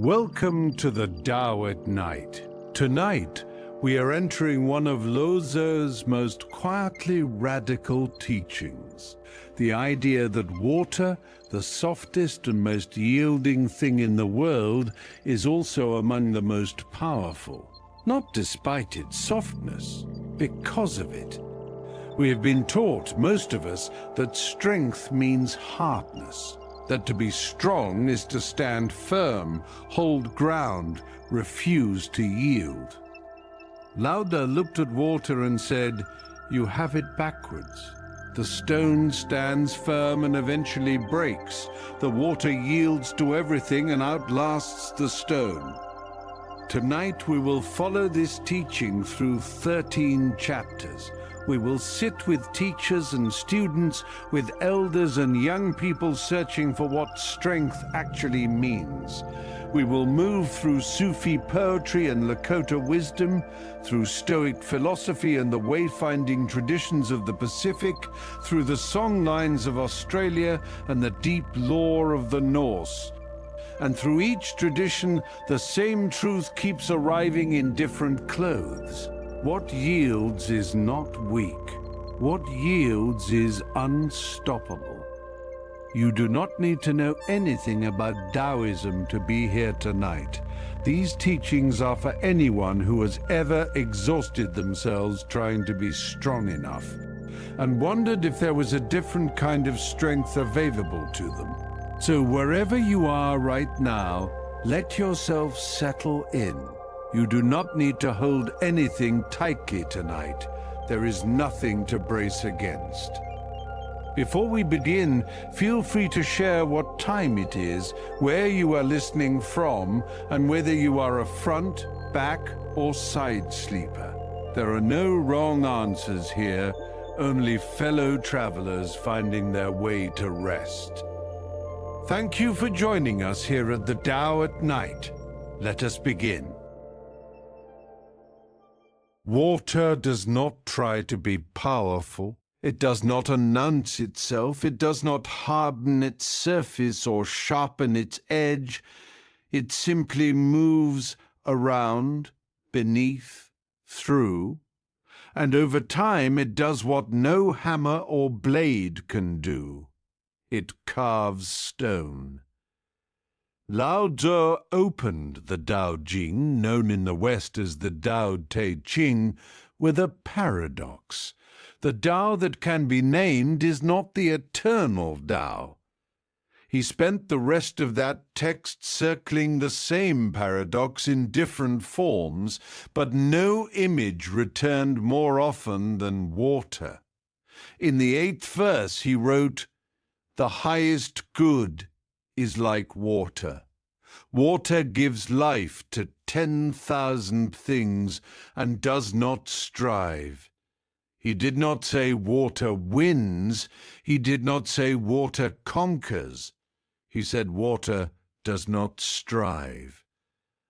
Welcome to the Tao at Night. Tonight, we are entering one of Lao Tzu's most quietly radical teachings. The idea that water, the softest and most yielding thing in the world, is also among the most powerful. Not despite its softness, because of it. We have been taught, most of us, that strength means hardness. That to be strong is to stand firm, hold ground, refuse to yield. Lao Tzu looked at water and said, "You have it backwards. The stone stands firm and eventually breaks. The water yields to everything and outlasts the stone." Tonight we will follow this teaching through 13 chapters. We will sit with teachers and students, with elders and young people searching for what strength actually means. We will move through Sufi poetry and Lakota wisdom, through Stoic philosophy and the wayfinding traditions of the Pacific, through the songlines of Australia and the deep lore of the Norse. And through each tradition, the same truth keeps arriving in different clothes. What yields is not weak. What yields is unstoppable. You do not need to know anything about Taoism to be here tonight. These teachings are for anyone who has ever exhausted themselves trying to be strong enough, and wondered if there was a different kind of strength available to them. So wherever you are right now, let yourself settle in. You do not need to hold anything tightly tonight. There is nothing to brace against. Before we begin, feel free to share what time it is, where you are listening from, and whether you are a front, back, or side sleeper. There are no wrong answers here, only fellow travelers finding their way to rest. Thank you for joining us here at the Tao at Night. Let us begin. Water does not try to be powerful. It does not announce itself. It does not harden its surface or sharpen its edge. It simply moves around, beneath, through, and over time it does what no hammer or blade can do. It carves stone. Lao Tzu opened the Tao Jing, known in the West as the Tao Te Ching, with a paradox. The Tao that can be named is not the eternal Tao. He spent the rest of that text circling the same paradox in different forms, but no image returned more often than water. In the 8th verse he wrote, "The highest good is like water. Water gives life to 10,000 things and does not strive." He did not say water wins. He did not say water conquers. He said water does not strive.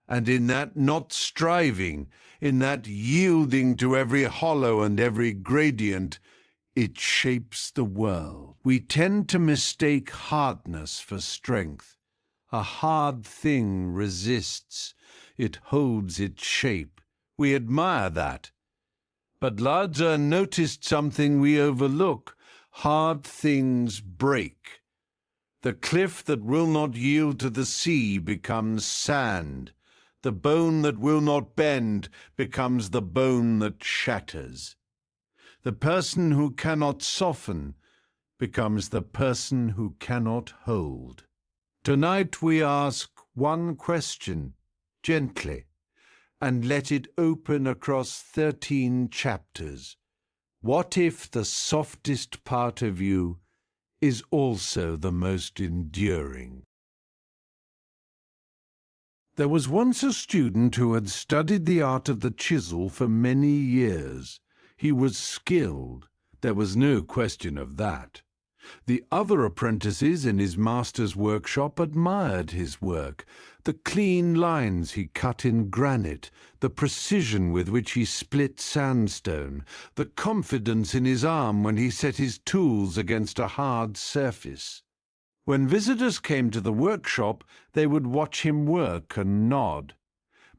And in that not striving, in that yielding to every hollow and every gradient, it shapes the world. We tend to mistake hardness for strength. A hard thing resists. It holds its shape. We admire that. But Lao Tzu noticed something we overlook. Hard things break. The cliff that will not yield to the sea becomes sand. The bone that will not bend becomes the bone that shatters. The person who cannot soften becomes the person who cannot hold. Tonight we ask one question, gently, and let it open across 13 chapters. What if the softest part of you is also the most enduring? There was once a student who had studied the art of the chisel for many years. He was skilled. There was no question of that. The other apprentices in his master's workshop admired his work, the clean lines he cut in granite, the precision with which he split sandstone, the confidence in his arm when he set his tools against a hard surface. When visitors came to the workshop, they would watch him work and nod.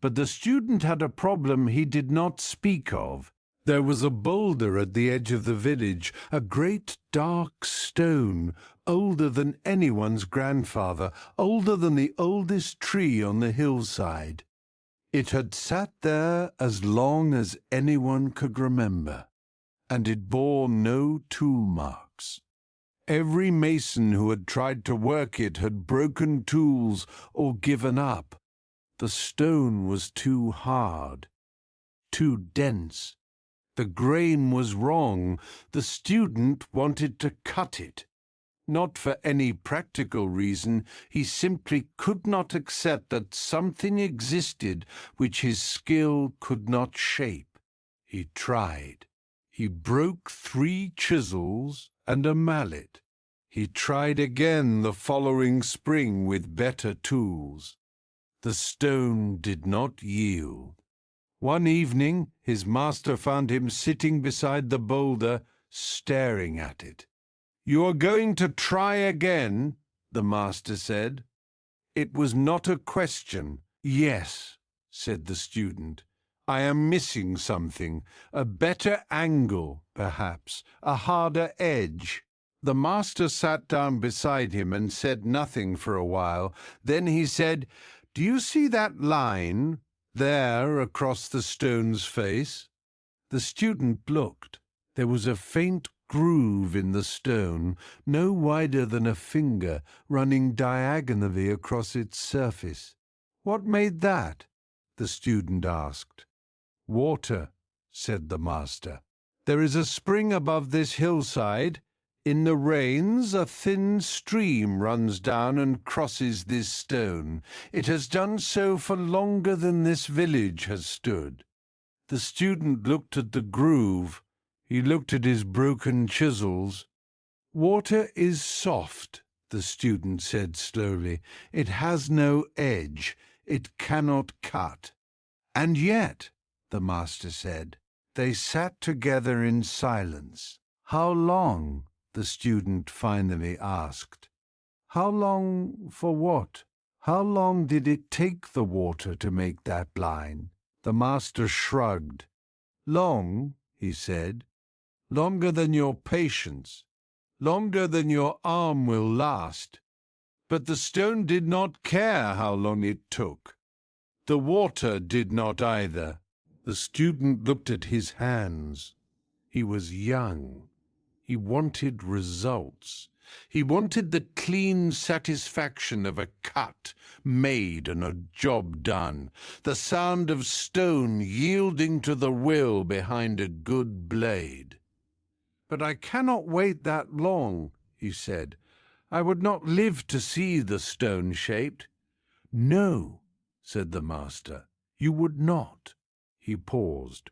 But the student had a problem he did not speak of. There was a boulder at the edge of the village, a great dark stone, older than anyone's grandfather, older than the oldest tree on the hillside. It had sat there as long as anyone could remember, and it bore no tool marks. Every mason who had tried to work it had broken tools or given up. The stone was too hard, too dense. The grain was wrong. The student wanted to cut it. Not for any practical reason. He simply could not accept that something existed which his skill could not shape. He tried. He broke 3 chisels and a mallet. He tried again the following spring with better tools. The stone did not yield. One evening, his master found him sitting beside the boulder, staring at it. "You are going to try again?" the master said. It was not a question. "Yes," said the student. "I am missing something. A better angle, perhaps, a harder edge." The master sat down beside him and said nothing for a while. Then he said, "Do you see that line there across the stone's face?" The student looked. There was a faint groove in the stone, no wider than a finger, running diagonally across its surface. "What made that?" the student asked. "Water," said the master. "There is a spring above this hillside. In the rains, a thin stream runs down and crosses this stone. It has done so for longer than this village has stood." The student looked at the groove. He looked at his broken chisels. "Water is soft," the student said slowly. "It has no edge. It cannot cut." "And yet," the master said. They sat together in silence. "How long?" the student finally asked. "How long for what? How long did it take the water to make that line?" The master shrugged. "Long," he said. "Longer than your patience. Longer than your arm will last." But the stone did not care how long it took. The water did not either. The student looked at his hands. He was young. He wanted results. He wanted the clean satisfaction of a cut made and a job done, the sound of stone yielding to the will behind a good blade. "But I cannot wait that long," he said. "I would not live to see the stone shaped." "No," said the master, "you would not." He paused.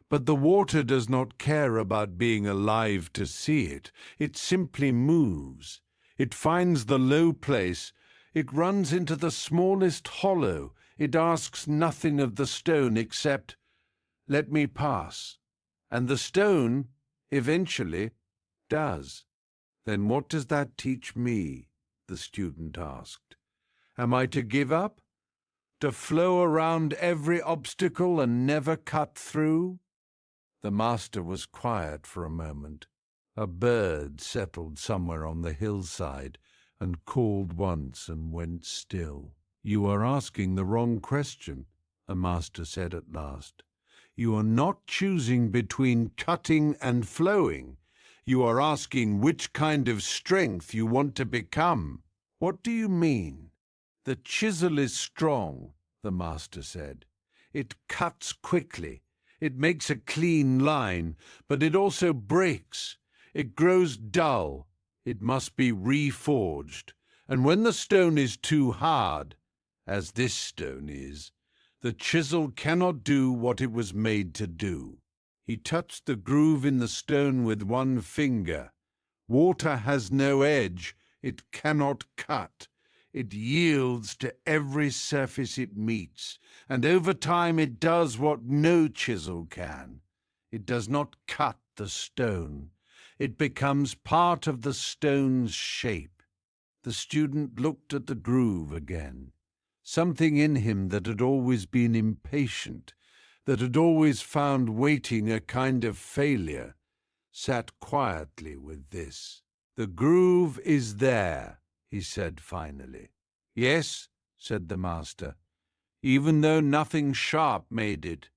"But the water does not care about being alive to see it. It simply moves. It finds the low place. It runs into the smallest hollow. It asks nothing of the stone except, 'Let me pass.' And the stone, eventually, does." "Then what does that teach me?" the student asked. "Am I to give up? To flow around every obstacle and never cut through?" The master was quiet for a moment. A bird settled somewhere on the hillside and called once and went still. "You are asking the wrong question," the master said at last. "You are not choosing between cutting and flowing. You are asking which kind of strength you want to become." "What do you mean?" "The chisel is strong," the master said. "It cuts quickly. It makes a clean line, but it also breaks. It grows dull. It must be reforged. And when the stone is too hard, as this stone is, the chisel cannot do what it was made to do." He touched the groove in the stone with one finger. "Water has no edge. It cannot cut. It yields to every surface it meets, and over time it does what no chisel can. It does not cut the stone. It becomes part of the stone's shape." the student looked at the groove again. Something in him that had always been impatient, that had always found waiting a kind of failure, sat quietly with this. "The groove is there," he said finally. "Yes," said the master, "even though nothing sharp made it."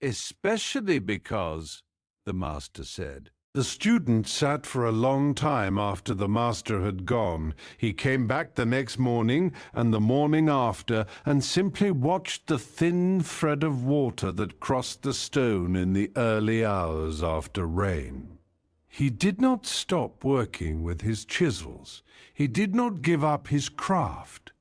"Especially because," the master said. The student sat for a long time after the master had gone. He came back the next morning and the morning after and simply watched the thin thread of water that crossed the stone in the early hours after rain. He did not stop working with his chisels. He did not give up his craft.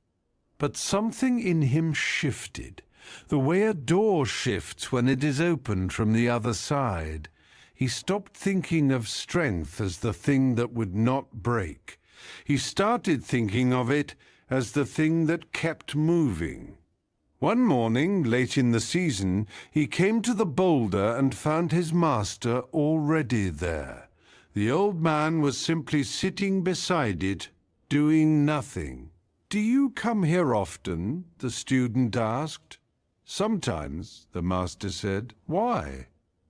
But something in him shifted, the way a door shifts when it is opened from the other side. He stopped thinking of strength as the thing that would not break. He started thinking of it as the thing that kept moving. One morning, late in the season, he came to the boulder and found his master already there. The old man was simply sitting beside it, doing nothing. "Do you come here often?" the student asked. "Sometimes," the master said. "Why?"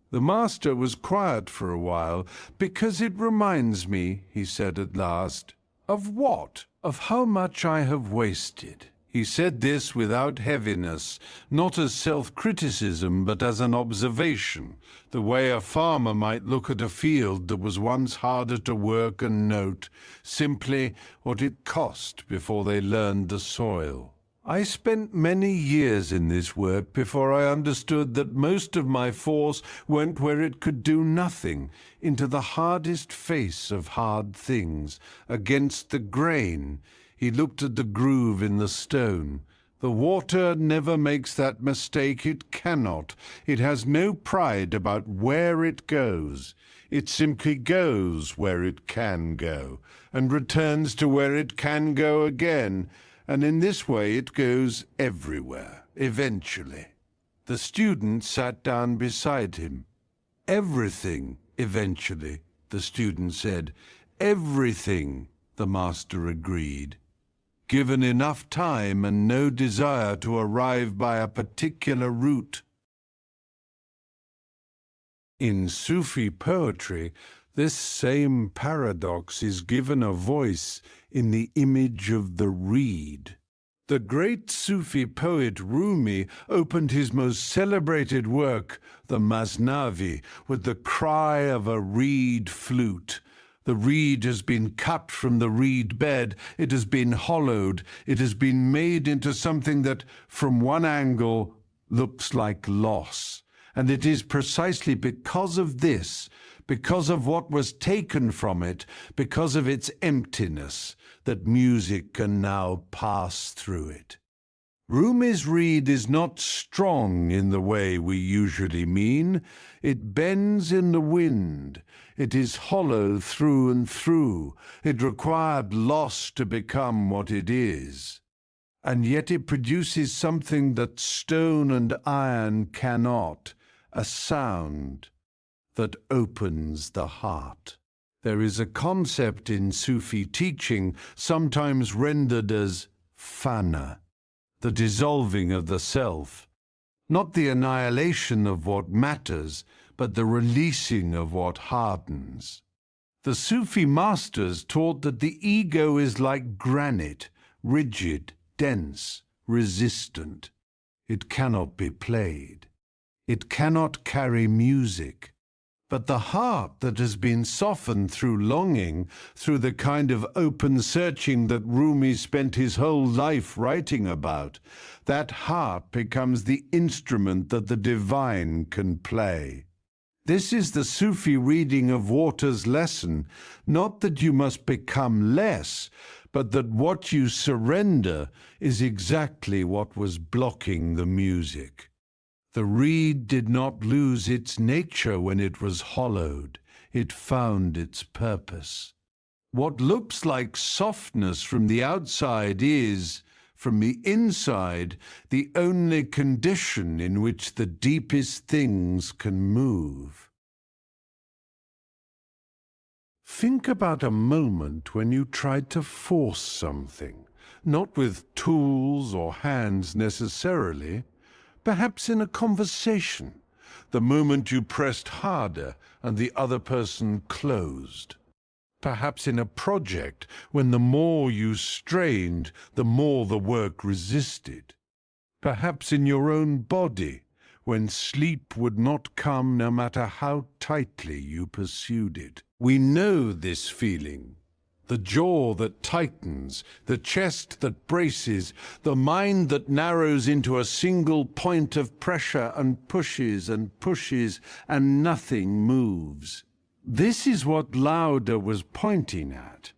The master was quiet for a while. "Because it reminds me," he said at last. "Of what?" "Of how much I have wasted." He said this without heaviness, not as self-criticism, but as an observation, the way a farmer might look at a field that was once harder to work and note, simply what it cost before they learned the soil. "I spent many years in this work before I understood that most of my force went where it could do nothing, into the hardest face of hard things, against the grain." He looked at the groove in the stone. "The water never makes that mistake. It cannot. It has no pride about where it goes. It simply goes where it can go, and returns to where it can go again. And in this way it goes everywhere, eventually." The student sat down beside him. "Everything, eventually," the student said. "Everything," the master agreed. "Given enough time and no desire to arrive by a particular route." In Sufi poetry, this same paradox is given a voice in the image of the reed. The great Sufi poet Rumi opened his most celebrated work, the Masnavi, with the cry of a reed flute. The reed has been cut from the reed bed, it has been hollowed, it has been made into something that, from one angle, looks like loss. And it is precisely because of this, because of what was taken from it, because of its emptiness, that music can now pass through it. Rumi's reed is not strong in the way we usually mean. It bends in the wind. It is hollow through and through. It required loss to become what it is. And yet it produces something that stone and iron cannot, a sound that opens the heart. There is a concept in Sufi teaching, sometimes rendered as fana, the dissolving of the self, not the annihilation of what matters, but the releasing of what hardens. The Sufi masters taught that the ego is like granite, rigid, dense, resistant. It cannot be played. It cannot carry music. But the heart that has been softened through longing, through the kind of open searching that Rumi spent his whole life writing about, that heart becomes the instrument that the divine can play. This is the Sufi reading of water's lesson, not that you must become less, but that what you surrender is exactly what was blocking the music. The reed did not lose its nature when it was hollowed. It found its purpose. What looks like softness from the outside is, from the inside, the only condition in which the deepest things can move. Think about a moment when you tried to force something, not with tools or hands necessarily, perhaps in a conversation, the moment you pressed harder and the other person closed. Perhaps in a project, when the more you strained, the more the work resisted. Perhaps in your own body, when sleep would not come no matter how tightly you pursued it. We know this feeling. The jaw that tightens, the chest that braces, the mind that narrows into a single point of pressure and pushes and nothing moves. This is what Lao Tzu was pointing at,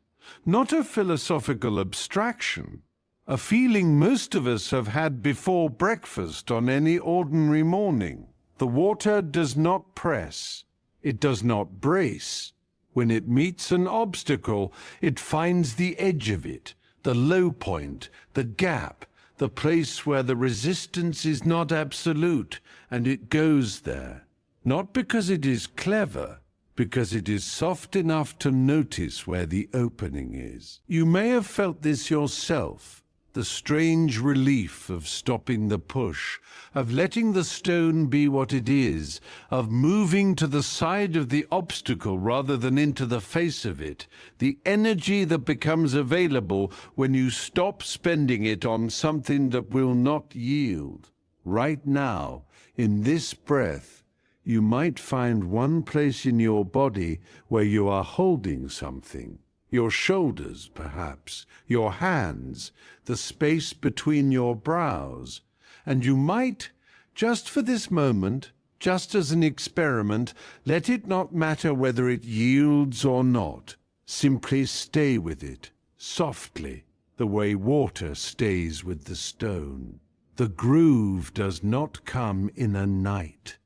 not a philosophical abstraction, a feeling most of us have had before breakfast on any ordinary morning. The water does not press, it does not brace. When it meets an obstacle, it finds the edge of it, the low point, the gap, the place where the resistance is not absolute, and it goes there. Not because it is clever, because it is soft enough to notice where the opening is. You may have felt this yourself, the strange relief of stopping the push, of letting the stone be what it is, of moving to the side of the obstacle rather than into the face of it, the energy that becomes available when you stop spending it on something that will not yield. Right now, in this breath, you might find one place in your body where you are holding something. Your shoulders, perhaps, your hands, the space between your brows, and you might, just for this moment, just as an experiment, let it not matter whether it yields or not. Simply stay with it, softly, the way water stays with the stone. The groove does not come in a night,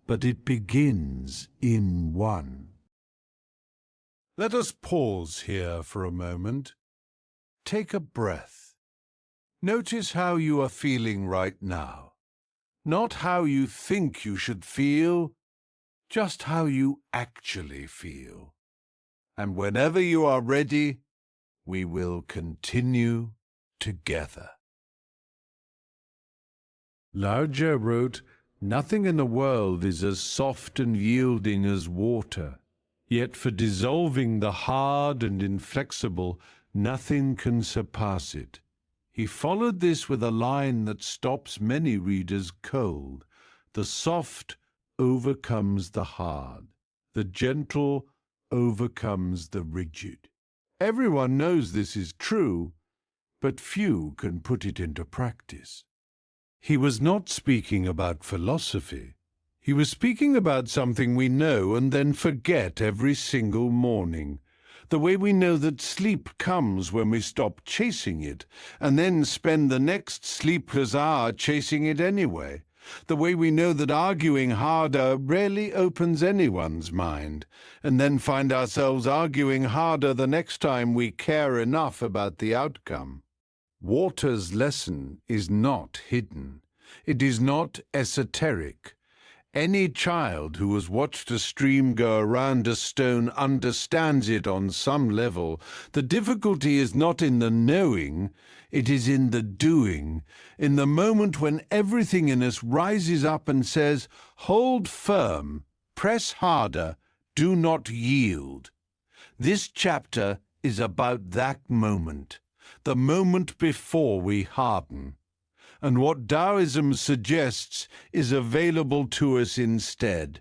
but it begins in one. Let us pause here for a moment. Take a breath. Notice how you are feeling right now. Not how you think you should feel, just how you actually feel. And whenever you are ready, we will continue together. Lao Tzu wrote, "Nothing in the world is as soft and yielding as water. Yet for dissolving the hard and inflexible, nothing can surpass it." He followed this with a line that stops many readers cold. The soft overcomes the hard. The gentle overcomes the rigid. Everyone knows this is true, but few can put it into practice. He was not speaking about philosophy. He was speaking about something we know and then forget every single morning. The way we know that sleep comes when we stop chasing it, and then spend the next sleepless hour chasing it anyway. The way we know that arguing harder rarely opens anyone's mind, and then find ourselves arguing harder the next time we care enough about the outcome. Water's lesson is not hidden. It is not esoteric. Any child who has watched a stream go around a stone understands it on some level. The difficulty is not in the knowing, it is in the doing, in the moment when everything in us rises up and says, "Hold firm, press harder, do not yield." This chapter is about that moment, the moment before we harden. And what Taoism suggests is available to us instead.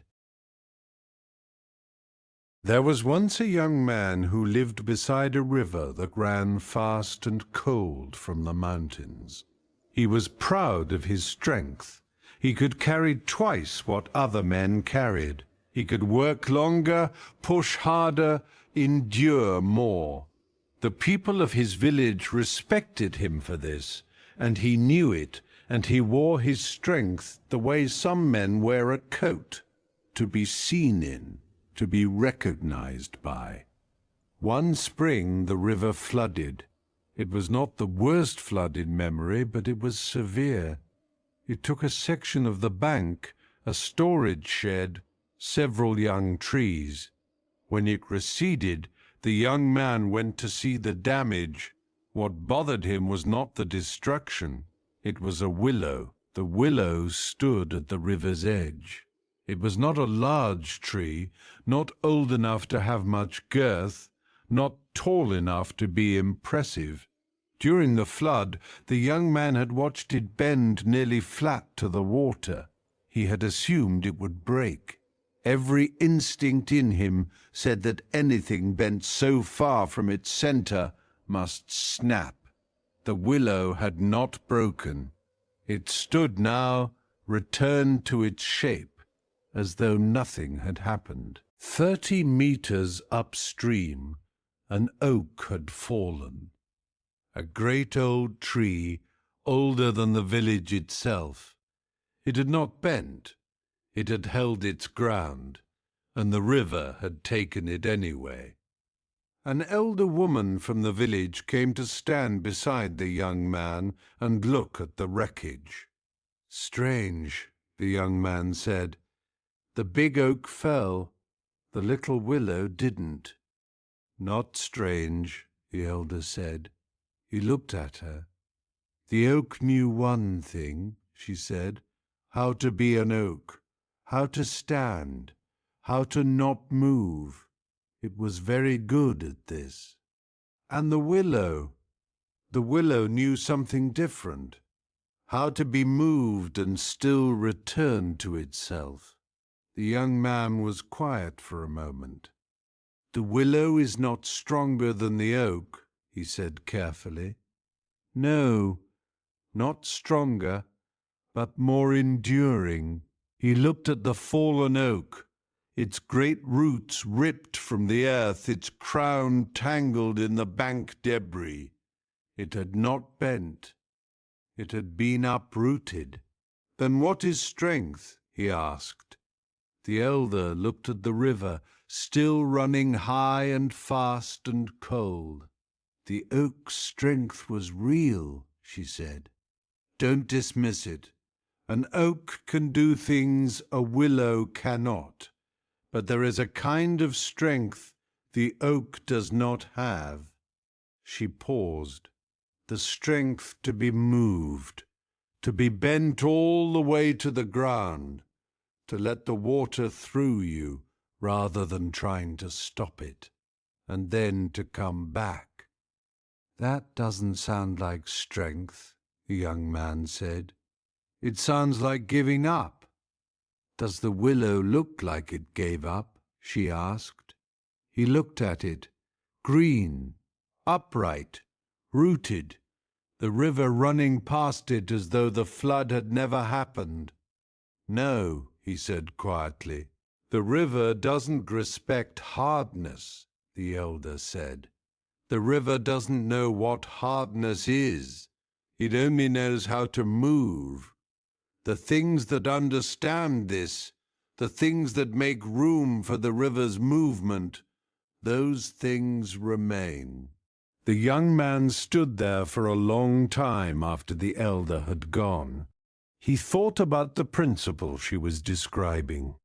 There was once a young man who lived beside a river that ran fast and cold from the mountains. He was proud of his strength. He could carry twice what other men carried. He could work longer, push harder, endure more. The people of his village respected him for this, and he knew it, and he wore his strength the way some men wear a coat, to be seen in, to be recognized by. One spring the river flooded. It was not the worst flood in memory, but it was severe. It took a section of the bank, a storage shed, several young trees. When it receded, the young man went to see the damage. What bothered him was not the destruction. It was a willow. The willow stood at the river's edge. It was not a large tree, not old enough to have much girth, not tall enough to be impressive. During the flood, the young man had watched it bend nearly flat to the water. He had assumed it would break. Every instinct in him said that anything bent so far from its center must snap. The willow had not broken. It stood now, returned to its shape, as though nothing had happened. 30 meters upstream, an oak had fallen. A great old tree, older than the village itself. It had not bent. It had held its ground, and the river had taken it anyway. An elder woman from the village came to stand beside the young man and look at the wreckage. "Strange," the young man said. "The big oak fell, the little willow didn't." "Not strange," the elder said. He looked at her. "The oak knew one thing," she said, "how to be an oak. How to stand, how to not move. It was very good at this." And the willow knew something different, how to be moved and still return to itself. The young man was quiet for a moment. "The willow is not stronger than the oak," he said carefully. "No, not stronger, but more enduring." He looked at the fallen oak, its great roots ripped from the earth, its crown tangled in the bank debris. It had not bent. It had been uprooted. "Then what is strength?" he asked. The elder looked at the river, still running high and fast and cold. "The oak's strength was real," she said. "Don't dismiss it. An oak can do things a willow cannot, but there is a kind of strength the oak does not have." She paused. "The strength to be moved, to be bent all the way to the ground, to let the water through you rather than trying to stop it, and then to come back." "That doesn't sound like strength," the young man said. "It sounds like giving up." "Does the willow look like it gave up?" she asked. He looked at it, green, upright, rooted, the river running past it as though the flood had never happened. "No," he said quietly. "The river doesn't respect hardness," the elder said. "The river doesn't know what hardness is. It only knows how to move. The things that understand this, the things that make room for the river's movement, those things remain." The young man stood there for a long time after the elder had gone. He thought about the principle she was describing.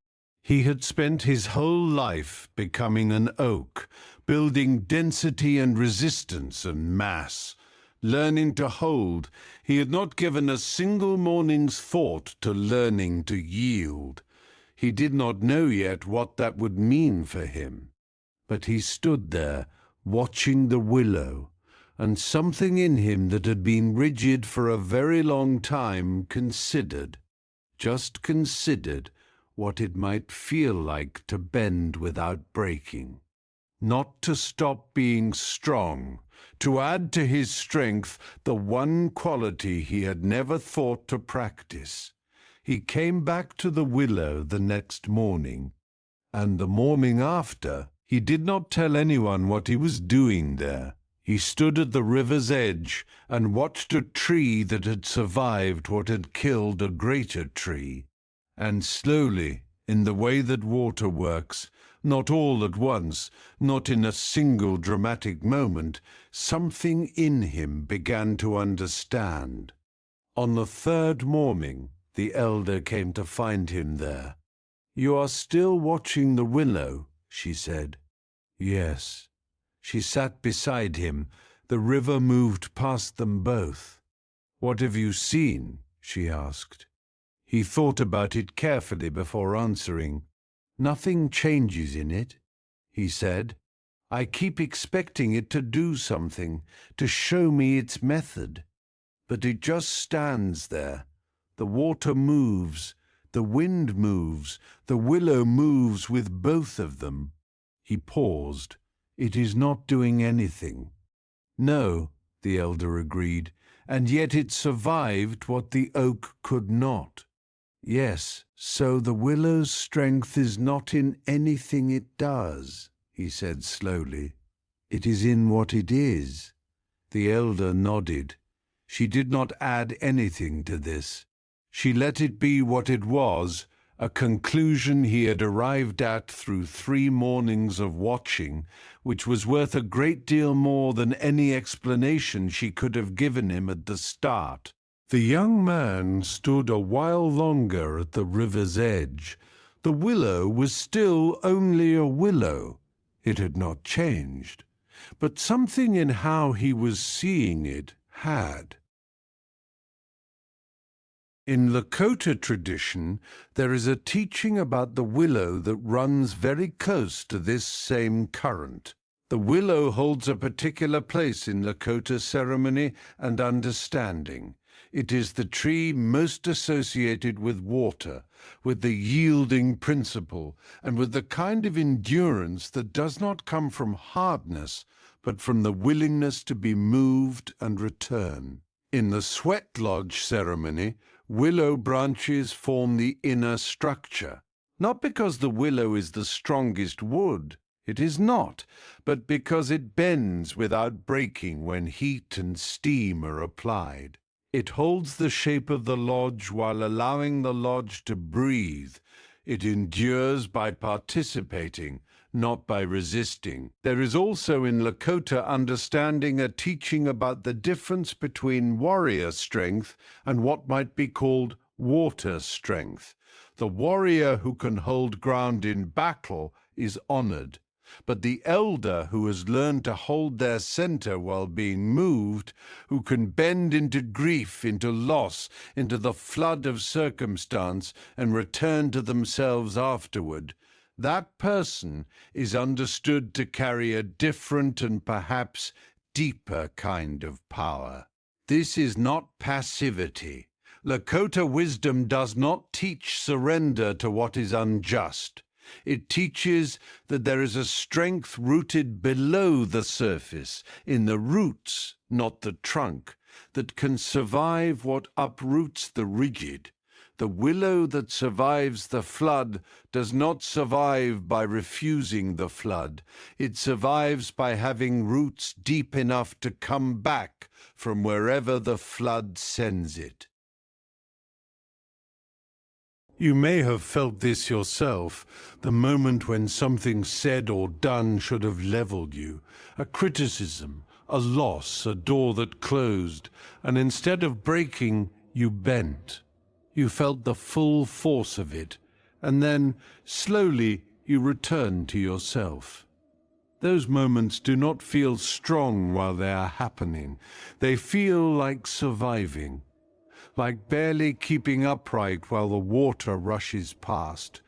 He had spent his whole life becoming an oak, building density and resistance and mass, learning to hold. He had not given a single morning's thought to learning to yield. He did not know yet what that would mean for him. But he stood there, watching the willow, and something in him that had been rigid for a very long time just considered what it might feel like to bend without breaking. Not to stop being strong, to add to his strength the one quality he had never thought to practice. He came back to the willow the next morning, and the morning after. He did not tell anyone what he was doing there. He stood at the river's edge and watched a tree that had survived what had killed a greater tree. And slowly, in the way that water works, not all at once, not in a single dramatic moment, something in him began to understand. On the third morning, the elder came to find him there. "You are still watching the willow," she said. Yes. She sat beside him. The river moved past them both. "What have you seen?" she asked. He thought about it carefully before answering. "Nothing changes in it," he said. "I keep expecting it to do something, to show me its method. But it just stands there. The water moves, the wind moves, the willow moves with both of them." He paused. "It is not doing anything." "No," the elder agreed, "and yet it survived what the oak could not." "Yes, so the willow's strength is not in anything it does," he said slowly. "It is in what it is." The elder nodded. She did not add anything to this. She let it be what it was, a conclusion he had arrived at through 3 mornings of watching, which was worth a great deal more than any explanation she could have given him at the start. The young man stood a while longer at the river's edge. The willow was still only a willow. It had not changed. But something in how he was seeing it had. In Lakota tradition, there is a teaching about the willow that runs very close to this same current. The willow holds a particular place in Lakota ceremony and understanding. It is the tree most associated with water, with the yielding principle, and with the kind of endurance that does not come from hardness, but from the willingness to be moved and return. In the sweat lodge ceremony, willow branches form the inner structure, not because the willow is the strongest wood. It is not, but because it bends without breaking when heat and steam are applied. It holds the shape of the lodge while allowing the lodge to breathe. It endures by participating, not by resisting. There is also in Lakota understanding a teaching about the difference between warrior strength and what might be called water strength. The warrior who can hold ground in battle is honored, but the elder who has learned to hold their center while being moved, who can bend into grief, into loss, into the flood of circumstance, and return to themselves afterward, that person is understood to carry a different and perhaps deeper kind of power. This is not passivity. Lakota wisdom does not teach surrender to what is unjust. It teaches that there is a strength rooted below the surface, in the roots, not the trunk, that can survive what uproots the rigid. The willow that survives the flood does not survive by refusing the flood. It survives by having roots deep enough to come back from wherever the flood sends it. You may have felt this yourself, the moment when something said or done should have leveled you, a criticism, a loss, a door that closed, and instead of breaking, you bent. You felt the full force of it, and then, slowly, you returned to yourself. Those moments do not feel strong while they are happening. They feel like surviving, like barely keeping upright while the water rushes past.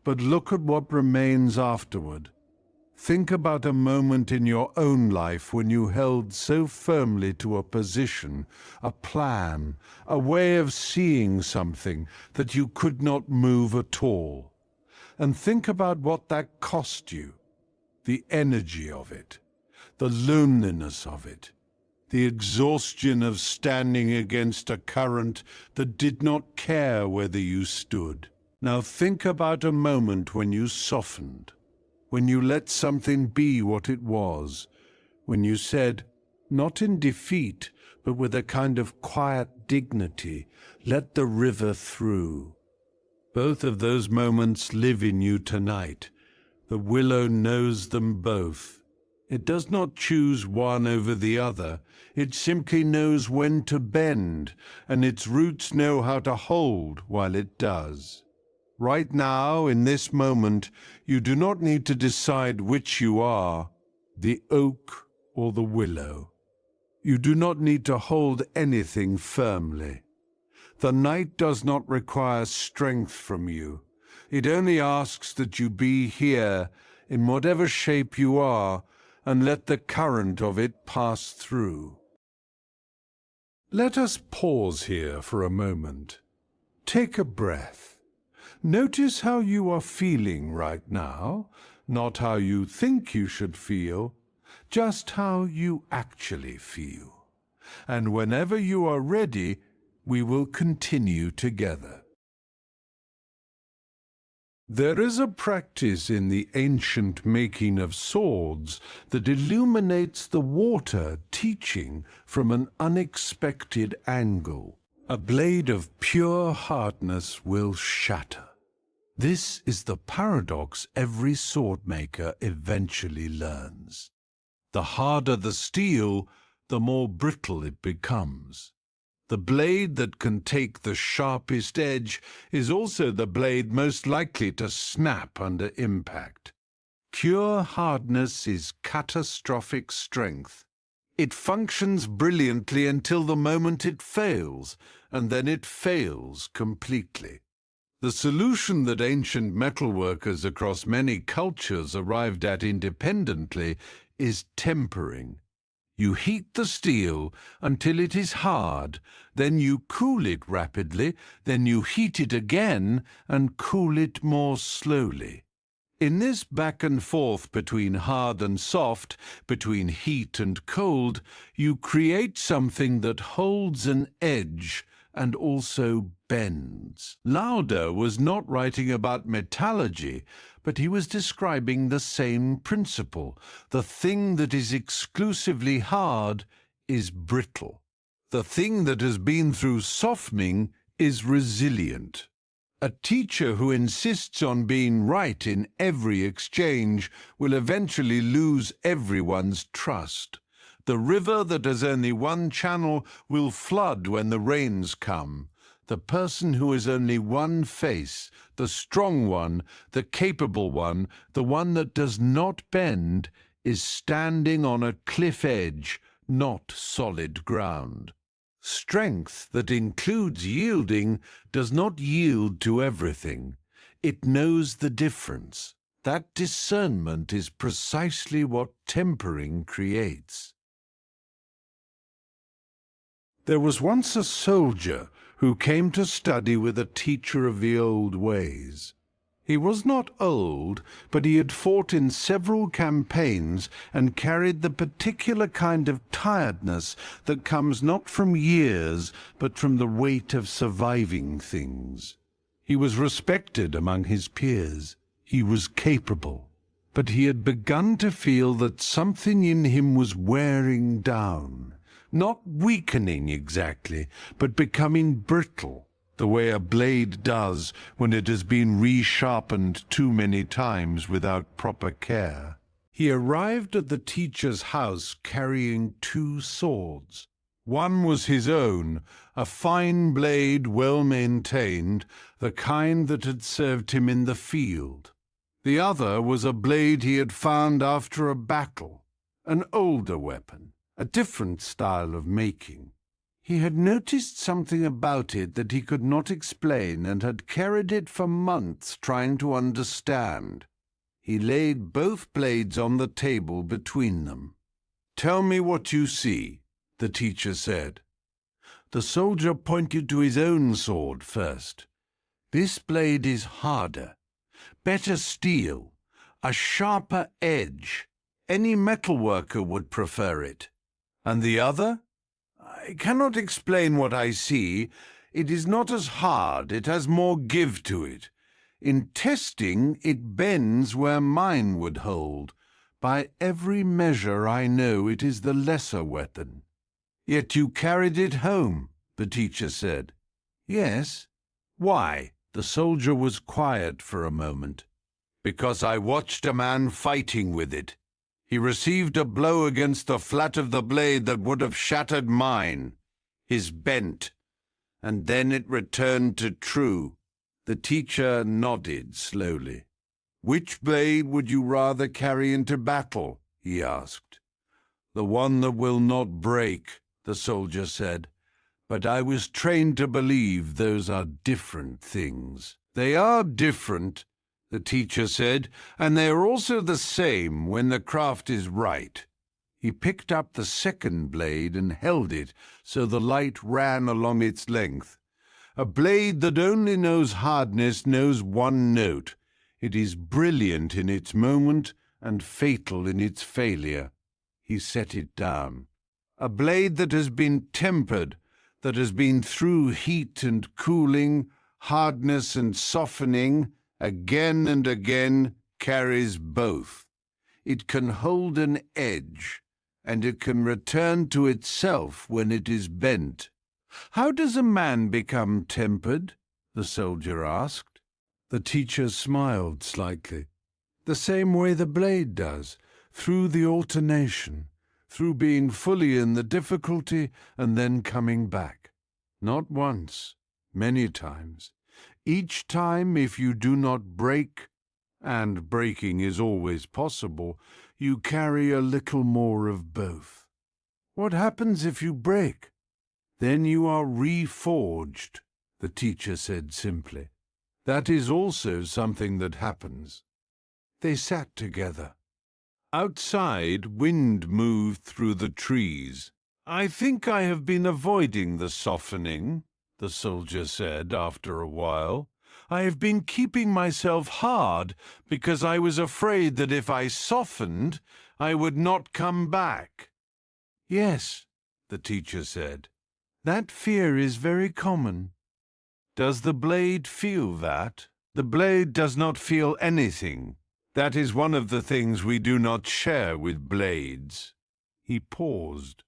But look at what remains afterward. Think about a moment in your own life when you held so firmly to a position, a plan, a way of seeing something that you could not move at all. And think about what that cost you, the energy of it, the loneliness of it, the exhaustion of standing against a current that did not care whether you stood. Now think about a moment when you softened, when you let something be what it was, when you said, not in defeat, but with a kind of quiet dignity, "Let the river through." Both of those moments live in you tonight. The willow knows them both. It does not choose one over the other. It simply knows when to bend, and its roots know how to hold while it does. Right now, in this moment, you do not need to decide which you are, the oak or the willow. You do not need to hold anything firmly. The night does not require strength from you. It only asks that you be here, in whatever shape you are, and let the current of it pass through. Let us pause here for a moment. Take a breath. Notice how you are feeling right now, not how you think you should feel, just how you actually feel. And whenever you are ready, we will continue together. There is a practice in the ancient making of swords that illuminates the water teaching from an unexpected angle. A blade of pure hardness will shatter. This is the paradox every swordmaker eventually learns. The harder the steel, the more brittle it becomes. The blade that can take the sharpest edge is also the blade most likely to snap under impact. Pure hardness is catastrophic strength. It functions brilliantly until the moment it fails, and then it fails completely. The solution that ancient metalworkers across many cultures arrived at independently is tempering. You heat the steel until it is hard, then you cool it rapidly, then you heat it again and cool it more slowly. In this back and forth between hard and soft, between heat and cold, you create something that holds an edge and also bends. Lao Tzu was not writing about metallurgy, but he was describing the same principle. The thing that is exclusively hard is brittle. The thing that has been through softening is resilient. A teacher who insists on being right in every exchange will eventually lose everyone's trust. The river that has only one channel will flood when the rains come. The person who has only one face, the strong one, the capable one, the one that does not bend, is standing on a cliff edge, not solid ground. Strength that includes yielding does not yield to everything. It knows the difference. That discernment is precisely what tempering creates. There was once a soldier who came to study with a teacher of the old ways. He was not old, but he had fought in several campaigns and carried the particular kind of tiredness that comes not from years, but from the weight of surviving things. He was respected among his peers. He was capable. But he had begun to feel that something in him was wearing down. Not weakening exactly, but becoming brittle, the way a blade does when it has been resharpened too many times without proper care. He arrived at the teacher's house carrying 2 swords. One was his own, a fine blade well maintained, the kind that had served him in the field. The other was a blade he had found after a battle, an older weapon. A different style of making. He had noticed something about it that he could not explain and had carried it for months trying to understand. He laid both blades on the table between them. "Tell me what you see," the teacher said. The soldier pointed to his own sword first. "This blade is harder, better steel, a sharper edge. Any metalworker would prefer it. And the other? I cannot explain what I see. It is not as hard, it has more give to it. In testing, it bends where mine would hold. By every measure I know it is the lesser weapon." "Yet you carried it home," the teacher said. "Yes." "Why?" The soldier was quiet for a moment. "Because I watched a man fighting with it. He received a blow against the flat of the blade that would have shattered mine. His bent. And then it returned to true. The teacher nodded slowly. "Which blade would you rather carry into battle?" he asked. "The one that will not break," the soldier said. "But I was trained to believe those are different things." "They are different," the teacher said, "and they are also the same when the craft is right." He picked up the second blade and held it so the light ran along its length. "A blade that only knows hardness knows one note. It is brilliant in its moment and fatal in its failure." He set it down. "A blade that has been tempered, that has been through heat and cooling, hardness and softening, again and again, carries both. It can hold an edge, and it can return to itself when it is bent." "How does a man become tempered?" the soldier asked. The teacher smiled slightly. "The same way the blade does, through the alternation, through being fully in the difficulty and then coming back. Not once, many times. Each time, if you do not break, and breaking is always possible, you carry a little more of both." "What happens if you break?" "Then you are reforged," the teacher said simply. "That is also something that happens." They sat together. Outside, wind moved through the trees. "I think I have been avoiding the softening," the soldier said after a while. "I have been keeping myself hard because I was afraid that if I softened, I would not come back." "Yes," the teacher said. "That fear is very common." "Does the blade feel that?" "The blade does not feel anything. That is one of the things we do not share with blades." He paused.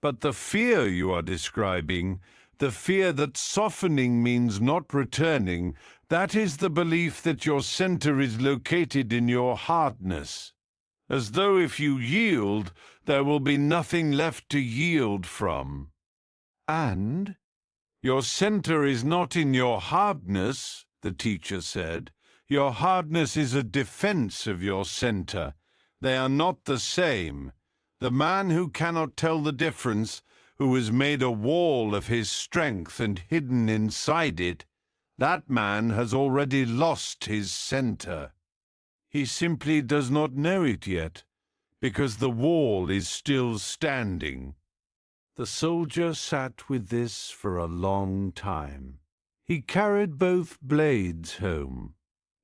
"But the fear you are describing, the fear that softening means not returning, that is the belief that your center is located in your hardness, as though if you yield, there will be nothing left to yield from." "And?" "Your center is not in your hardness," the teacher said. "Your hardness is a defense of your center. They are not the same. The man who cannot tell the difference, who has made a wall of his strength and hidden inside it, that man has already lost his center. He simply does not know it yet, because the wall is still standing." The soldier sat with this for a long time. He carried both blades home.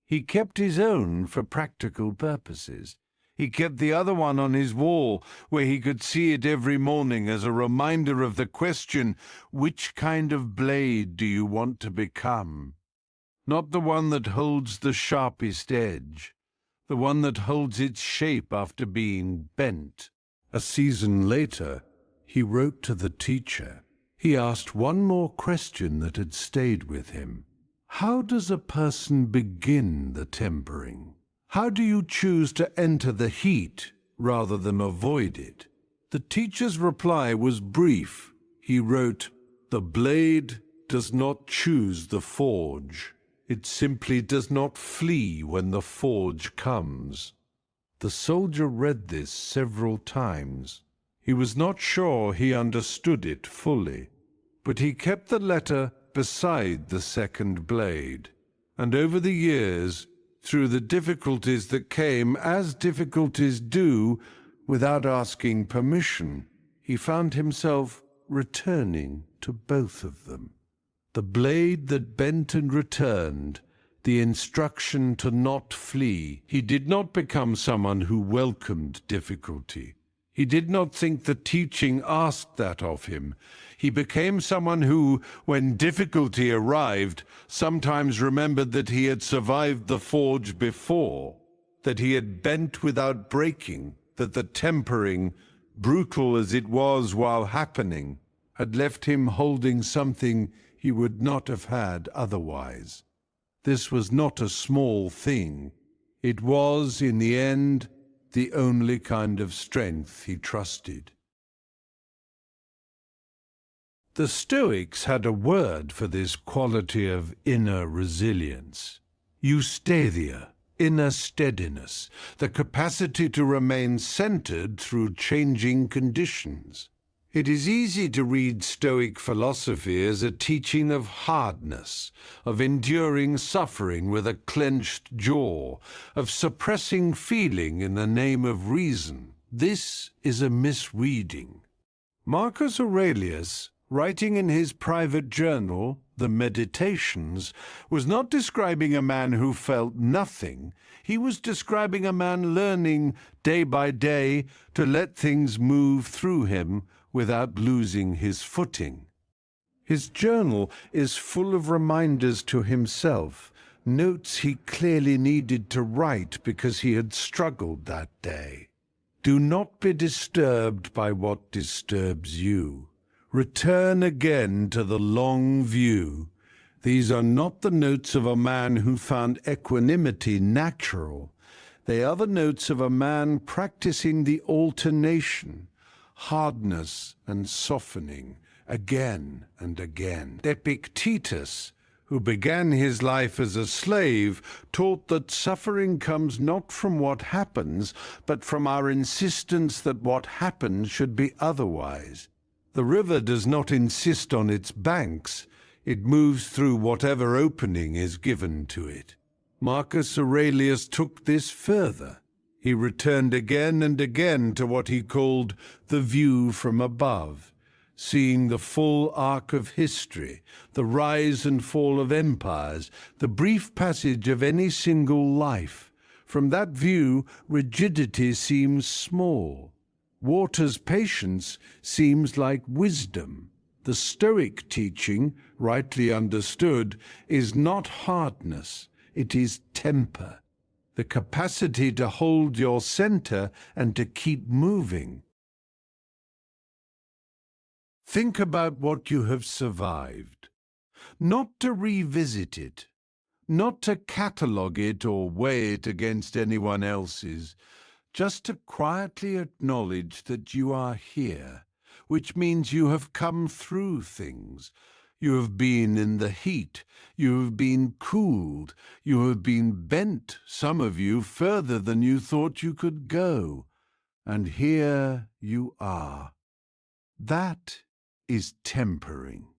He kept his own for practical purposes. He kept the other one on his wall, where he could see it every morning as a reminder of the question, which kind of blade do you want to become? Not the one that holds the sharpest edge, the one that holds its shape after being bent. A season later, he wrote to the teacher. He asked one more question that had stayed with him. How does a person begin the tempering? How do you choose to enter the heat rather than avoid it? The teacher's reply was brief. He wrote, "The blade does not choose the forge. It simply does not flee when the forge comes." The soldier read this several times. He was not sure he understood it fully, but he kept the letter beside the second blade. And over the years, through the difficulties that came, as difficulties do, without asking permission, he found himself returning to both of them. The blade that bent and returned, the instruction to not flee. He did not become someone who welcomed difficulty. He did not think the teaching asked that of him. He became someone who, when difficulty arrived, sometimes remembered that he had survived the forge before, that he had bent without breaking, that the tempering, brutal as it was while happening, had left him holding something he would not have had otherwise. This was not a small thing. It was, in the end, the only kind of strength he trusted. The Stoics had a word for this quality of inner resilience: eustathia, inner steadiness, the capacity to remain centered through changing conditions. It is easy to read Stoic philosophy as a teaching of hardness, of enduring suffering with a clenched jaw, of suppressing feeling in the name of reason. This is a misreading. Marcus Aurelius, writing in his private journal, The Meditations, was not describing a man who felt nothing. He was describing a man learning day by day to let things move through him without losing his footing. His journal is full of reminders to himself, notes he clearly needed to write because he had struggled that day. Do not be disturbed by what disturbs you. Return again to the long view. These are not the notes of a man who found equanimity natural. They are the notes of a man practicing the alternation, hardness and softening, again and again. Epictetus, who began his life as a slave, taught that suffering comes not from what happens, but from our insistence that what happens should be otherwise. The river does not insist on its banks. It moves through whatever opening is given to it. Marcus Aurelius took this further. He returned again and again to what he called the view from above, seeing the full arc of history, the rise and fall of empires, the brief passage of any single life. From that view, rigidity seems small. Water's patience seems like wisdom. The Stoic teaching, rightly understood, is not hardness, it is temper, the capacity to hold your center and to keep moving. Think about what you have survived, not to revisit it, not to catalogue it or weigh it against anyone else's, just to quietly acknowledge that you are here, which means you have come through things. You have been in the heat, you have been cooled, you have been bent, some of you, further than you thought you could go. And here you are. That is tempering.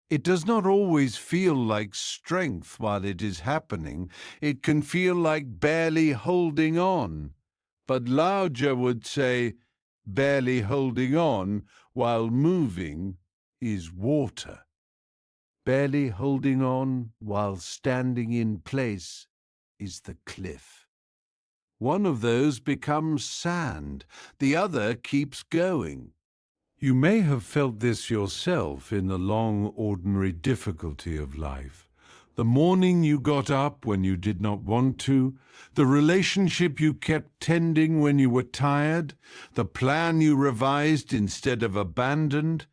It does not always feel like strength while it is happening. It can feel like barely holding on. But Lao Tzu would say, barely holding on while moving is water. Barely holding on while standing in place is the cliff. One of those becomes sand, the other keeps going. You may have felt this yourself in the long, ordinary difficulty of life. The morning you got up when you did not want to, the relationship you kept tending when you were tired, the plan you revised instead of abandoned.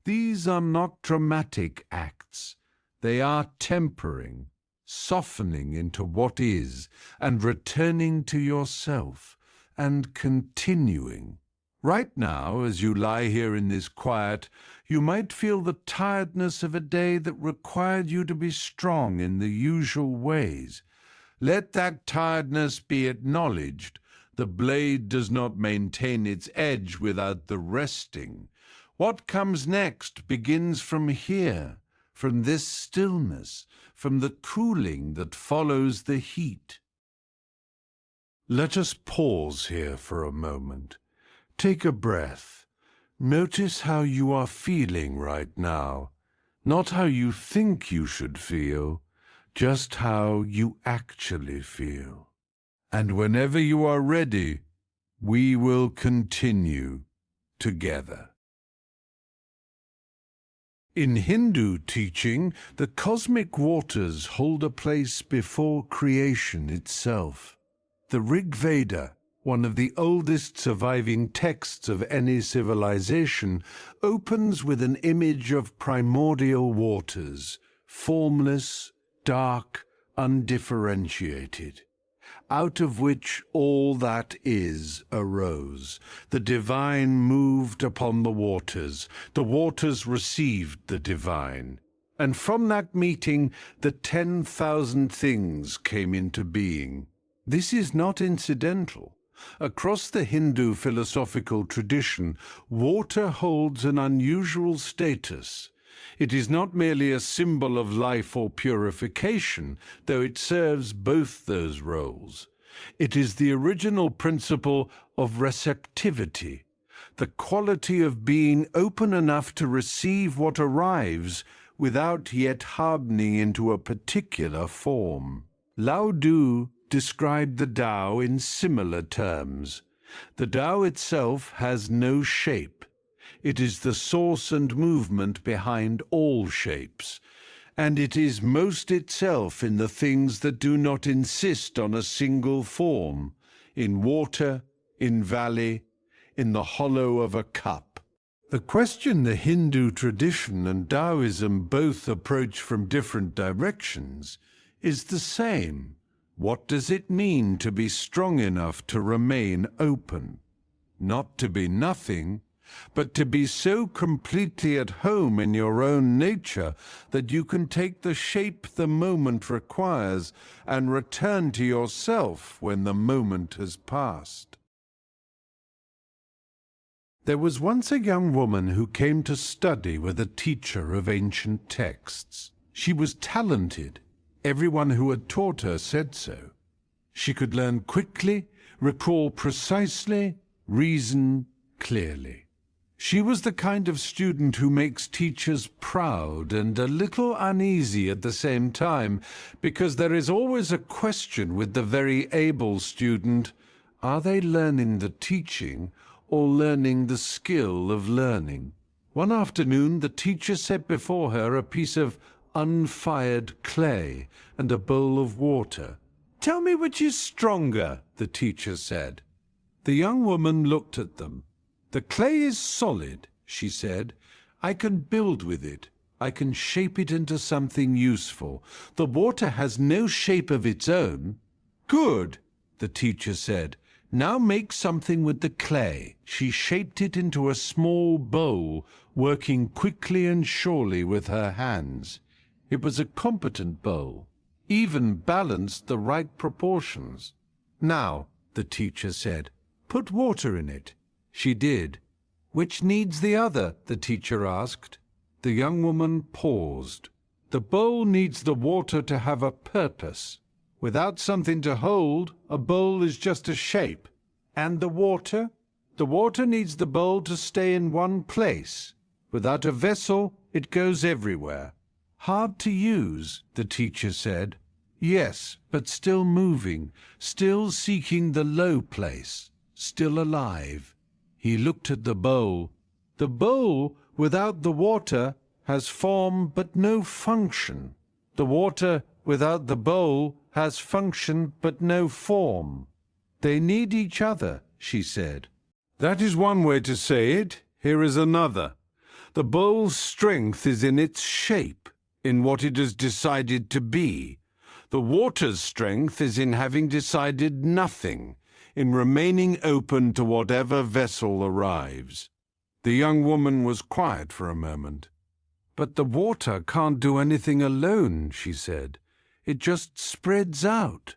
These are not dramatic acts. They are tempering, softening into what is, and returning to yourself, and continuing. Right now, as you lie here in this quiet, you might feel the tiredness of a day that required you to be strong in the usual ways. Let that tiredness be acknowledged. The blade does not maintain its edge without the resting. What comes next begins from here, from this stillness, from the cooling that follows the heat. Let us pause here for a moment. Take a breath. Notice how you are feeling right now, not how you think you should feel, just how you actually feel. And whenever you are ready, we will continue together. In Hindu teaching, the cosmic waters hold a place before creation itself. The Rig Veda, one of the oldest surviving texts of any civilization, opens with an image of primordial waters, formless, dark, undifferentiated. out of which all that is arose. The divine moved upon the waters received the divine. And from that meeting, the 10,000 things came into being. This is not incidental. Across the Hindu philosophical tradition, water holds an unusual status. It is not merely a symbol of life or purification, though it serves both those roles. It is the original principle of receptivity, the quality of being open enough to receive what arrives without yet hardening into a particular form. Lao Tzu described the Tao in similar terms. The Tao itself has no shape. It is the source and movement behind all shapes, and it is most itself in the things that do not insist on a single form, in water, in valley, in the hollow of a cup. The question the Hindu tradition and Taoism both approach from different directions is the same. What does it mean to be strong enough to remain open? Not to be nothing, but to be so completely at home in your own nature that you can take the shape the moment requires and return to yourself when the moment has passed. There was once a young woman who came to study with a teacher of ancient texts. She was talented. Everyone who had taught her said so. She could learn quickly, recall precisely, reason clearly. She was the kind of student who makes teachers proud and a little uneasy at the same time, because there is always a question with the very able student: are they learning the teaching or learning the skill of learning? One afternoon, the teacher set before her a piece of unfired clay and a bowl of water. "Tell me which is stronger," the teacher said. The young woman looked at them. "The clay is solid," she said. "I can build with it. I can shape it into something useful. The water has no shape of its own." "Good," the teacher said. "Now make something with the clay." She shaped it into a small bowl, working quickly and surely with her hands. It was a competent bowl, even balanced the right proportions. "Now," the teacher said, "put water in it." She did. "Which needs the other?" the teacher asked. The young woman paused. "The bowl needs the water to have a purpose. Without something to hold, a bowl is just a shape. And the water? The water needs the bowl to stay in one place. Without a vessel, it goes everywhere." "Hard to use," the teacher said. "Yes, but still moving, still seeking the low place, still alive." He looked at the bowl. "The bowl, without the water, has form but no function. The water, without the bowl, has function but no form. They need each other," she said. "That is one way to say it. Here is another. The bowl's strength is in its shape, in what it has decided to be. The water's strength is in having decided nothing, in remaining open to whatever vessel arrives." The young woman was quiet for a moment. "But the water can't do anything alone," she said. "It just spreads out."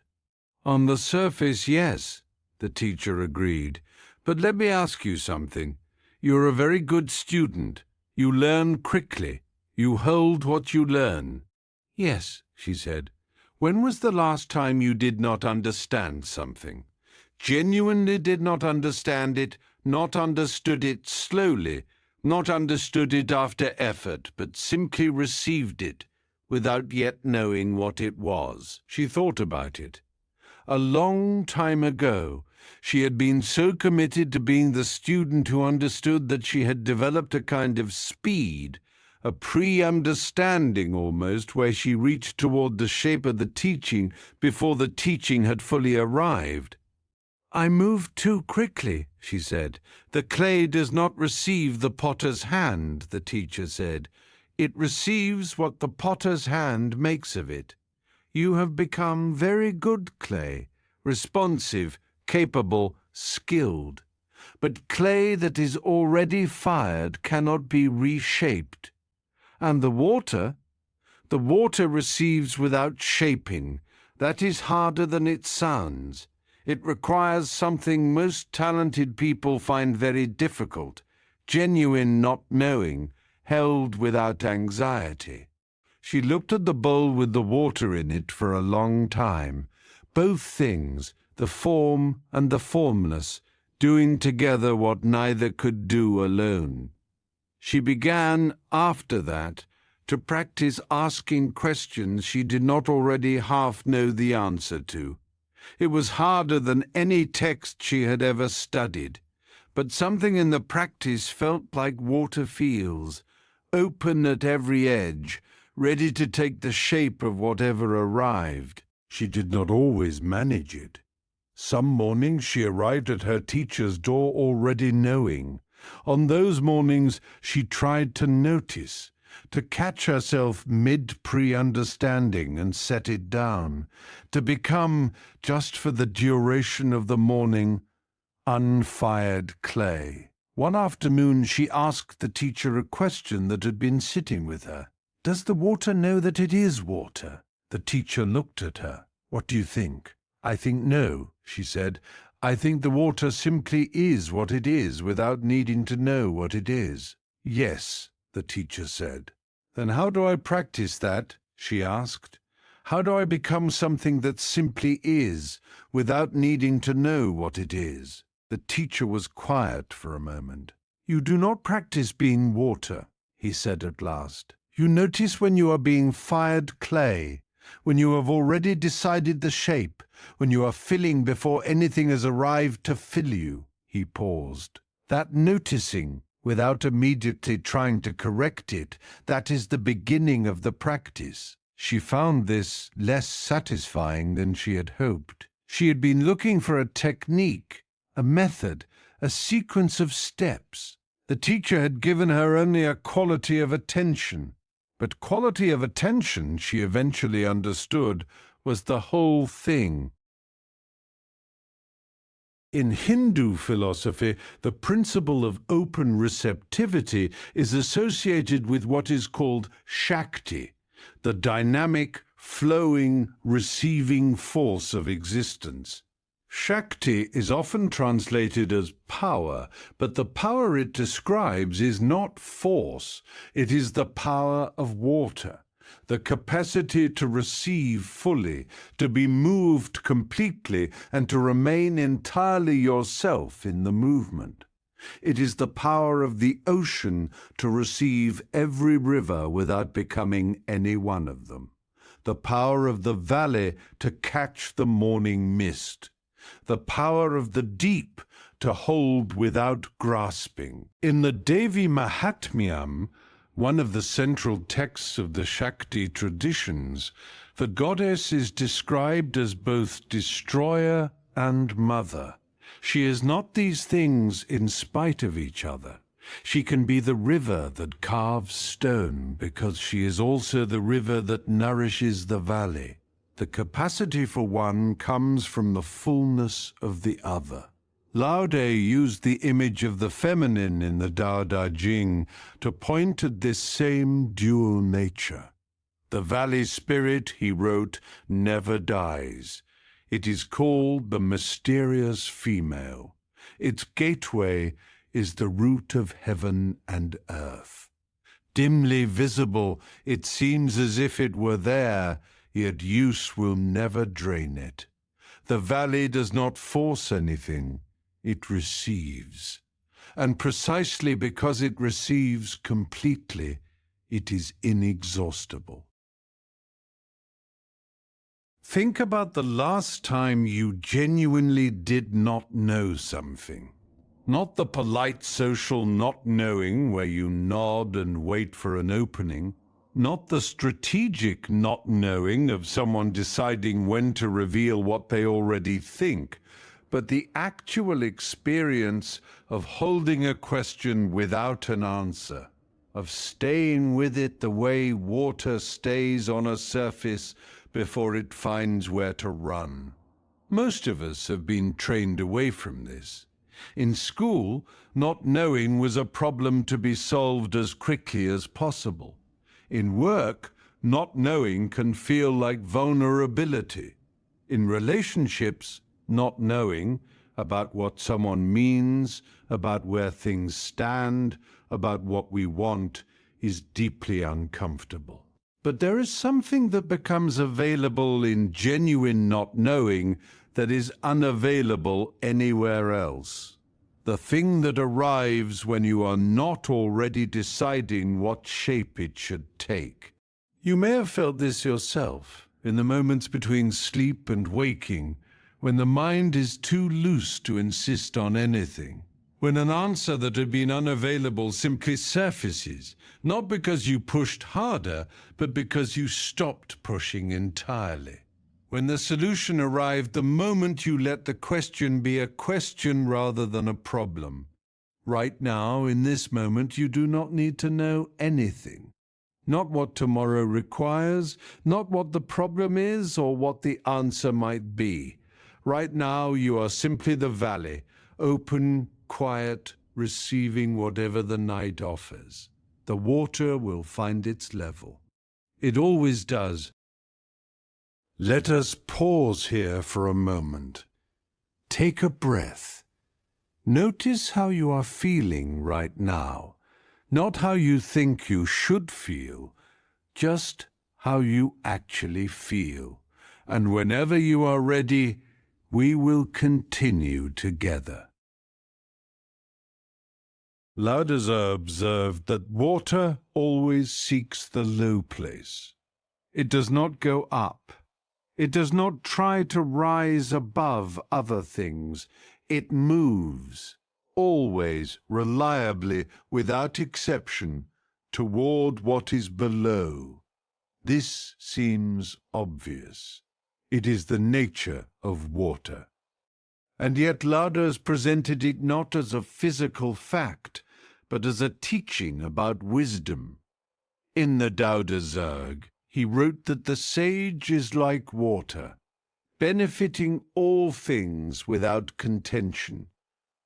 "On the surface, yes," the teacher agreed. "But let me ask you something. You're a very good student. You learn quickly. You hold what you learn." "Yes," she said. "When was the last time you did not understand something? Genuinely did not understand it, not understood it slowly, not understood it after effort, but simply received it, without yet knowing what it was." She thought about it. A long time ago, she had been so committed to being the student who understood that she had developed a kind of speed, a pre-understanding almost, where she reached toward the shape of the teaching before the teaching had fully arrived. "I moved too quickly," she said. "The clay does not receive the potter's hand," the teacher said. "It receives what the potter's hand makes of it. You have become very good clay, responsive, capable, skilled. But clay that is already fired cannot be reshaped. And the water receives without shaping. That is harder than it sounds. It requires something most talented people find very difficult, genuine not knowing, held without anxiety. She looked at the bowl with the water in it for a long time, both things, the form and the formless, doing together what neither could do alone. She began, after that, to practice asking questions she did not already half know the answer to. It was harder than any text she had ever studied, but something in the practice felt like water feels, open at every edge, ready to take the shape of whatever arrived. She did not always manage it. Some mornings she arrived at her teacher's door already knowing. On those mornings she tried to notice, to catch herself mid-pre-understanding and set it down, to become, just for the duration of the morning, unfired clay. One afternoon she asked the teacher a question that had been sitting with her. "Does the water know that it is water?" The teacher looked at her. "What do you think?" "I think no," she said. "I think the water simply is what it is without needing to know what it is." "Yes," the teacher said. "Then how do I practice that?" she asked. "How do I become something that simply is, without needing to know what it is?" The teacher was quiet for a moment. "You do not practice being water," he said at last. "You notice when you are being fired clay, when you have already decided the shape, when you are filling before anything has arrived to fill you." He paused. "That noticing, without immediately trying to correct it, that is the beginning of the practice." She found this less satisfying than she had hoped. She had been looking for a technique, a method, a sequence of steps. The teacher had given her only a quality of attention. But quality of attention, she eventually understood, was the whole thing. In Hindu philosophy, the principle of open receptivity is associated with what is called Shakti, the dynamic, flowing, receiving force of existence. Shakti is often translated as power, but the power it describes is not force. It is the power of water, the capacity to receive fully, to be moved completely, and to remain entirely yourself in the movement. It is the power of the ocean to receive every river without becoming any one of them. The power of the valley to catch the morning mist. The power of the deep to hold without grasping. In the Devi Mahatmyam, one of the central texts of the Shakti traditions, the goddess is described as both destroyer and mother. She is not these things in spite of each other. She can be the river that carves stone because she is also the river that nourishes the valley. The capacity for one comes from the fullness of the other. Lao Tzu used the image of the feminine in the Tao Te Ching to point at this same dual nature. The valley spirit, he wrote, never dies. It is called the mysterious female. Its gateway is the root of heaven and earth. Dimly visible, it seems as if it were there, yet use will never drain it. The valley does not force anything, it receives. And precisely because it receives completely, it is inexhaustible. Think about the last time you genuinely did not know something. Not the polite social not knowing where you nod and wait for an opening. Not the strategic not knowing of someone deciding when to reveal what they already think, but the actual experience of holding a question without an answer, of staying with it the way water stays on a surface before it finds where to run. Most of us have been trained away from this. In school, not knowing was a problem to be solved as quickly as possible. In work, not knowing can feel like vulnerability. In relationships, not knowing about what someone means, about where things stand, about what we want, is deeply uncomfortable. But there is something that becomes available in genuine not knowing that is unavailable anywhere else. The thing that arrives when you are not already deciding what shape it should take. You may have felt this yourself in the moments between sleep and waking, when the mind is too loose to insist on anything. When an answer that had been unavailable simply surfaces, not because you pushed harder, but because you stopped pushing entirely. When the solution arrived the moment you let the question be a question rather than a problem. Right now, in this moment, you do not need to know anything. Not what tomorrow requires, not what the problem is, or what the answer might be. Right now, you are simply the valley, open, quiet, receiving whatever the night offers. The water will find its level. It always does. Let us pause here for a moment. Take a breath. Notice how you are feeling right now. Not how you think you should feel, just how you actually feel. And whenever you are ready, we will continue together. Lao Tzu observed that water always seeks the low place. It does not go up. It does not try to rise above other things. It moves, always, reliably, without exception, toward what is below. This seems obvious. It is the nature of water. And yet Lao Tzu presented it not as a physical fact, but as a teaching about wisdom. In the Tao Te Ching, he wrote that the sage is like water, benefiting all things without contention,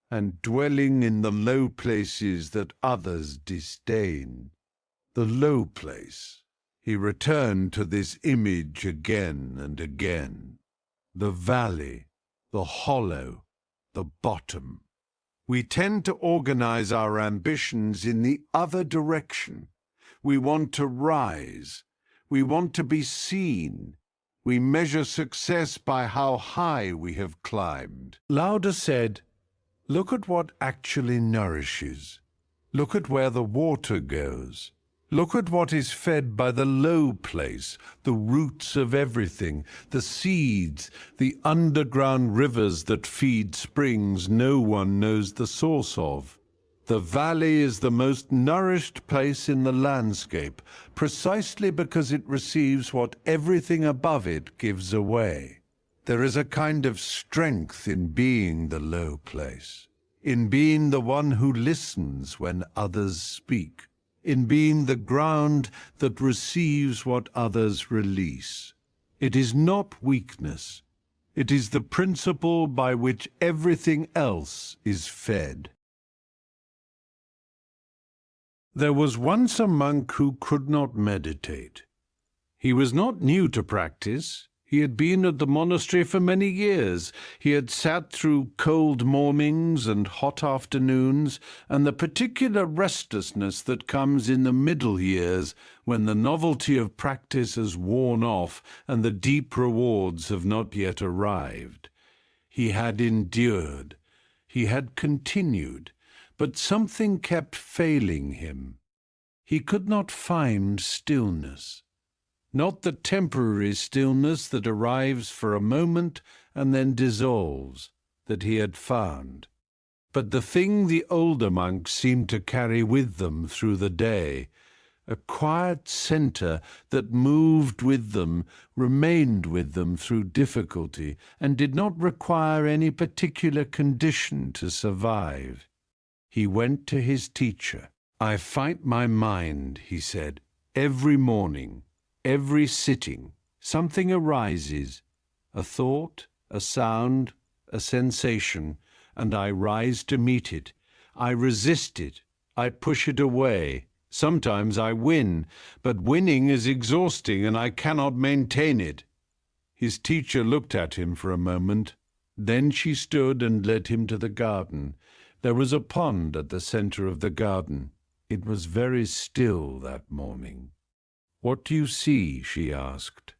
and dwelling in the low places that others disdain. The low place. He returned to this image again and again. The valley, the hollow, the bottom. We tend to organize our ambitions in the other direction. We want to rise. We want to be seen. We measure success by how high we have climbed. Lao Tzu said, "Look at what actually nourishes. Look at where the water goes. Look at what is fed by the low place, the roots of everything, the seeds, the underground rivers that feed springs no one knows the source of. The valley is the most nourished place in the landscape, precisely because it receives what everything above it gives away. There is a kind of strength in being the low place, in being the one who listens when others speak, in being the ground that receives what others release. It is not weakness. It is the principle by which everything else is fed." There was once a monk who could not meditate. He was not new to practice. He had been at the monastery for many years. He had sat through cold mornings and hot afternoons, and the particular restlessness that comes in the middle years when the novelty of practice has worn off and the deep rewards have not yet arrived. He had endured. He had continued. But something kept failing him. He could not find stillness. Not the temporary stillness that arrives for a moment and then dissolves, that he had found, but the thing the older monks seemed to carry with them through the day, a quiet centre that moved with them, remained with them through difficulty, and did not require any particular condition to survive. He went to his teacher. "I fight my mind," he said, "every morning. Every sitting, something arises, a thought, a sound, a sensation, and I rise to meet it. I resist it. I push it away. Sometimes I win, but winning is exhausting and I cannot maintain it. His teacher looked at him for a moment. Then she stood and led him to the garden. There was a pond at the center of the garden. It was very still that morning. "What do you see?" she asked.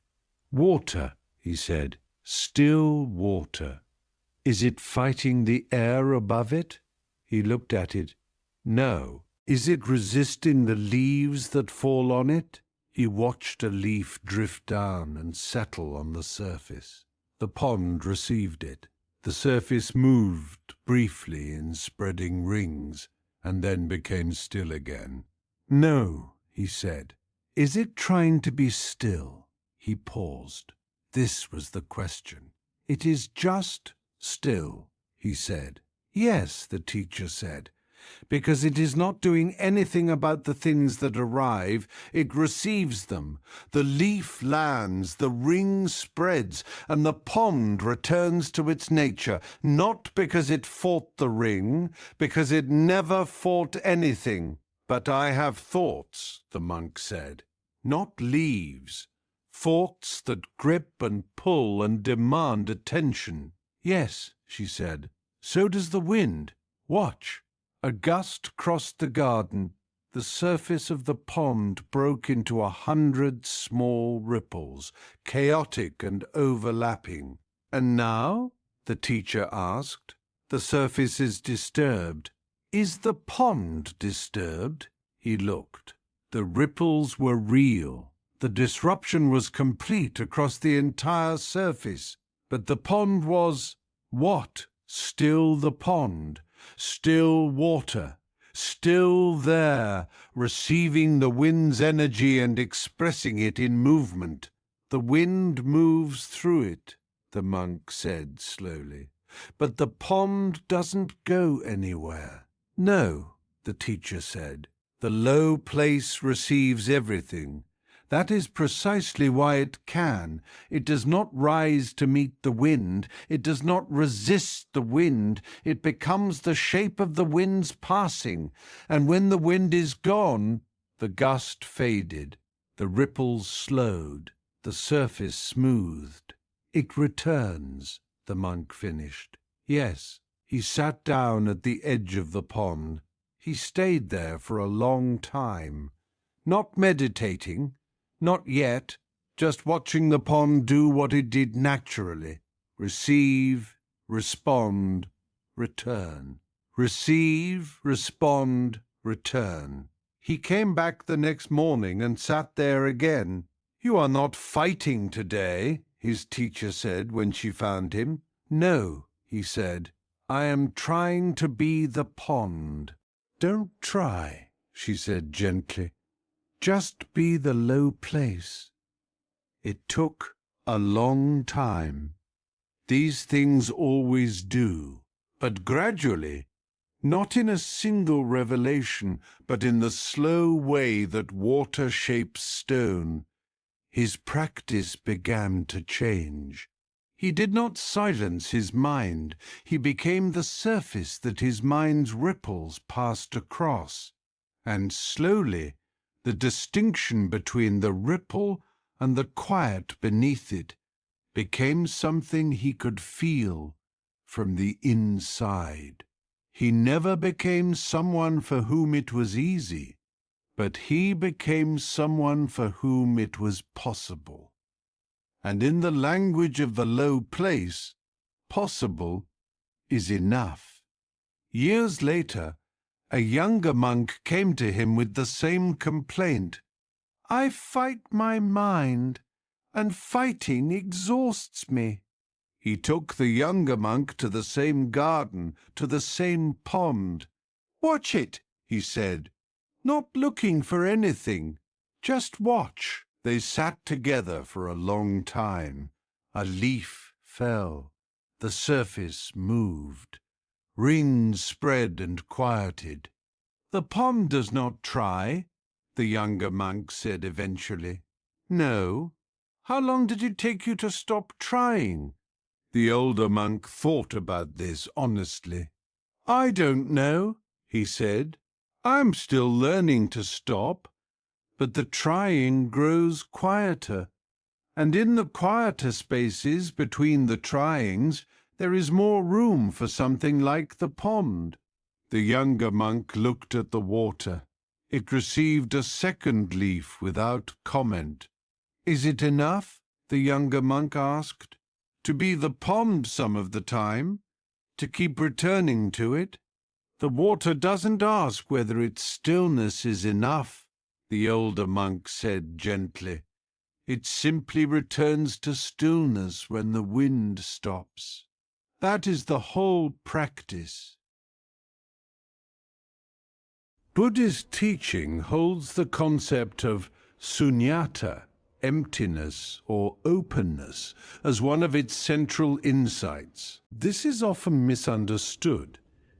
"Water," he said. "Still water." "Is it fighting the air above it?" He looked at it. "No." "Is it resisting the leaves that fall on it?" He watched a leaf drift down and settle on the surface. The pond received it. The surface moved briefly in spreading rings, and then became still again. "No," he said. "Is it trying to be still?" He paused. This was the question. "It is just still," he said. "Yes," the teacher said, "because it is not doing anything about the things that arrive, it receives them. The leaf lands, the ring spreads, and the pond returns to its nature, not because it fought the ring, because it never fought anything. But I have thoughts," the monk said, "not leaves. Thoughts that grip and pull and demand attention." "Yes," she said, "so does the wind. Watch." A gust crossed the garden. The surface of the pond broke into 100 small ripples, chaotic and overlapping. "And now?" the teacher asked. "The surface is disturbed." "Is the pond disturbed?" He looked. The ripples were real. The disruption was complete across the entire surface. But the pond was what? Still the pond. Still water, still there, receiving the wind's energy and expressing it in movement. "The wind moves through it," the monk said slowly, "but the pond doesn't go anywhere." "No," the teacher said, "the low place receives everything. That is precisely why it can. It does not rise to meet the wind. It does not resist the wind. It becomes the shape of the wind's passing. And when the wind is gone, the gust faded, the ripples slowed, the surface smoothed. It returns," the monk finished. "Yes." He sat down at the edge of the pond. He stayed there for a long time, not meditating, not yet, just watching the pond do what it did naturally. Receive, respond, return. Receive, respond, return. He came back the next morning and sat there again. "You are not fighting today," his teacher said when she found him. "No," he said, "I am trying to be the pond." "Don't try," she said gently. "Just be the low place." It took a long time. These things always do. But gradually, not in a single revelation, but in the slow way that water shapes stone, his practice began to change. He did not silence his mind. He became the surface that his mind's ripples passed across. And slowly, the distinction between the ripple and the quiet beneath it became something he could feel from the inside. He never became someone for whom it was easy, but he became someone for whom it was possible. And in the language of the low place, possible is enough. Years later, a younger monk came to him with the same complaint. "I fight my mind, and fighting exhausts me." He took the younger monk to the same garden, to the same pond. "Watch it," he said, "not looking for anything. Just watch." They sat together for a long time. A leaf fell. The surface moved. Rings spread and quieted. "The pond does not try," the younger monk said eventually. "No. How long did it take you to stop trying?" The older monk thought about this honestly. "I don't know," he said. "I'm still learning to stop, but the trying grows quieter. And in the quieter spaces between the tryings, there is more room for something like the pond." The younger monk looked at the water. It received a second leaf without comment. "Is it enough?" the younger monk asked. "To be the pond some of the time? To keep returning to it? The water doesn't ask whether its stillness is enough," the older monk said gently. "It simply returns to stillness when the wind stops. That is the whole practice." Buddhist teaching holds the concept of sunyata, emptiness or openness, as one of its central insights. This is often misunderstood.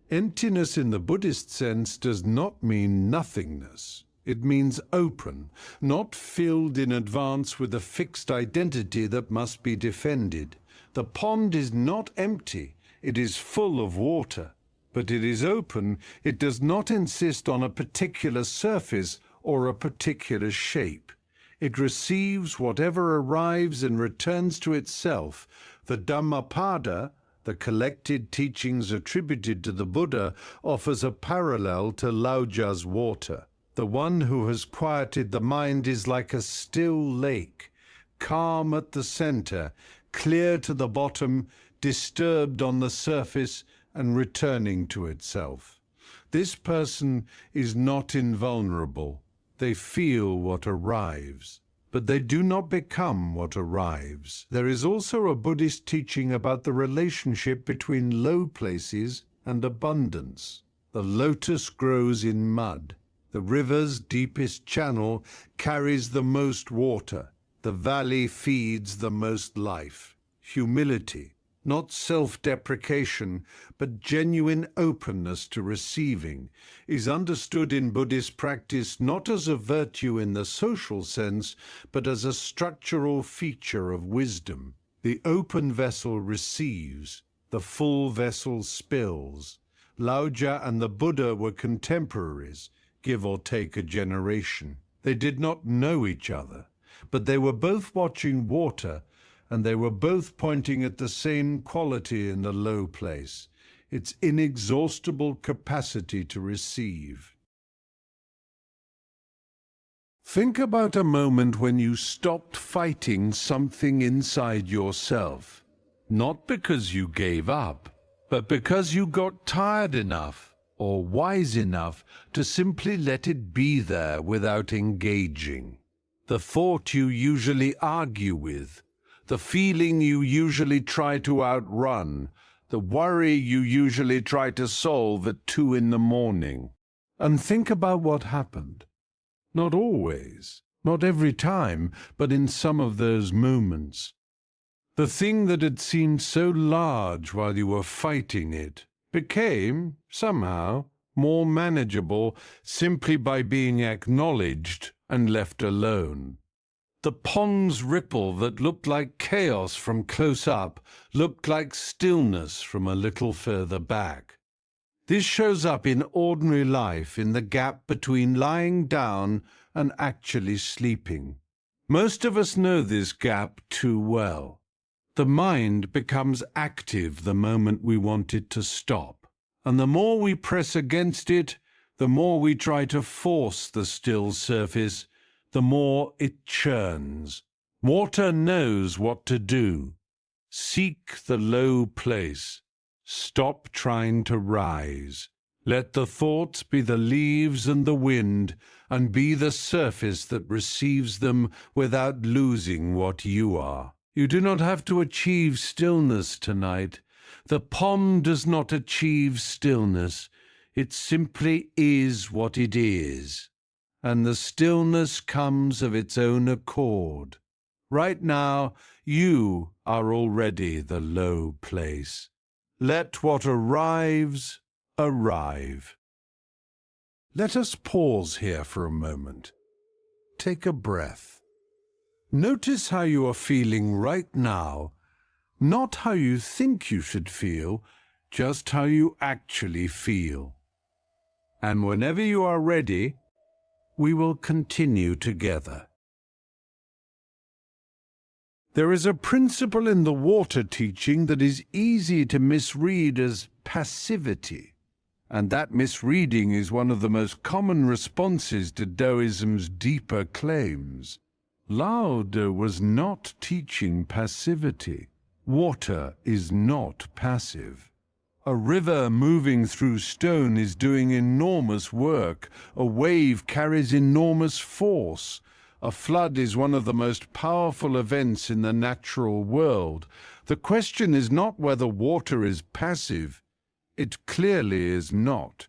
Emptiness in the Buddhist sense does not mean nothingness. It means open, not filled in advance with a fixed identity that must be defended. The pond is not empty, it is full of water. But it is open, it does not insist on a particular surface or a particular shape. It receives whatever arrives and returns to itself. The Dhammapada, the collected teachings attributed to the Buddha, offers a parallel to Lao Tzu's water. The one who has quieted the mind is like a still lake, calm at the center, clear to the bottom, disturbed on the surface, and returning to itself. This person is not invulnerable. They feel what arrives, but they do not become what arrives. There is also a Buddhist teaching about the relationship between low places and abundance. The lotus grows in mud. The river's deepest channel carries the most water. The valley feeds the most life. Humility, not self-deprecation, but genuine openness to receiving, is understood in Buddhist practice not as a virtue in the social sense, but as a structural feature of wisdom. The open vessel receives, the full vessel spills. Lao Tzu and the Buddha were contemporaries, give or take a generation. They did not know each other, but they were both watching water, and they were both pointing at the same quality in the low place, its inexhaustible capacity to receive. Think about a moment when you stopped fighting something inside yourself, not because you gave up, but because you got tired enough or wise enough to simply let it be there without engaging. The thought you usually argue with, the feeling you usually try to outrun, the worry you usually try to solve at 2 a.m. And think about what happened. Not always, not every time, but in some of those moments. The thing that had seemed so large while you were fighting it became, somehow, more manageable simply by being acknowledged and left alone. The pond's ripple that looked like chaos from close up looked like stillness from a little further back. This shows up in ordinary life in the gap between lying down and actually sleeping. Most of us know this gap too well. The mind becomes active the moment we want it to stop, and the more we press against it, the more we try to force the still surface, the more it churns. Water knows what to do. Seek the low place. Stop trying to rise. Let the thoughts be the leaves and the wind, and be the surface that receives them without losing what you are. You do not have to achieve stillness tonight. The pond does not achieve stillness. It simply is what it is. And the stillness comes of its own accord. Right now, you are already the low place. Let what arrives, arrive. Let us pause here for a moment. Take a breath. Notice how you are feeling right now, Not how you think you should feel, just how you actually feel. And whenever you are ready, we will continue together. There is a principle in the water teaching that is easy to misread as passivity, and that misreading is one of the most common responses to Taoism's deeper claims. Lao Tzu was not teaching passivity. Water is not passive. A river moving through stone is doing enormous work. A wave carries enormous force. A flood is one of the most powerful events in the natural world. The question is not whether water is passive. It clearly is not.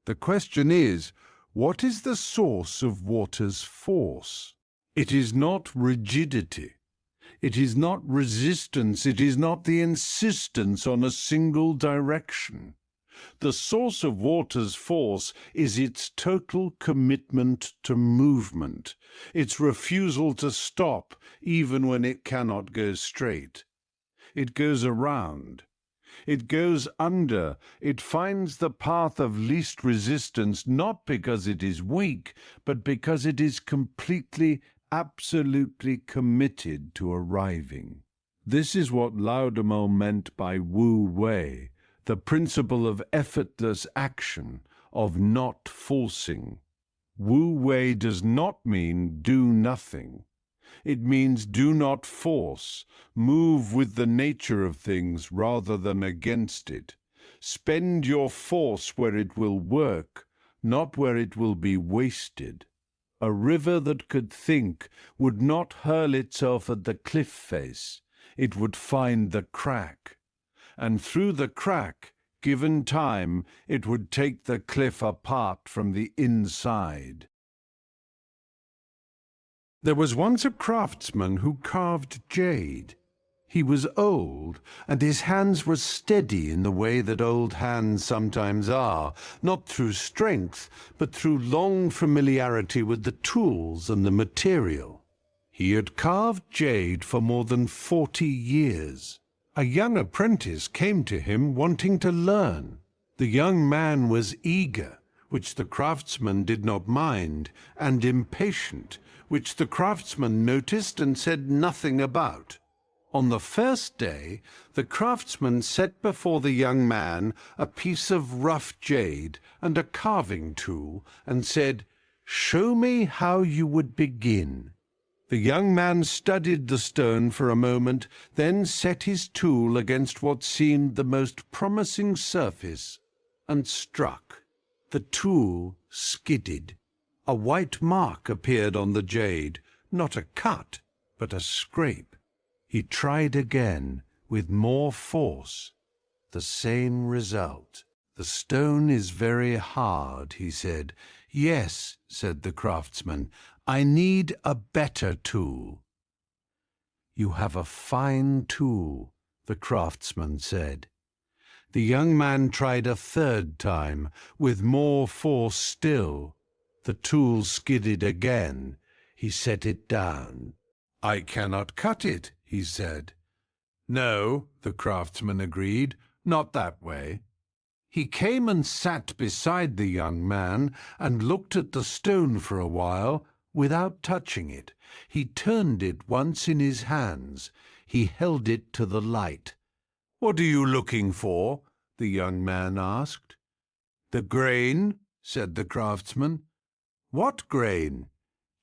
The question is, what is the source of water's force? It is not rigidity. It is not resistance. It is not the insistence on a single direction. The source of water's force is its total commitment to movement, its refusal to stop even when it cannot go straight. It goes around. It goes under. It finds the path of least resistance not because it is weak, but because it is completely, absolutely committed to arriving. This is what Lao Tzu meant by Wu Wei, the principle of effortless action, of not forcing. Wu Wei does not mean do nothing. It means do not force. Move with the nature of things rather than against it. Spend your force where it will work, not where it will be wasted. A river that could think would not hurl itself at the cliff face. It would find the crack. And through the crack, given time, it would take the cliff apart from the inside. There was once a craftsman who carved jade. He was old, and his hands were steady in the way that old hands sometimes are, not through strength, but through long familiarity with the tools and the material. He had carved jade for more than 40 years. A young apprentice came to him wanting to learn. The young man was eager, which the craftsman did not mind, and impatient, which the craftsman noticed and said nothing about. On the first day, the craftsman set before the young man a piece of rough jade and a carving tool, and said, "Show me how you would begin." The young man studied the stone for a moment, then set his tool against what seemed the most promising surface, and struck. The tool skidded. A white mark appeared on the jade, not a cut, but a scrape. He tried again, with more force. The same result. "The stone is very hard," he said. "Yes," said the craftsman, "I need a better tool." "You have a fine tool," the craftsman said. The young man tried a third time, with more force still. The tool skidded again. He set it down. "I cannot cut it," he said. "No," the craftsman agreed, "not that way." He came and sat beside the young man and looked at the stone for a while without touching it. He turned it once in his hands. He held it to the light. "What are you looking for?" the young man asked. "The grain," said the craftsman. "What grain?"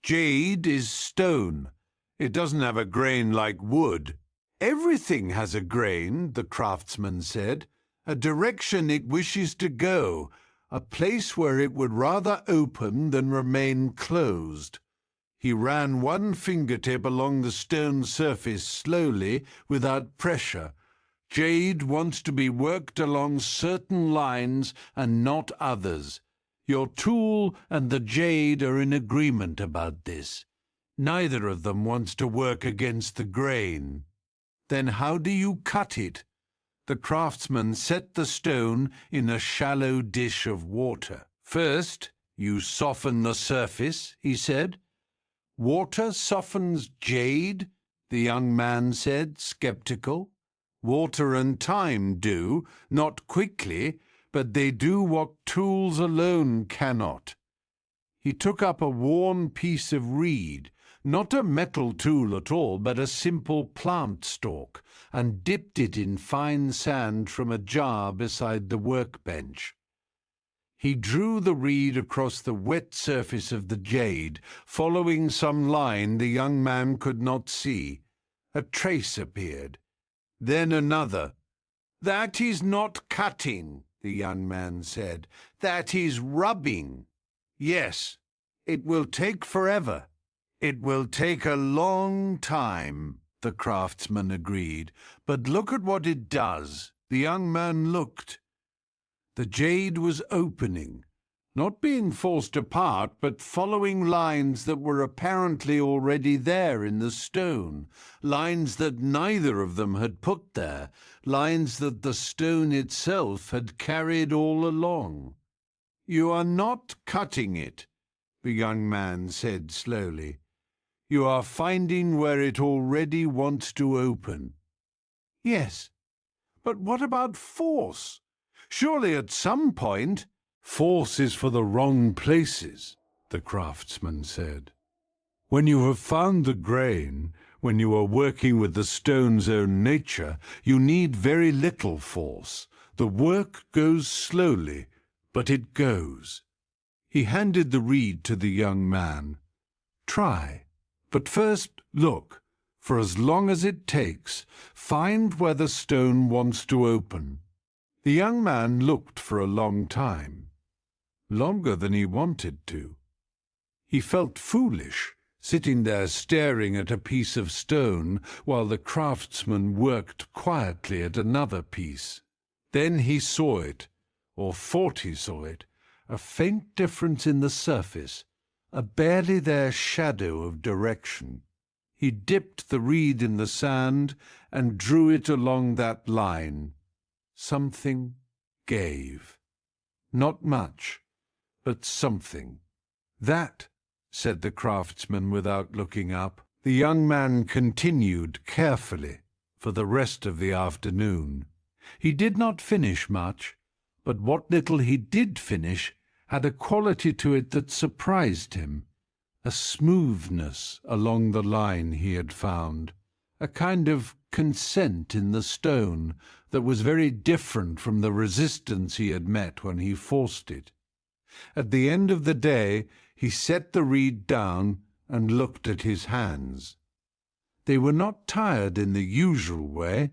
"Jade is stone. It doesn't have a grain like wood." "Everything has a grain," the craftsman said, "a direction it wishes to go, a place where it would rather open than remain closed." He ran one fingertip along the stone surface slowly, without pressure. "Jade wants to be worked along certain lines and not others. Your tool and the jade are in agreement about this. Neither of them wants to work against the grain." "Then how do you cut it?" The craftsman set the stone in a shallow dish of water. "First, you soften the surface," he said. "Water softens jade?" the young man said, skeptical. Water and time do, not quickly, but they do what tools alone cannot. He took up a worn piece of reed, not a metal tool at all, but a simple plant stalk, and dipped it in fine sand from a jar beside the workbench. He drew the reed across the wet surface of the jade, following some line the young man could not see. A trace appeared. Then another. "That is not cutting," the young man said. "That is rubbing. Yes, it will take forever. It will take a long time," the craftsman agreed. "But look at what it does." The young man looked. The jade was opening, not being forced apart, but following lines that were apparently already there in the stone, lines that neither of them had put there, lines that the stone itself had carried all along. "You are not cutting it," the young man said slowly. "You are finding where it already wants to open." "Yes, but what about force? Surely at some point—" "Force is for the wrong places," the craftsman said. "When you have found the grain, when you are working with the stone's own nature, you need very little force. The work goes slowly, but it goes." He handed the reed to the young man. "Try, but first look. For as long as it takes, find where the stone wants to open." The young man looked for a long time, longer than he wanted to. He felt foolish, sitting there staring at a piece of stone while the craftsman worked quietly at another piece. Then he saw it, or thought he saw it, a faint difference in the surface, a barely there shadow of direction. He dipped the reed in the sand and drew it along that line. Something gave. Not much, but something. "That," said the craftsman without looking up. The young man continued carefully for the rest of the afternoon. He did not finish much, but what little he did finish had a quality to it that surprised him, a smoothness along the line he had found, a kind of consent in the stone that was very different from the resistance he had met when he forced it. At the end of the day he set the reed down and looked at his hands. They were not tired in the usual way.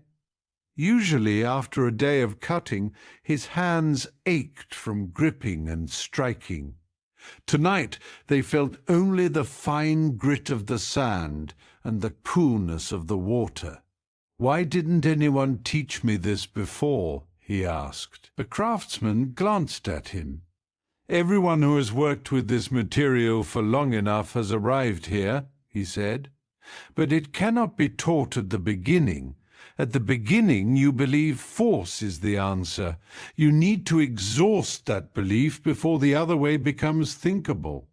Usually, after a day of cutting, his hands ached from gripping and striking. Tonight they felt only the fine grit of the sand and the coolness of the water. "Why didn't anyone teach me this before?" he asked. The craftsman glanced at him. "Everyone who has worked with this material for long enough has arrived here," he said. "But it cannot be taught at the beginning. At the beginning you believe force is the answer. You need to exhaust that belief before the other way becomes thinkable.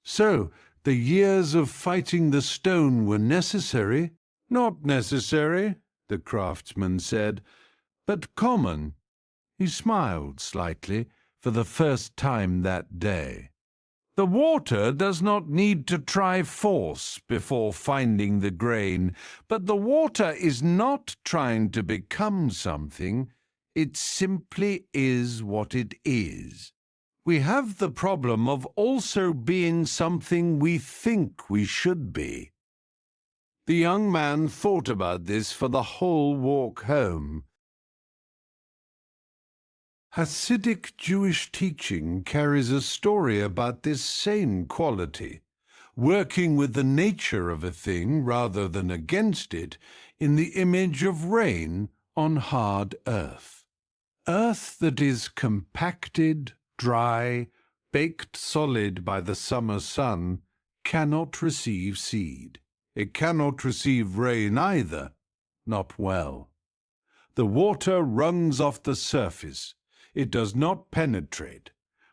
So the years of fighting the stone were necessary?" "Not necessary," the craftsman said, "but common." He smiled slightly for the first time that day. "The water does not need to try force before finding the grain, but the water is not trying to become something. It simply is what it is. We have the problem of also being something we think we should be." The young man thought about this for the whole walk home. Hasidic Jewish teaching carries a story about this same quality, working with the nature of a thing rather than against it, in the image of rain on hard earth. Earth that is compacted, dry, baked solid by the summer sun, cannot receive seed. It cannot receive rain either, not well. The water runs off the surface. It does not penetrate.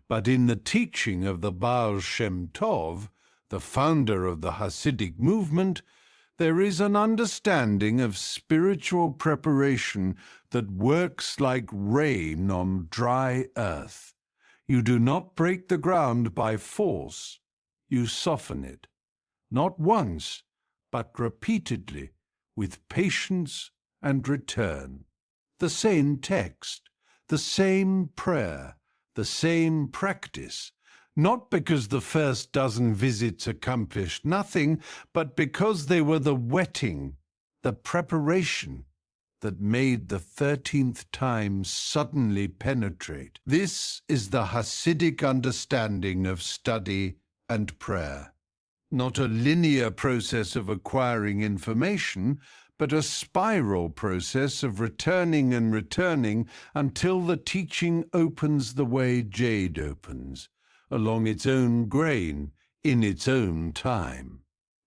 But in the teaching of the Baal Shem Tov, the founder of the Hasidic movement, There is an understanding of spiritual preparation that works like rain on dry earth. You do not break the ground by force. You soften it, not once, but repeatedly, with patience and return. The same text, the same prayer, the same practice, not because the first dozen visits accomplished nothing, but because they were the wetting, the preparation, that made the 13th time suddenly penetrate. This is the Hasidic understanding of study and prayer. Not a linear process of acquiring information, but a spiral process of returning and returning until the teaching opens the way jade opens, along its own grain, in its own time.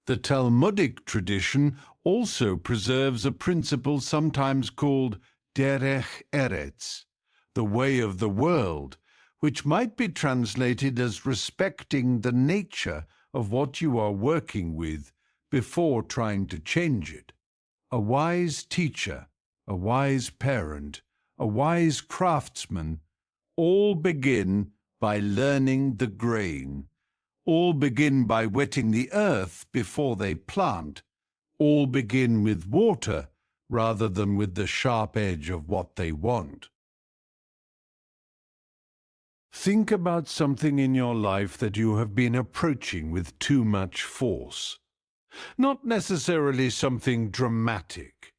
The Talmudic tradition also preserves a principle sometimes called derech eretz, the way of the world, which might be translated as respecting the nature of what you are working with before trying to change it. A wise teacher, a wise parent, a wise craftsman, all begin by learning the grain. All begin by wetting the earth before they plant. All begin with water rather than with the sharp edge of what they want. Think about something in your life that you have been approaching with too much force. Not necessarily something dramatic.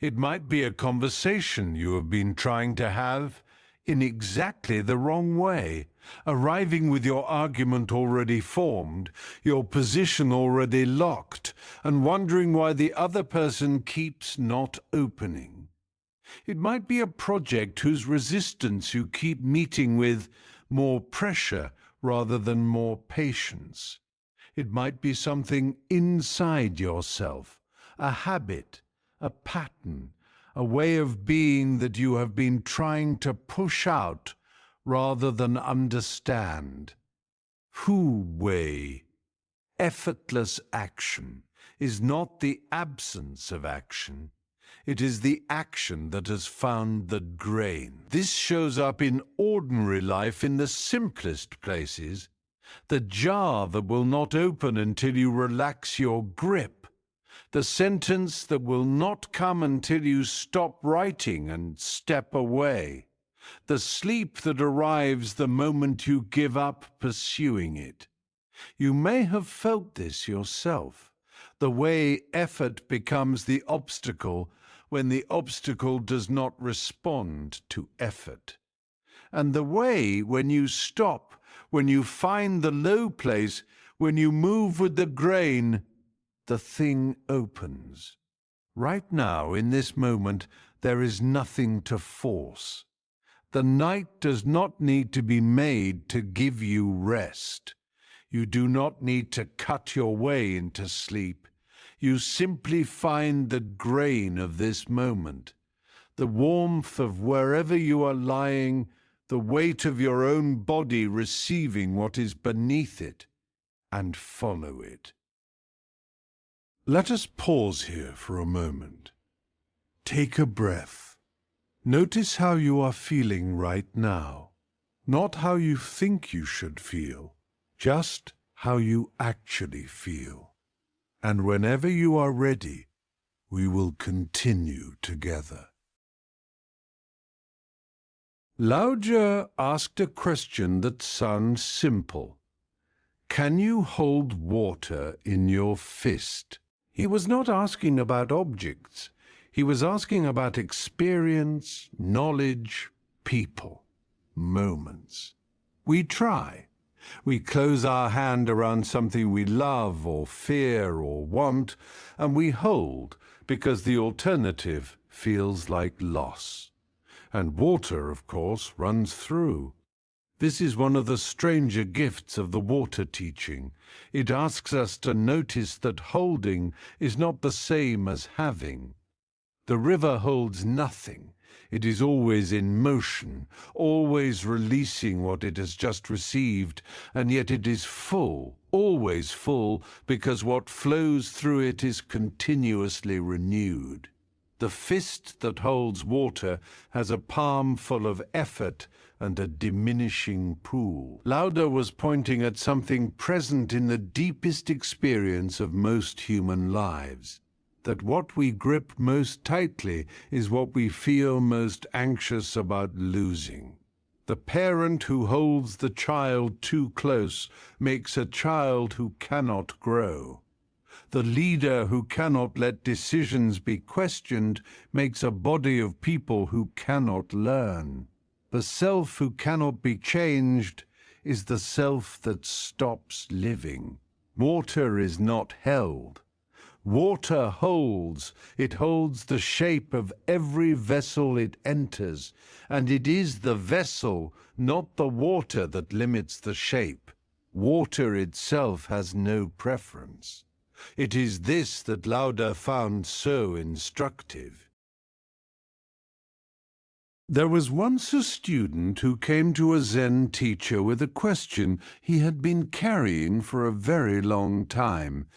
It might be a conversation you have been trying to have in exactly the wrong way, arriving with your argument already formed, your position already locked, and wondering why the other person keeps not opening. It might be a project whose resistance you keep meeting with more pressure rather than more patience. It might be something inside yourself, a habit, a pattern, a way of being that you have been trying to push out rather than understand. Hu Wei, effortless action, is not the absence of action. It is the action that has found the grain. This shows up in ordinary life in the simplest places. The jar that will not open until you relax your grip. The sentence that will not come until you stop writing and step away. The sleep that arrives the moment you give up pursuing it. You may have felt this yourself, the way effort becomes the obstacle when the obstacle does not respond to effort. And the way when you stop, when you find the low place, when you move with the grain, the thing opens. Right now, in this moment, there is nothing to force. The night does not need to be made to give you rest. You do not need to cut your way into sleep. You simply find the grain of this moment, the warmth of wherever you are lying, the weight of your own body receiving what is beneath it, and follow it. Let us pause here for a moment. Take a breath. Notice how you are feeling right now, not how you think you should feel, just how you actually feel. And whenever you are ready, we will continue together. Lao Tzu asked a question that sounds simple. Can you hold water in your fist? He was not asking about objects. He was asking about experience, knowledge, people, moments. We try. We close our hand around something we love or fear or want, and we hold because the alternative feels like loss. And water, of course, runs through. This is one of the stranger gifts of the water teaching. It asks us to notice that holding is not the same as having. The river holds nothing. It is always in motion, always releasing what it has just received, and yet it is full, always full, because what flows through it is continuously renewed. The fist that holds water has a palm full of effort and a diminishing pool. Lao Tzu was pointing at something present in the deepest experience of most human lives. That what we grip most tightly is what we feel most anxious about losing. The parent who holds the child too close makes a child who cannot grow. The leader who cannot let decisions be questioned makes a body of people who cannot learn. The self who cannot be changed is the self that stops living. Water is not held. Water holds. It holds the shape of every vessel it enters, and it is the vessel, not the water, that limits the shape. Water itself has no preference. It is this that Lao Tzu found so instructive. There was once a student who came to a Zen teacher with a question he had been carrying for a very long time.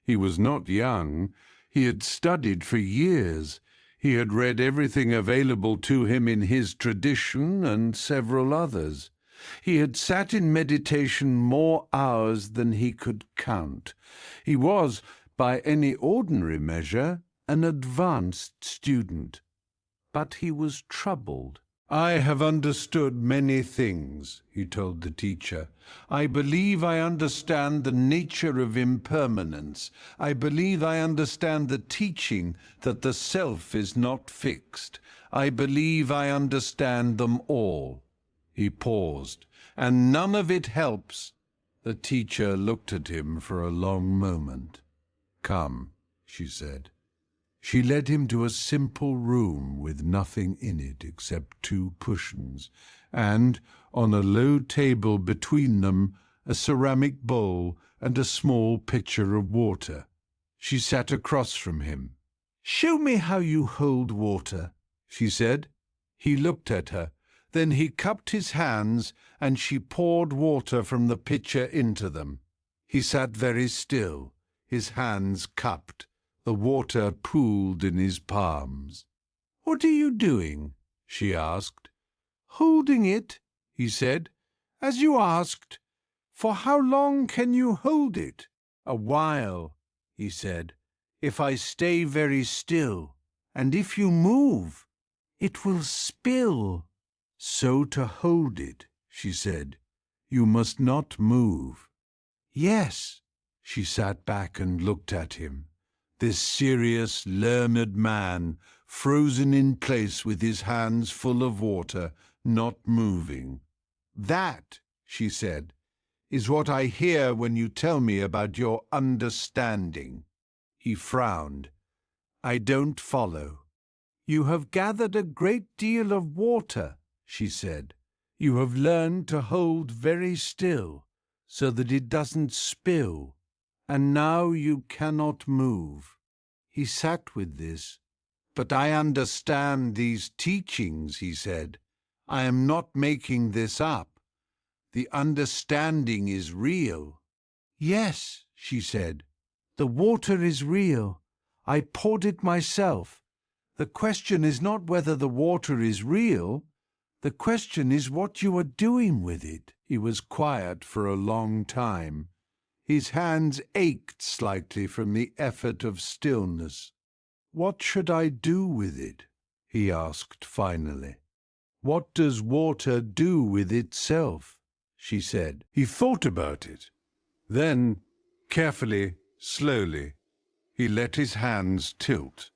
He was not young. He had studied for years. He had read everything available to him in his tradition and several others. He had sat in meditation more hours than he could count. He was, by any ordinary measure, an advanced student. But he was troubled. "I have understood many things," he told the teacher. "I believe I understand the nature of impermanence. I believe I understand the teaching that the self is not fixed. I believe I understand them all." He paused. "And none of it helps." The teacher looked at him for a long moment. "Come," she said. She led him to a simple room with nothing in it except 2 cushions, and, on a low table between them, a ceramic bowl and a small pitcher of water. She sat across from him. "Show me how you hold water," she said. He looked at her. Then he cupped his hands, and she poured water from the pitcher into them. He sat very still, his hands cupped. The water pooled in his palms. "What are you doing?" she asked. "Holding it," he said, "as you asked. For how long can you hold it?" "A while," he said, "if I stay very still. And if you move, it will spill." "So to hold it," she said, "you must not move." "Yes." She sat back and looked at him. This serious, learned man, frozen in place with his hands full of water, not moving. "That," she said, "is what I hear when you tell me about your understanding." He frowned. "I don't follow." "You have gathered a great deal of water," she said. "You have learned to hold very still, so that it doesn't spill. And now you cannot move." He sat with this. "But I understand these teachings," he said. "I am not making this up. The understanding is real." "Yes," she said, "the water is real. I poured it myself. The question is not whether the water is real. The question is what you are doing with it." He was quiet for a long time. His hands ached slightly from the effort of stillness. "What should I do with it?" he asked finally. "What does water do with itself?" she said. He thought about it. Then, carefully, slowly, he let his hands tilt.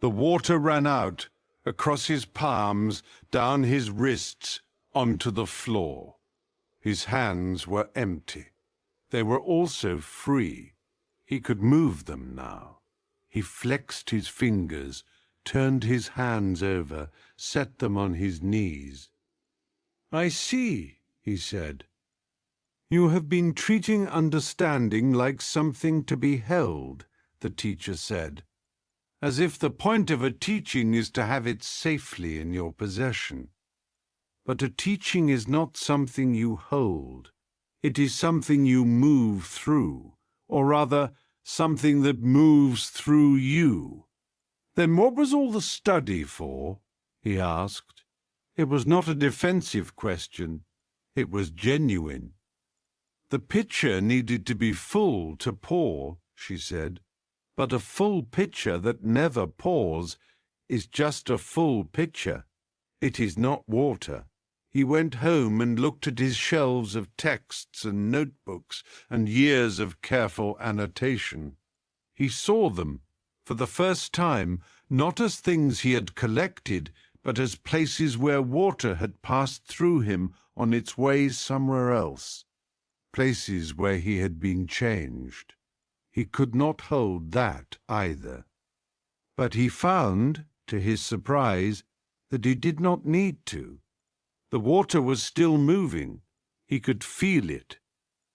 The water ran out, across his palms, down his wrists, onto the floor. His hands were empty. They were also free. He could move them now. He flexed his fingers, turned his hands over, set them on his knees. "I see," he said. "You have been treating understanding like something to be held," the teacher said. as if the point of a teaching is to have it safely in your possession. But a teaching is not something you hold. It is something you move through, or rather, something that moves through you. Then what was all the study for? He asked. It was not a defensive question. It was genuine. The pitcher needed to be full to pour, she said. But a full pitcher that never pours is just a full pitcher. It is not water. He went home and looked at his shelves of texts and notebooks and years of careful annotation. He saw them, for the first time, not as things he had collected, but as places where water had passed through him on its way somewhere else, places where he had been changed. He could not hold that either. But he found, to his surprise, that he did not need to. The water was still moving. He could feel it.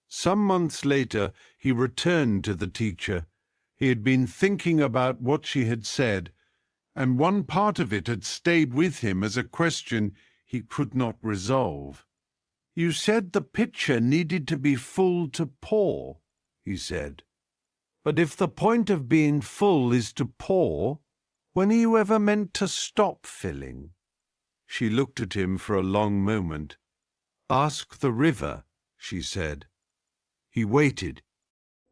Some months later, he returned to the teacher. He had been thinking about what she had said, and one part of it had stayed with him as a question he could not resolve. "You said the pitcher needed to be full to pour," he said. "But if the point of being full is to pour, when are you ever meant to stop filling?" She looked at him for a long moment. "Ask the river," she said. He waited.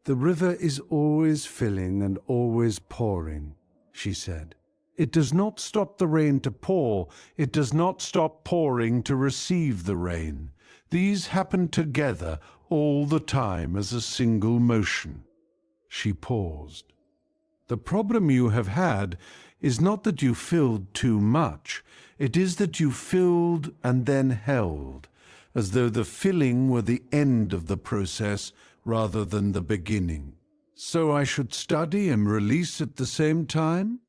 "The river is always filling and always pouring," she said. "It does not stop the rain to pour. It does not stop pouring to receive the rain. These happen together all the time as a single motion." She paused. "The problem you have had is not that you filled too much. It is that you filled and then held, as though the filling were the end of the process rather than the beginning. So I should study and release at the same time?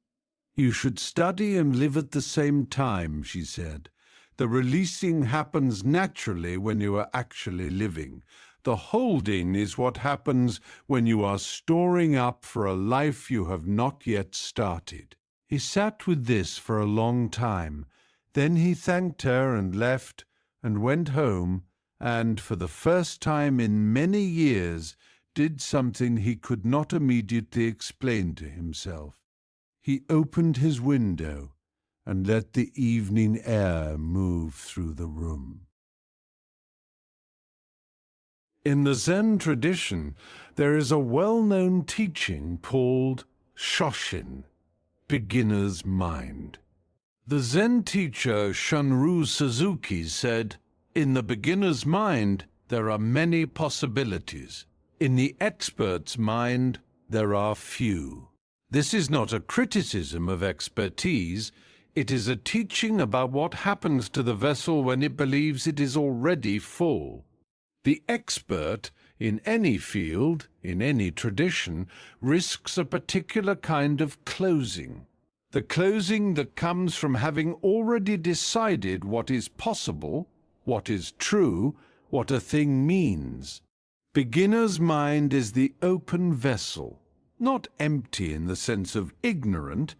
You should study and live at the same time," she said. "The releasing happens naturally when you are actually living. The holding is what happens when you are storing up for a life you have not yet started." He sat with this for a long time. Then he thanked her and left, and went home, and, for the first time in many years, did something he could not immediately explain to himself. He opened his window and let the evening air move through the room. In the Zen tradition, there is a well-known teaching called Shoshin, beginner's mind. The Zen teacher Shunryu Suzuki said, "In the beginner's mind, there are many possibilities. In the expert's mind, there are few." This is not a criticism of expertise. It is a teaching about what happens to the vessel when it believes it is already full. The expert, in any field, in any tradition, risks a particular kind of closing. The closing that comes from having already decided what is possible, what is true, what a thing means. Beginner's mind is the open vessel, not empty in the sense of ignorant.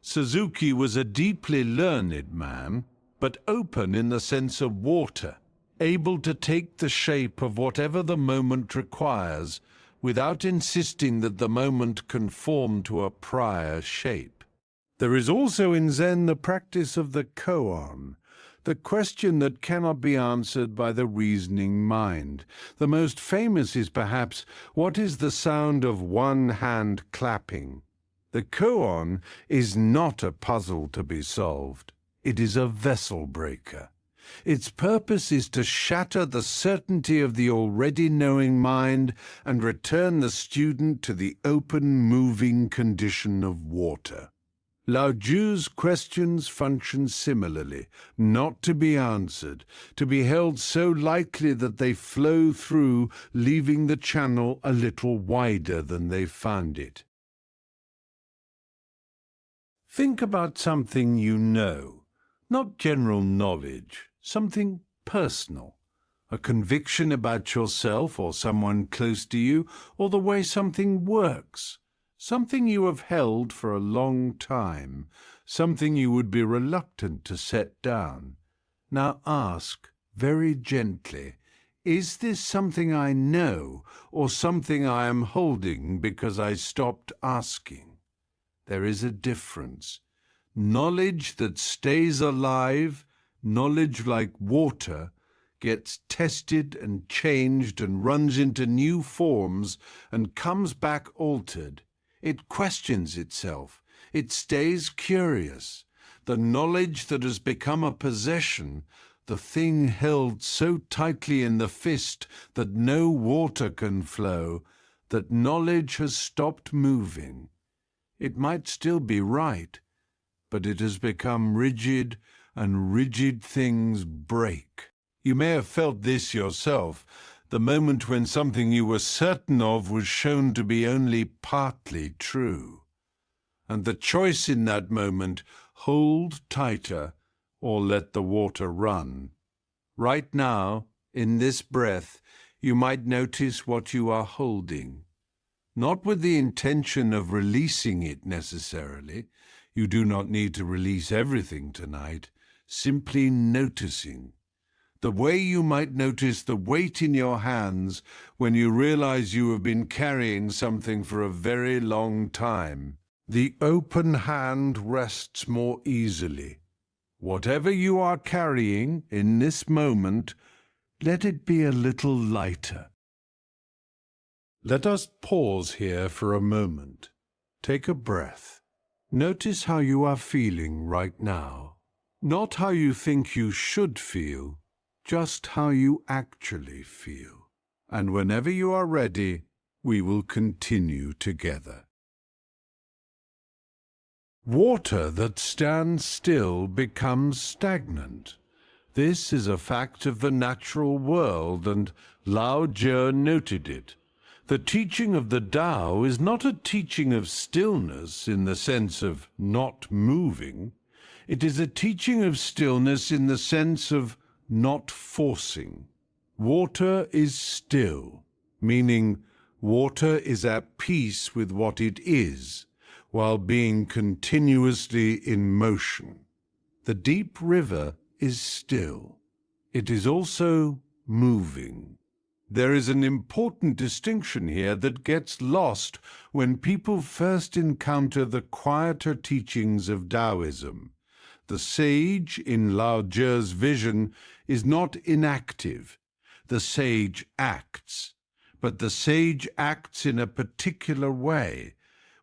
Suzuki was a deeply learned man, but open in the sense of water, able to take the shape of whatever the moment requires, without insisting that the moment conform to a prior shape. There is also in Zen the practice of the koan, the question that cannot be answered by the reasoning mind. The most famous is perhaps, what is the sound of one hand clapping? The koan is not a puzzle to be solved. It is a vessel breaker. Its purpose is to shatter the certainty of the already knowing mind and return the student to the open, moving condition of water. Lao Tzu's questions function similarly, not to be answered, to be held so lightly that they flow through, leaving the channel a little wider than they found it. Think about something you know, not general knowledge, something personal, a conviction about yourself or someone close to you, or the way something works, something you have held for a long time, something you would be reluctant to set down. Now ask, very gently, is this something I know or something I am holding because I stopped asking? There is a difference. Knowledge that stays alive, knowledge like water, gets tested and changed and runs into new forms and comes back altered. It questions itself. It stays curious. The knowledge that has become a possession, the thing held so tightly in the fist that no water can flow, that knowledge has stopped moving. It might still be right, but it has become rigid, and rigid things break. You may have felt this yourself, the moment when something you were certain of was shown to be only partly true. And the choice in that moment, hold tighter or let the water run. Right now, in this breath, you might notice what you are holding. Not with the intention of releasing it necessarily. You do not need to release everything tonight. Simply noticing. The way you might notice the weight in your hands when you realize you have been carrying something for a very long time. The open hand rests more easily. Whatever you are carrying in this moment, let it be a little lighter. Let us pause here for a moment. Take a breath. Notice how you are feeling right now. Not how you think you should feel, just how you actually feel. And whenever you are ready, we will continue together. Water that stands still becomes stagnant. This is a fact of the natural world, and Lao Tzu noted it. The teaching of the Tao is not a teaching of stillness in the sense of not moving. It is a teaching of stillness in the sense of not forcing. Water is still, meaning water is at peace with what it is, while being continuously in motion. The deep river is still. It is also moving. There is an important distinction here that gets lost when people first encounter the quieter teachings of Taoism. The sage, in Lao Tzu's vision, is not inactive. The sage acts, but the sage acts in a particular way,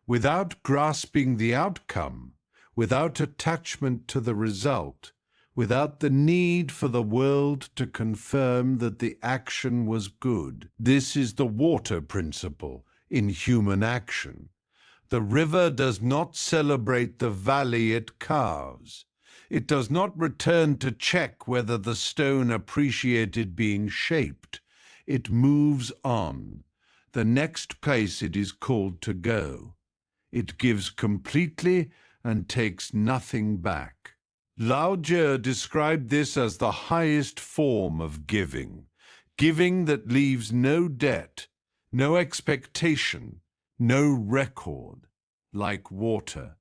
without grasping the outcome, without attachment to the result, without the need for the world to confirm that the action was good. This is the water principle in human action. The river does not celebrate the valley it carves. It does not return to check whether the stone appreciated being shaped. It moves on. The next place it is called to go. It gives completely and takes nothing back. Lao Tzu described this as the highest form of giving, giving that leaves no debt, no expectation, no record, like water.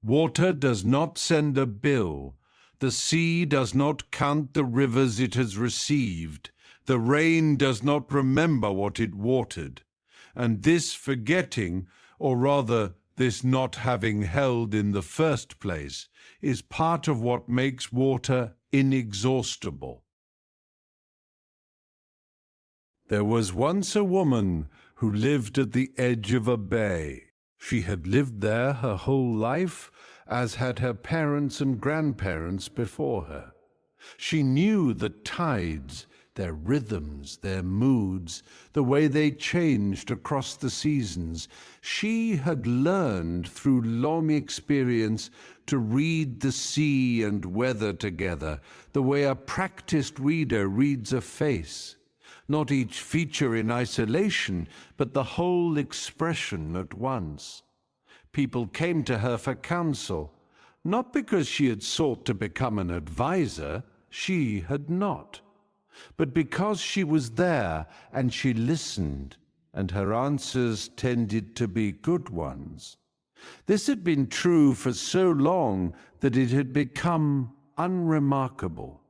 Water does not send a bill. The sea does not count the rivers it has received. The rain does not remember what it watered. And this forgetting, or rather this not having held in the first place, is part of what makes water inexhaustible. There was once a woman who lived at the edge of a bay. She had lived there her whole life, as had her parents and grandparents before her. She knew the tides, their rhythms, their moods, the way they changed across the seasons. She had learned through long experience to read the sea and weather together, the way a practiced reader reads a face. Not each feature in isolation, but the whole expression at once. People came to her for counsel, not because she had sought to become an advisor, she had not, but because she was there and she listened, and her answers tended to be good ones. This had been true for so long that it had become unremarkable.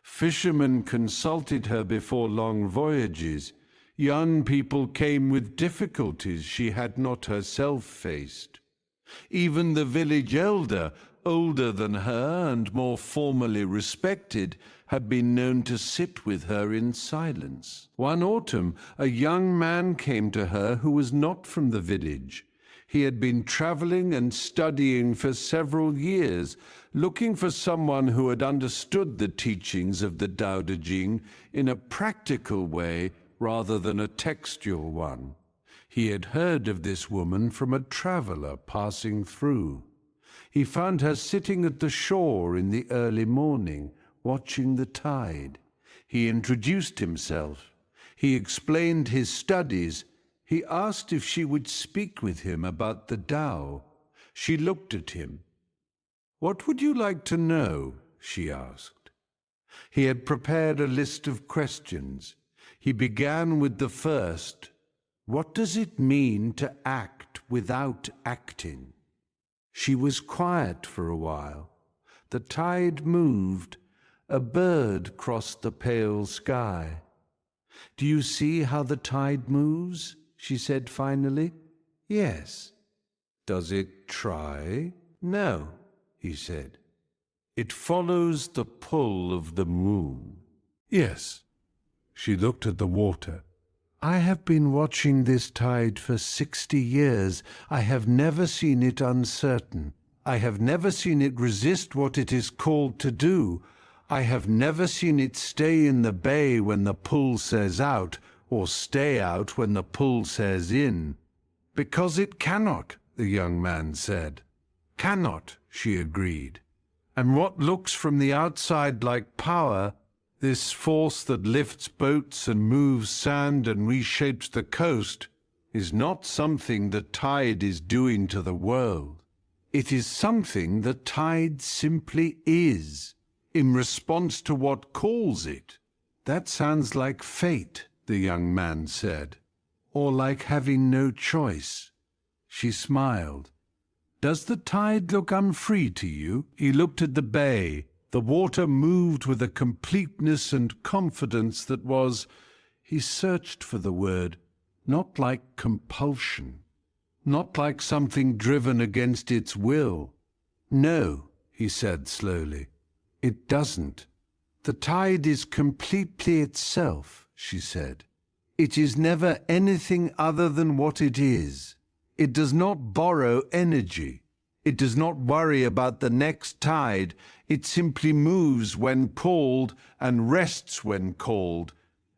Fishermen consulted her before long voyages. Young people came with difficulties she had not herself faced. Even the village elder, older than her and more formally respected, had been known to sit with her in silence. One autumn, a young man came to her who was not from the village. He had been traveling and studying for several years, looking for someone who had understood the teachings of the Tao Te Ching in a practical way rather than a textual one. He had heard of this woman from a traveler passing through. He found her sitting at the shore in the early morning, watching the tide. He introduced himself. He explained his studies. He asked if she would speak with him about the Tao. She looked at him. "What would you like to know?" she asked. He had prepared a list of questions. He began with the first. What does it mean to act without acting? She was quiet for a while. The tide moved. A bird crossed the pale sky. "Do you see how the tide moves?" she said finally. "Yes." "Does it try?" "No," he said. "It follows the pull of the moon." "Yes." She looked at the water. "I have been watching this tide for 60 years. I have never seen it uncertain. I have never seen it resist what it is called to do. I have never seen it stay in the bay when the pull says out, or stay out when the pull says in." "Because it cannot," the young man said. "Cannot," she agreed. "And what looks from the outside like power, this force that lifts boats and moves sand and reshapes the coast, is not something the tide is doing to the world. It is something the tide simply is, in response to what calls it." "That sounds like fate," the young man said, "or like having no choice." She smiled. "Does the tide look unfree to you?" He looked at the bay. The water moved with a completeness and confidence that was, he searched for the word, not like compulsion, not like something driven against its will. "No," he said slowly, "it doesn't. The tide is completely itself," she said. "It is never anything other than what it is. It does not borrow energy. It does not worry about the next tide. It simply moves when called and rests when called,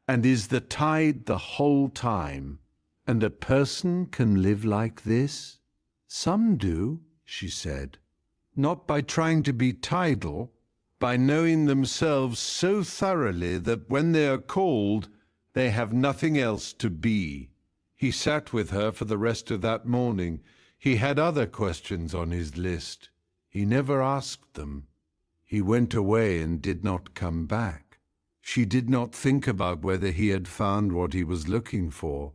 and is the tide the whole time." "And a person can live like this?" "Some do," she said. "Not by trying to be tidal, by knowing themselves so thoroughly that when they are called, they have nothing else to be." He sat with her for the rest of that morning. He had other questions on his list. He never asked them. He went away and did not come back. She did not think about whether he had found what he was looking for.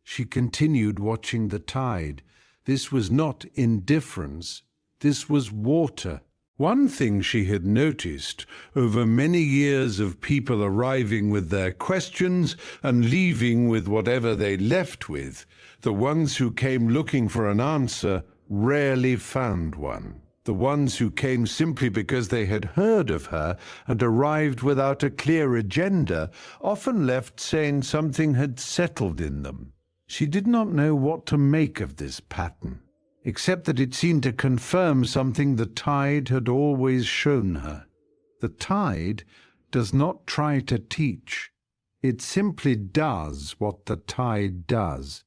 She continued watching the tide. This was not indifference. This was water. One thing she had noticed over many years of people arriving with their questions and leaving with whatever they left with, the ones who came looking for an answer rarely found one. The ones who came simply because they had heard of her and arrived without a clear agenda often left saying something had settled in them. She did not know what to make of this pattern, except that it seemed to confirm something the tide had always shown her. The tide does not try to teach. It simply does what the tide does.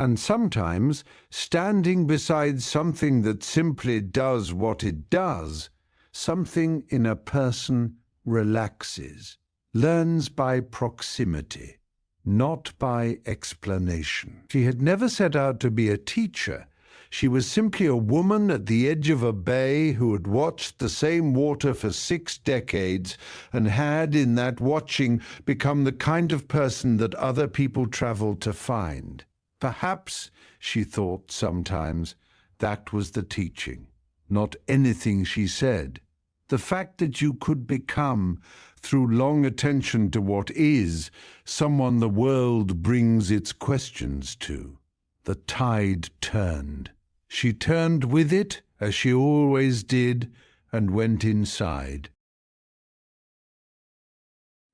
And sometimes, standing beside something that simply does what it does, something in a person relaxes, learns by proximity, not by explanation. She had never set out to be a teacher. She was simply a woman at the edge of a bay who had watched the same water for 6 decades and had, in that watching, become the kind of person that other people traveled to find. Perhaps, she thought sometimes, that was the teaching, not anything she said. The fact that you could become, through long attention to what is, someone the world brings its questions to. The tide turned. She turned with it, as she always did, and went inside.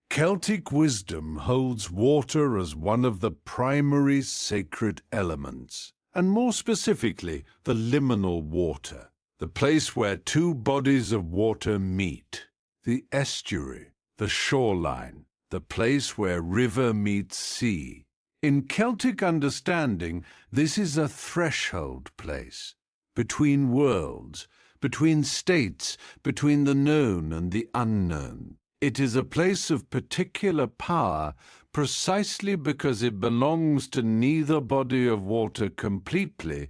Celtic wisdom holds water as one of the primary sacred elements, and more specifically, the liminal water, the place where two bodies of water meet, the estuary, the shoreline, the place where river meets sea. In Celtic understanding, this is a threshold place, between worlds, between states, between the known and the unknown. It is a place of particular power precisely because it belongs to neither body of water completely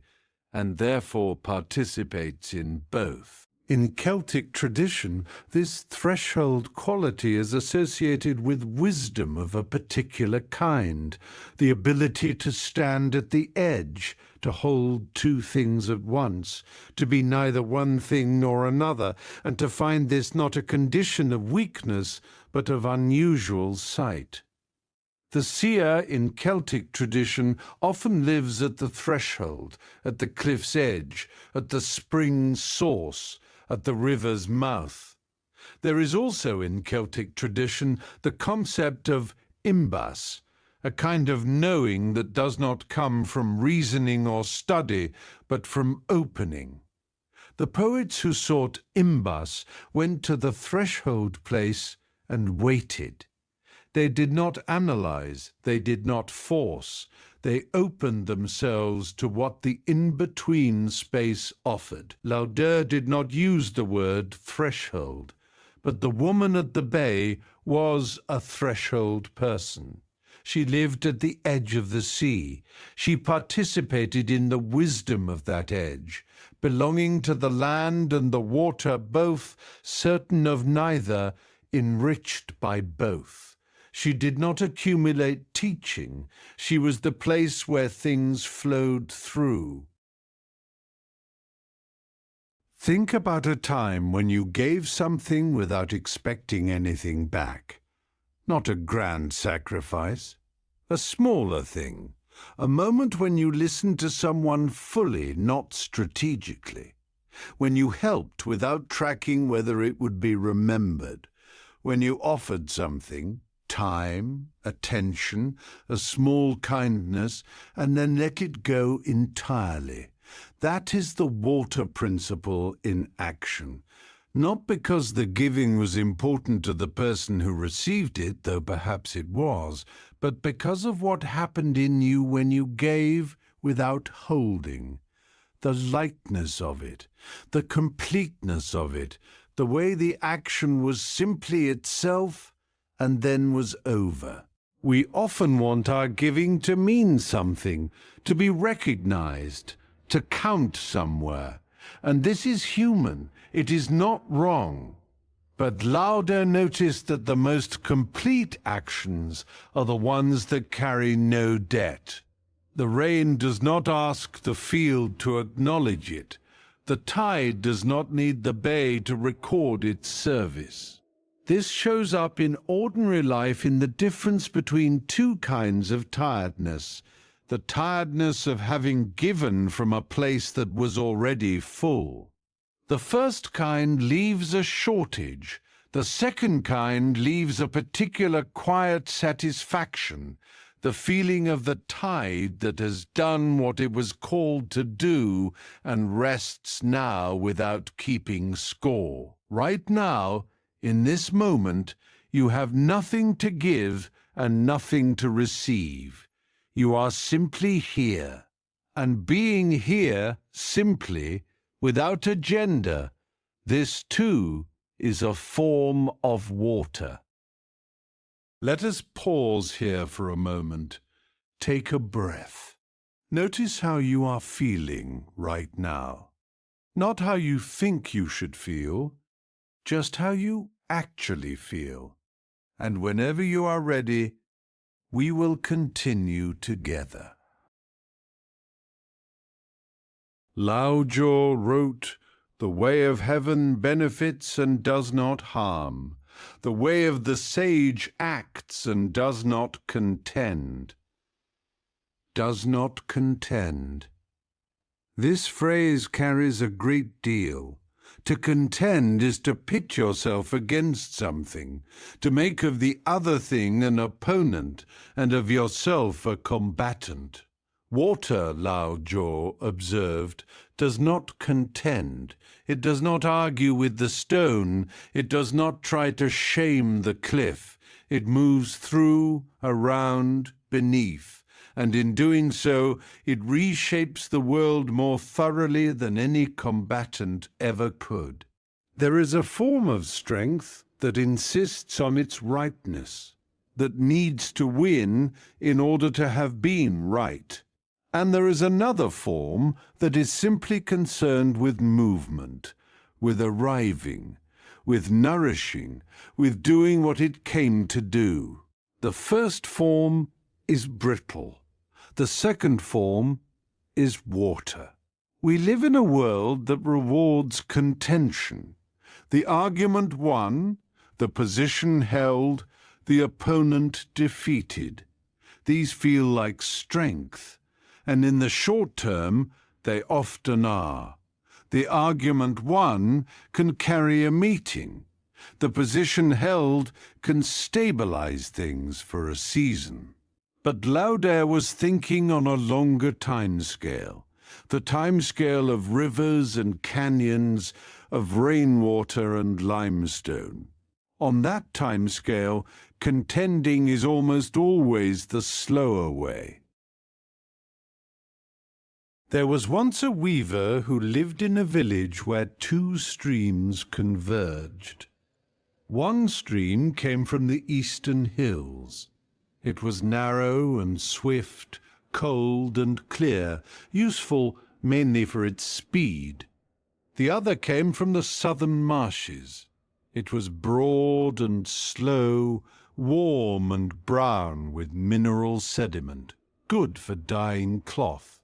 and therefore participates in both. In Celtic tradition, this threshold quality is associated with wisdom of a particular kind, the ability to stand at the edge, to hold two things at once, to be neither one thing nor another, and to find this not a condition of weakness, but of unusual sight. The seer in Celtic tradition often lives at the threshold, at the cliff's edge, at the spring's source, at the river's mouth. There is also in Celtic tradition the concept of imbas, a kind of knowing that does not come from reasoning or study, but from opening. The poets who sought imbas went to the threshold place and waited. They did not analyze, they did not force, they opened themselves to what the in-between space offered. Lao Tzu did not use the word threshold, but the woman at the bay was a threshold person. She lived at the edge of the sea. She participated in the wisdom of that edge, belonging to the land and the water both, certain of neither, enriched by both. She did not accumulate teaching. She was the place where things flowed through. Think about a time when you gave something without expecting anything back. Not a grand sacrifice, a smaller thing, a moment when you listened to someone fully, not strategically, when you helped without tracking whether it would be remembered, when you offered something, time, attention, a small kindness, and then let it go entirely. That is the water principle in action. Not because the giving was important to the person who received it, though perhaps it was, but because of what happened in you when you gave without holding. The lightness of it, the completeness of it, the way the action was simply itself and then was over. We often want our giving to mean something, to be recognized, to count somewhere. And this is human. It is not wrong. But Lao Tzu noticed that the most complete actions are the ones that carry no debt. The rain does not ask the field to acknowledge it. The tide does not need the bay to record its service. This shows up in ordinary life in the difference between two kinds of tiredness. The tiredness of having given from a place that was already full. The first kind leaves a shortage. The second kind leaves a particular quiet satisfaction, the feeling of the tide that has done what it was called to do and rests now without keeping score. Right now, in this moment, you have nothing to give and nothing to receive. You are simply here. And being here simply, without agenda, this too is a form of water. Let us pause here for a moment. Take a breath. Notice how you are feeling right now. Not how you think you should feel, just how you actually feel. And whenever you are ready, we will continue together. Lao Tzu wrote, "The way of heaven benefits and does not harm. The way of the sage acts and does not contend." Does not contend. This phrase carries a great deal. To contend is to pit yourself against something, to make of the other thing an opponent and of yourself a combatant. Water, Lao Tzu observed, does not contend. It does not argue with the stone. It does not try to shame the cliff. It moves through, around, beneath. And in doing so, it reshapes the world more thoroughly than any combatant ever could. There is a form of strength that insists on its rightness, that needs to win in order to have been right. And there is another form that is simply concerned with movement, with arriving, with nourishing, with doing what it came to do. The first form is brittle. The second form is water. We live in a world that rewards contention. The argument won, the position held, the opponent defeated. These feel like strength, and in the short term, they often are. The argument won can carry a meeting. The position held can stabilize things for a season. But Lao Tzu was thinking on a longer time scale, the time scale of rivers and canyons, of rainwater and limestone. On that time scale, contending is almost always the slower way. There was once a weaver who lived in a village where two streams converged. One stream came from the eastern hills. It was narrow and swift, cold and clear, useful mainly for its speed. The other came from the southern marshes. It was broad and slow, warm and brown with mineral sediment, good for dyeing cloth.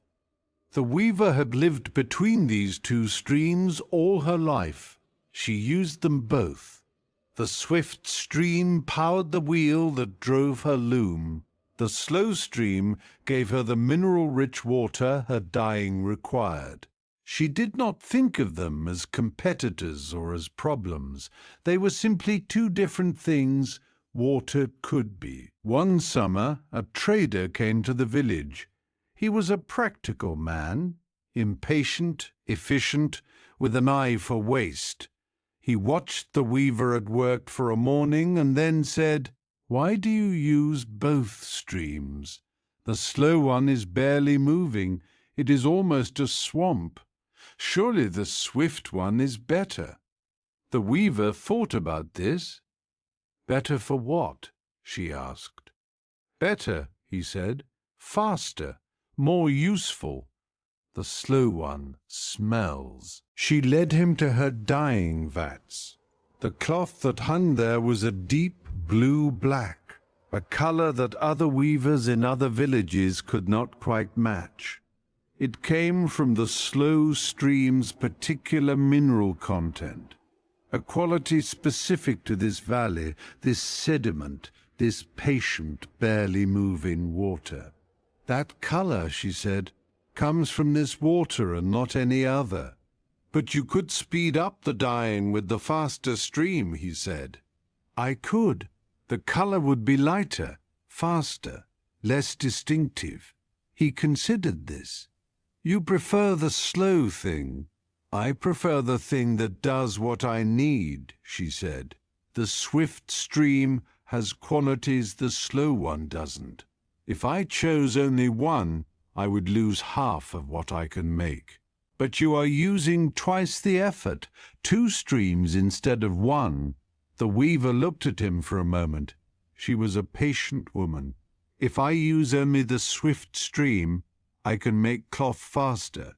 The weaver had lived between these two streams all her life. She used them both. The swift stream powered the wheel that drove her loom. The slow stream gave her the mineral-rich water her dyeing required. She did not think of them as competitors or as problems. They were simply two different things water could be. One summer, a trader came to the village. He was a practical man, impatient, efficient, with an eye for waste. He watched the weaver at work for a morning and then said, "Why do you use both streams? The slow one is barely moving. It is almost a swamp. Surely the swift one is better." The weaver thought about this. "Better for what?" she asked. "Better," he said, "faster, more useful. The slow one smells." She led him to her dyeing vats. The cloth that hung there was a deep blue-black, a color that other weavers in other villages could not quite match. It came from the slow stream's particular mineral content, a quality specific to this valley, this sediment, this patient, barely moving water. "That color," she said, "comes from this water and not any other." "But you could speed up the dyeing with the faster stream," he said. "I could. The color would be lighter, faster, less distinctive." He considered this. "You prefer the slow thing. I prefer the thing that does what I need," she said. "The swift stream has qualities the slow one doesn't. If I chose only one, I would lose half of what I can make. But you are using twice the effort, two streams instead of one." The weaver looked at him for a moment. She was a patient woman. "If I use only the swift stream, I can make cloth faster.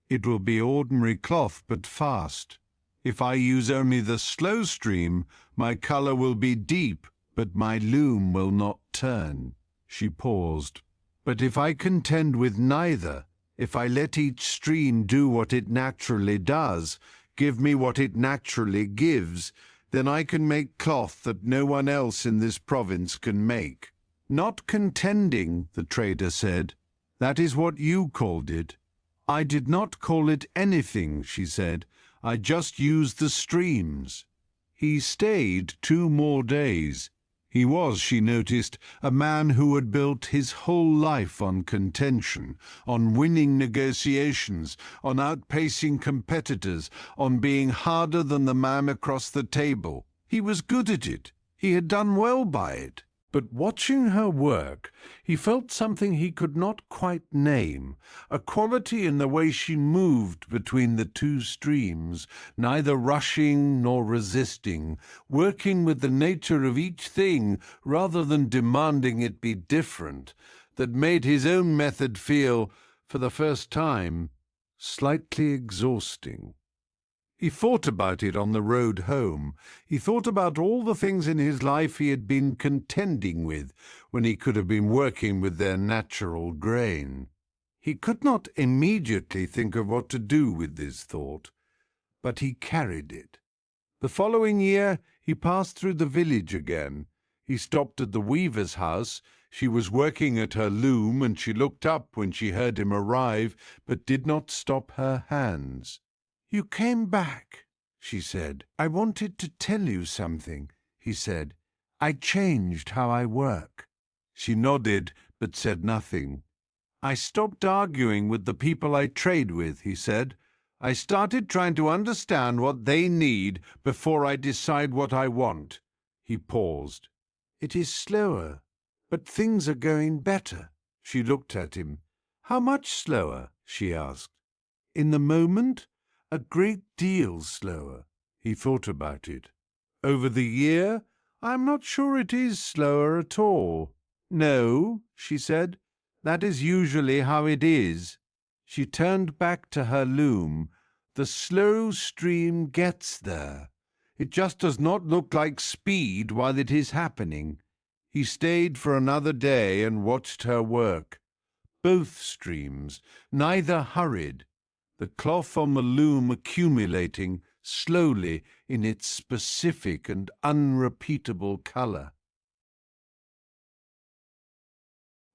It will be ordinary cloth, but fast. If I use only the slow stream, my color will be deep, but my loom will not turn." She paused. "But if I contend with neither, if I let each stream do what it naturally does, give me what it naturally gives, then I can make cloth that no one else in this province can make." "Not contending," the trader said. "That is what you called it." "I did not call it anything," she said. "I just used the streams." He stayed 2 more days. He was, she noticed, a man who had built his whole life on contention, on winning negotiations, on outpacing competitors, on being harder than the man across the table. He was good at it. He had done well by it. But watching her work, he felt something he could not quite name, a quality in the way she moved between the 2 streams, neither rushing nor resisting, working with the nature of each thing rather than demanding it be different, that made his own method feel, for the first time, slightly exhausting. He thought about it on the road home. He thought about all the things in his life he had been contending with when he could have been working with their natural grain. He could not immediately think of what to do with this thought, but he carried it. The following year he passed through the village again. He stopped at the weaver's house. She was working at her loom, and she looked up when she heard him arrive, but did not stop her hands. "You came back," she said. "I wanted to tell you something," he said. "I changed how I work." She nodded, but said nothing. "I stopped arguing with the people I trade with," he said. "I started trying to understand what they need before I decide what I want." He paused. "It is slower, but things are going better." She looked at him. "How much slower?" she asked. "In the moment, a great deal slower." He thought about it. "Over the year, I am not sure it is slower at all." "No," she said, "that is usually how it is." She turned back to her loom. "The slow stream gets there. It just does not look like speed while it is happening." He stayed for another day and watched her work. Both streams, neither hurried, the cloth on the loom accumulating slowly in its specific and unrepeatable color.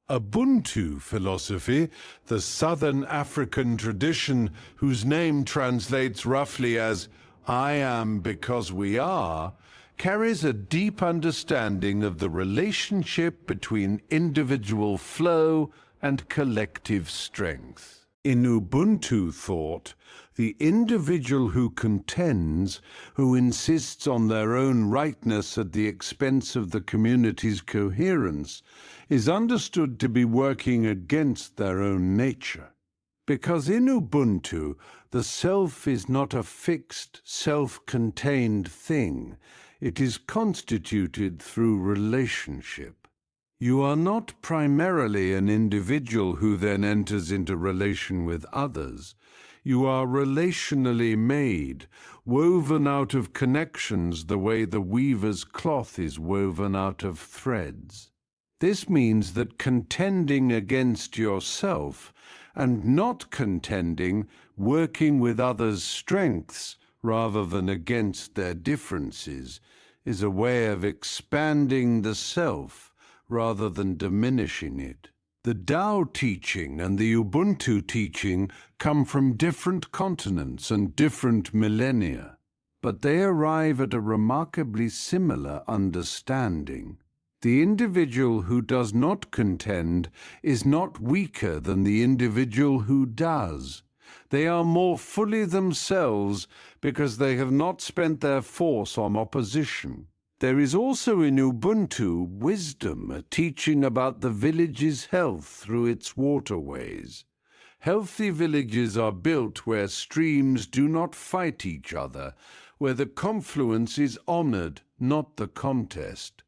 Ubuntu philosophy, the Southern African tradition whose name translates roughly as "I am because we are," carries a deep understanding of the relationship between individual flow and collective strength. In Ubuntu thought, the individual who contends, who insists on their own rightness at the expense of the community's coherence, is understood to be working against their own nature. Because in Ubuntu, the self is not a fixed, self-contained thing. It is constituted through relationship. You are not primarily an individual who then enters into relation with others. You are relationally made, woven out of connections the way the weaver's cloth is woven out of threads. This means that contending against yourself and not contending, working with others' strengths rather than against their differences, is a way of expanding the self rather than diminishing it. The Tao teaching and the Ubuntu teaching come from different continents and different millennia, but they arrive at a remarkably similar understanding. The individual who does not contend is not weaker than the individual who does. They are more fully themselves because they have not spent their force on opposition. There is also in Ubuntu wisdom, a teaching about the village's health through its waterways. Healthy villages are built where streams do not fight each other, where the confluence is honored, not the contest.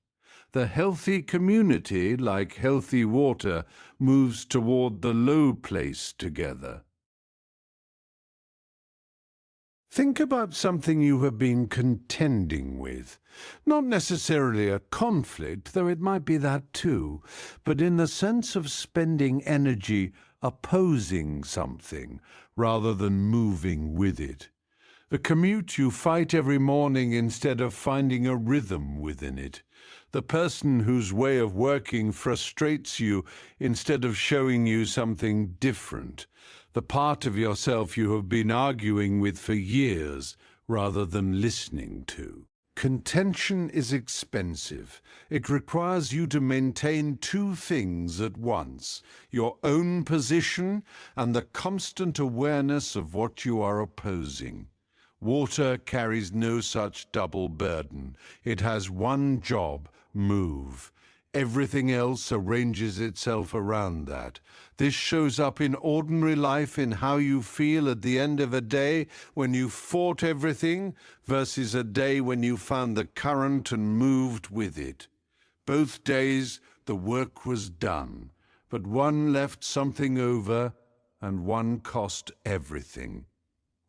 The healthy community, like healthy water, moves toward the low place together. Think about something you have been contending with. Not necessarily a conflict, though it might be that too, but in the sense of spending energy opposing something rather than moving with it. The commute you fight every morning instead of finding a rhythm within it. The person whose way of working frustrates you instead of showing you something different. The part of yourself you have been arguing with for years rather than listening to. Contention is expensive. It requires you to maintain two things at once: your own position and the constant awareness of what you are opposing. Water carries no such double burden. It has one job: move. Everything else arranges itself around that. This shows up in ordinary life in how you feel at the end of a day when you fought everything versus a day when you found the current and moved with it. Both days the work was done, but one left something over and one cost everything.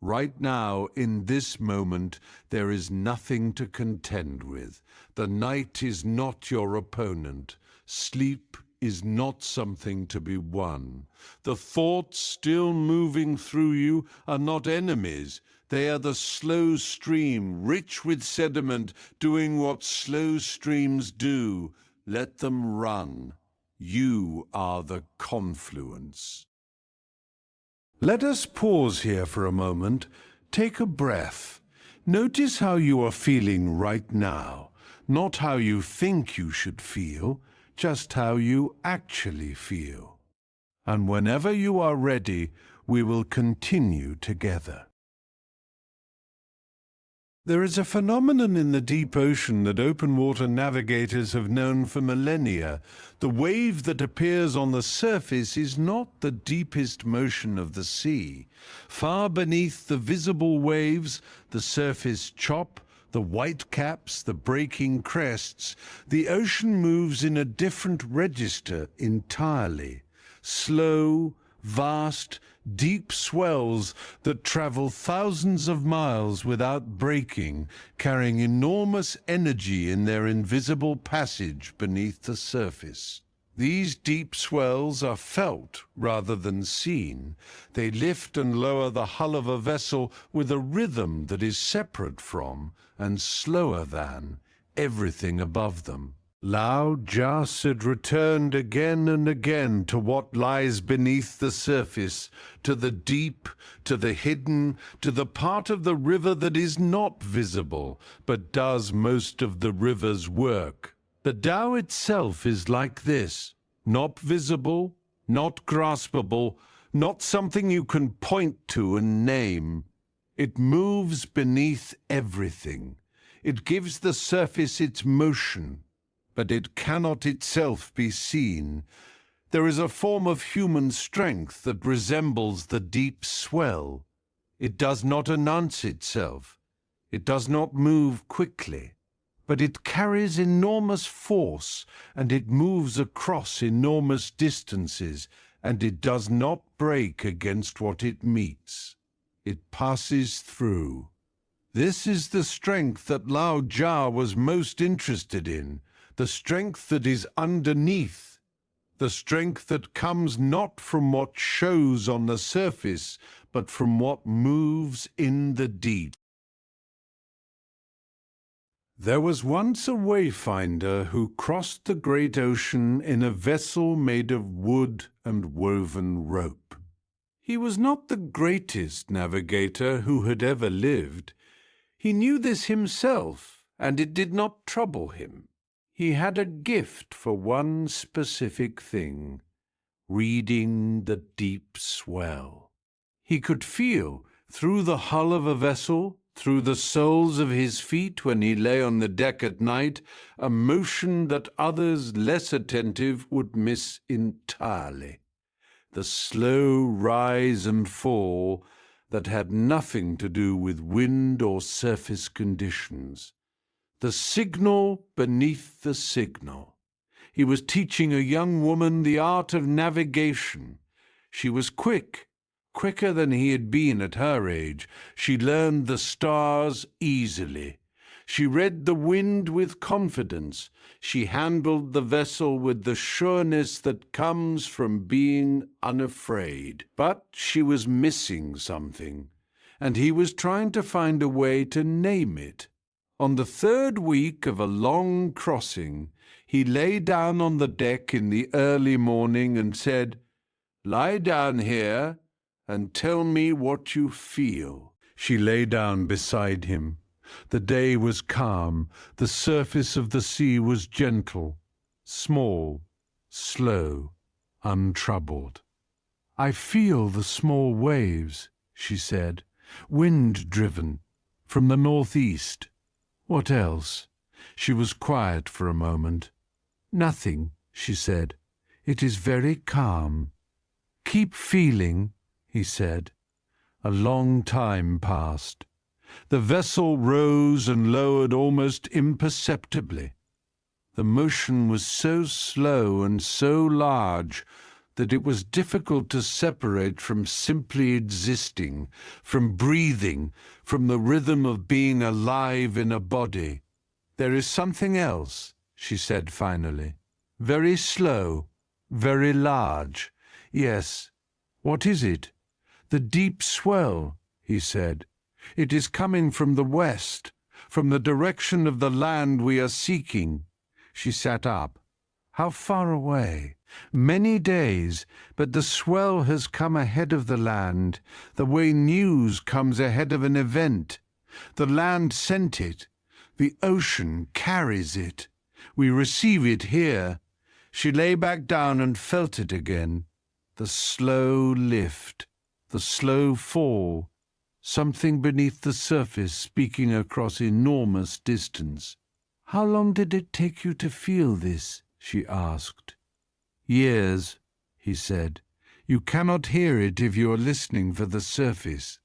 Right now, in this moment, there is nothing to contend with. The night is not your opponent. Sleep is not something to be won. The thoughts still moving through you are not enemies. They are the slow stream, rich with sediment, doing what slow streams do. Let them run. You are the confluence. Let us pause here for a moment. Take a breath. Notice how you are feeling right now. Not how you think you should feel, just how you actually feel. And whenever you are ready, we will continue together. There is a phenomenon in the deep ocean that open water navigators have known for millennia. The wave that appears on the surface is not the deepest motion of the sea. Far beneath the visible waves, the surface chop, the whitecaps, the breaking crests, the ocean moves in a different register entirely. Slow, vast, deep swells that travel thousands of miles without breaking, carrying enormous energy in their invisible passage beneath the surface. These deep swells are felt rather than seen. They lift and lower the hull of a vessel with a rhythm that is separate from and slower than everything above them. Lao Tzu had returned again and again to what lies beneath the surface, to the deep, to the hidden, to the part of the river that is not visible, but does most of the river's work. The Tao itself is like this: not visible, not graspable, not something you can point to and name. It moves beneath everything. It gives the surface its motion, but it cannot itself be seen. There is a form of human strength that resembles the deep swell. It does not announce itself. It does not move quickly, but it carries enormous force, and it moves across enormous distances, and it does not break against what it meets. It passes through. This is the strength that Lao Tzu was most interested in, the strength that is underneath, the strength that comes not from what shows on the surface, but from what moves in the deep. There was once a wayfinder who crossed the great ocean in a vessel made of wood and woven rope. He was not the greatest navigator who had ever lived. He knew this himself, and it did not trouble him. He had a gift for one specific thing: reading the deep swell. He could feel, through the hull of a vessel, through the soles of his feet when he lay on the deck at night, a motion that others less attentive would miss entirely. The slow rise and fall that had nothing to do with wind or surface conditions. The signal beneath the signal. He was teaching a young woman the art of navigation. She was quick, quicker than he had been at her age. She learned the stars easily. She read the wind with confidence. She handled the vessel with the sureness that comes from being unafraid. But she was missing something, and he was trying to find a way to name it. On the third week of a long crossing, he lay down on the deck in the early morning and said, "Lie down here and tell me what you feel." She lay down beside him. The day was calm. The surface of the sea was gentle, small, slow, untroubled. "I feel the small waves," she said, "wind-driven, from the northeast. What else?" She was quiet for a moment. "Nothing," she said. "It is very calm." "Keep feeling," he said. A long time passed. The vessel rose and lowered almost imperceptibly. The motion was so slow and so large that it was difficult to separate from simply existing, from breathing, from the rhythm of being alive in a body. "There is something else," she said finally. "Very slow, very large. Yes. What is it?" "The deep swell," he said. "It is coming from the west, from the direction of the land we are seeking." She sat up. "How far away?" "Many days, but the swell has come ahead of the land, the way news comes ahead of an event. The land sent it. The ocean carries it. We receive it here." She lay back down and felt it again. The slow lift, the slow fall, something beneath the surface speaking across enormous distance. "How long did it take you to feel this?" she asked. "Years," he said. "You cannot hear it if you are listening for the surface.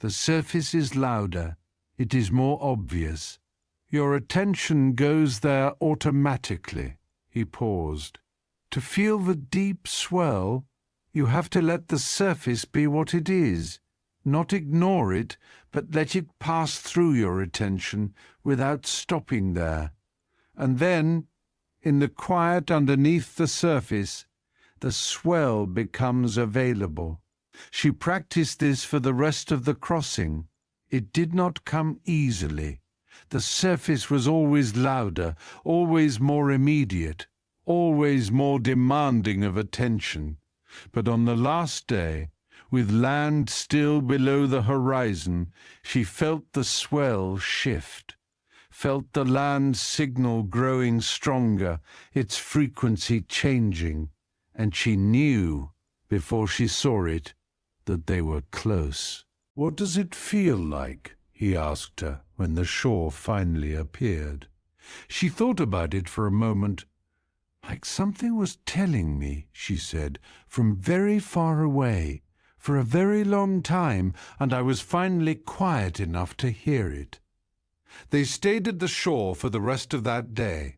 The surface is louder. It is more obvious. Your attention goes there automatically." He paused. "To feel the deep swell, you have to let the surface be what it is. Not ignore it, but let it pass through your attention without stopping there. And then, in the quiet underneath the surface, the swell becomes available." She practiced this for the rest of the crossing. It did not come easily. The surface was always louder, always more immediate, always more demanding of attention. But on the last day, with land still below the horizon, she felt the swell shift, felt the land signal growing stronger, its frequency changing, and she knew, before she saw it, that they were close. "What does it feel like?" he asked her when the shore finally appeared. She thought about it for a moment. "Like something was telling me," she said, "from very far away, for a very long time, and I was finally quiet enough to hear it." They stayed at the shore for the rest of that day.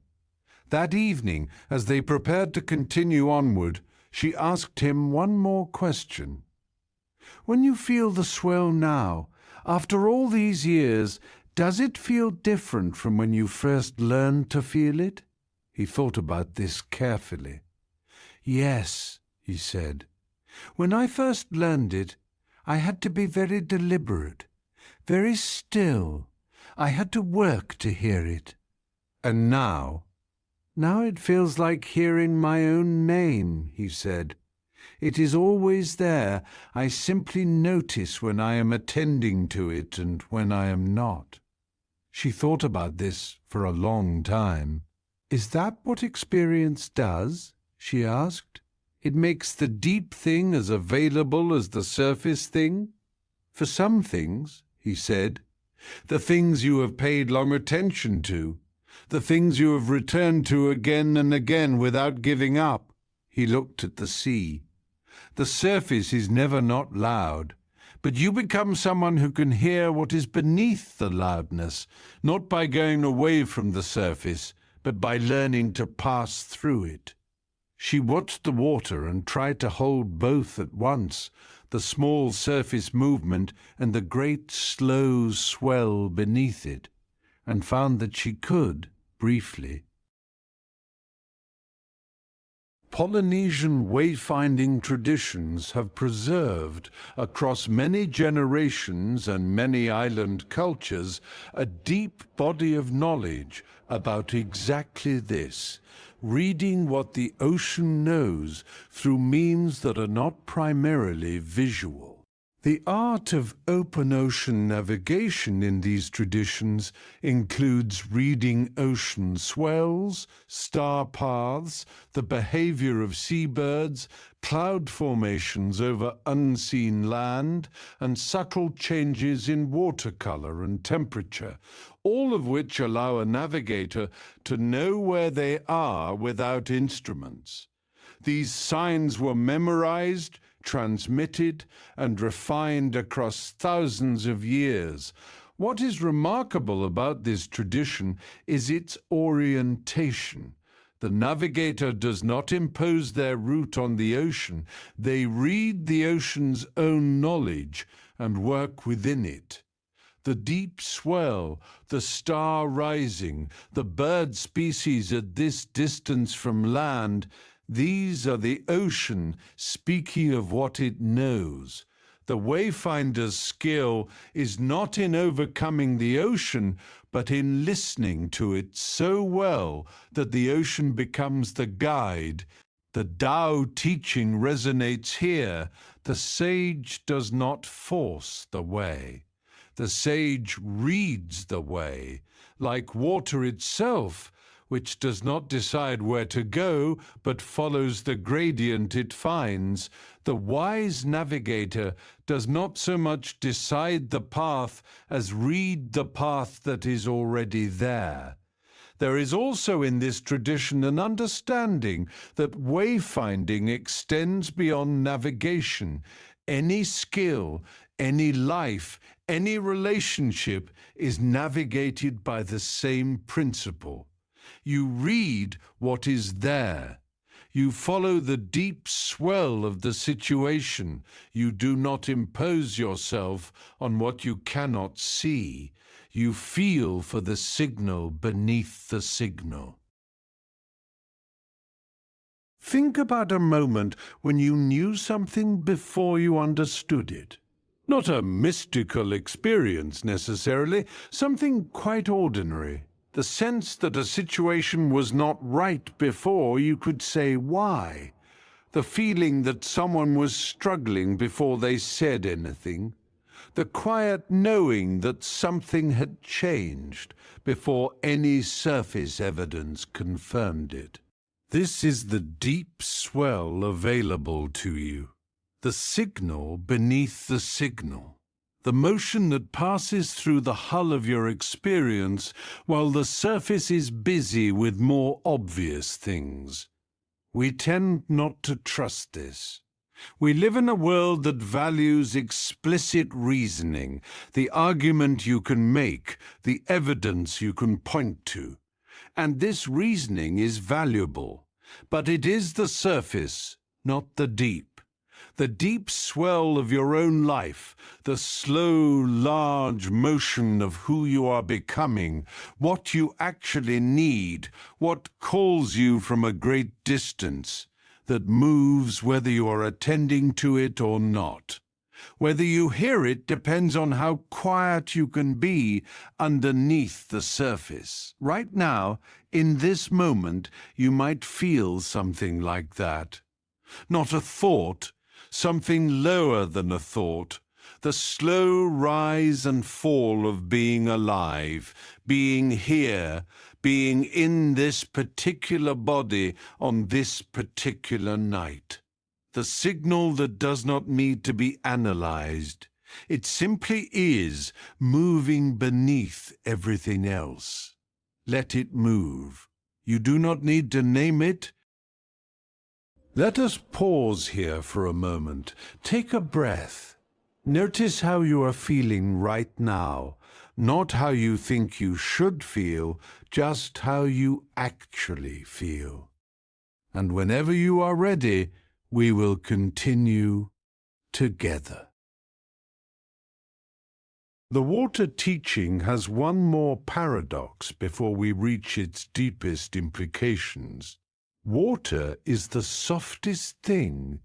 That evening, as they prepared to continue onward, she asked him one more question. "When you feel the swell now, after all these years, does it feel different from when you first learned to feel it?" He thought about this carefully. "Yes," he said. "When I first learned it, I had to be very deliberate, very still. I had to work to hear it. And now? Now it feels like hearing my own name," he said. "It is always there. I simply notice when I am attending to it and when I am not." She thought about this for a long time. "Is that what experience does?" she asked. "It makes the deep thing as available as the surface thing?" "For some things," he said. "The things you have paid long attention to, the things you have returned to again and again without giving up." He looked at the sea. "The surface is never not loud, But you become someone who can hear what is beneath the loudness, not by going away from the surface, but by learning to pass through it. She watched the water and tried to hold both at once, the small surface movement and the great slow swell beneath it, and found that she could, briefly. Polynesian wayfinding traditions have preserved, across many generations and many island cultures, a deep body of knowledge about exactly this, reading what the ocean knows through means that are not primarily visual. The art of open ocean navigation in these traditions includes reading ocean swells, star paths, the behavior of seabirds, cloud formations over unseen land, and subtle changes in watercolor and temperature, all of which allow a navigator to know where they are without instruments. These signs were memorized, transmitted, and refined across thousands of years. What is remarkable about this tradition is its orientation. The navigator does not impose their route on the ocean. They read the ocean's own knowledge and work within it. The deep swell, the star rising, the bird species at this distance from land, these are the ocean speaking of what it knows. The wayfinder's skill is not in overcoming the ocean, but in listening to it so well that the ocean becomes the guide. The Tao teaching resonates here. The sage does not force the way. The sage reads the way, like water itself, which does not decide where to go, but follows the gradient it finds. The wise navigator does not so much decide the path as read the path that is already there. There is also in this tradition an understanding that wayfinding extends beyond navigation. Any skill, any life, any relationship is navigated by the same principle. You read what is there. You follow the deep swell of the situation. You do not impose yourself on what you cannot see. You feel for the signal beneath the signal. Think about a moment when you knew something before you understood it. Not a mystical experience necessarily, something quite ordinary. The sense that a situation was not right before you could say why. The feeling that someone was struggling before they said anything. The quiet knowing that something had changed before any surface evidence confirmed it. This is the deep swell available to you. The signal beneath the signal. The motion that passes through the hull of your experience while the surface is busy with more obvious things. We tend not to trust this. We live in a world that values explicit reasoning, the argument you can make, the evidence you can point to. And this reasoning is valuable, but it is the surface, not the deep. The deep swell of your own life, the slow, large motion of who you are becoming, what you actually need, what calls you from a great distance, that moves whether you are attending to it or not. Whether you hear it depends on how quiet you can be underneath the surface. Right now, in this moment, you might feel something like that. Not a thought, something lower than a thought, the slow rise and fall of being alive, being here, being in this particular body on this particular night. The signal that does not need to be analyzed. It simply is moving beneath everything else. Let it move. You do not need to name it. Let us pause here for a moment. Take a breath. Notice how you are feeling right now, not how you think you should feel, just how you actually feel. And whenever you are ready, we will continue together. The water teaching has one more paradox before we reach its deepest implications. Water is the softest thing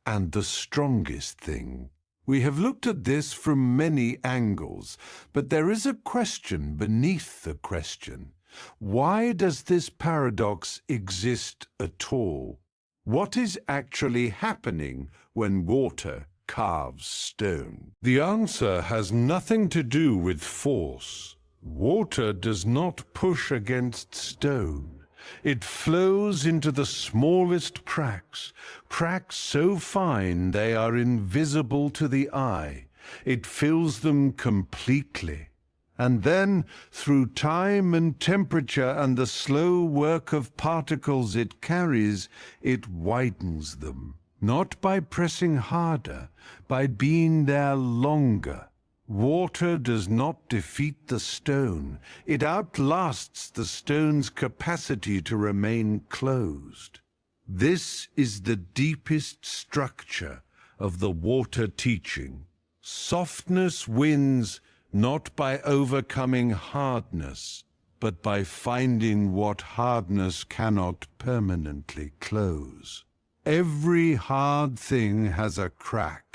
and the strongest thing. We have looked at this from many angles, but there is a question beneath the question. Why does this paradox exist at all? What is actually happening when water carves stone? The answer has nothing to do with force. Water does not push against stone. It flows into the smallest cracks, cracks so fine they are invisible to the eye. It fills them completely. And then, through time and temperature and the slow work of particles it carries, it widens them. Not by pressing harder, by being there longer. Water does not defeat the stone. It outlasts the stone's capacity to remain closed. This is the deepest structure of the water teaching. Softness wins not by overcoming hardness, but by finding what hardness cannot permanently close. Every hard thing has a crack.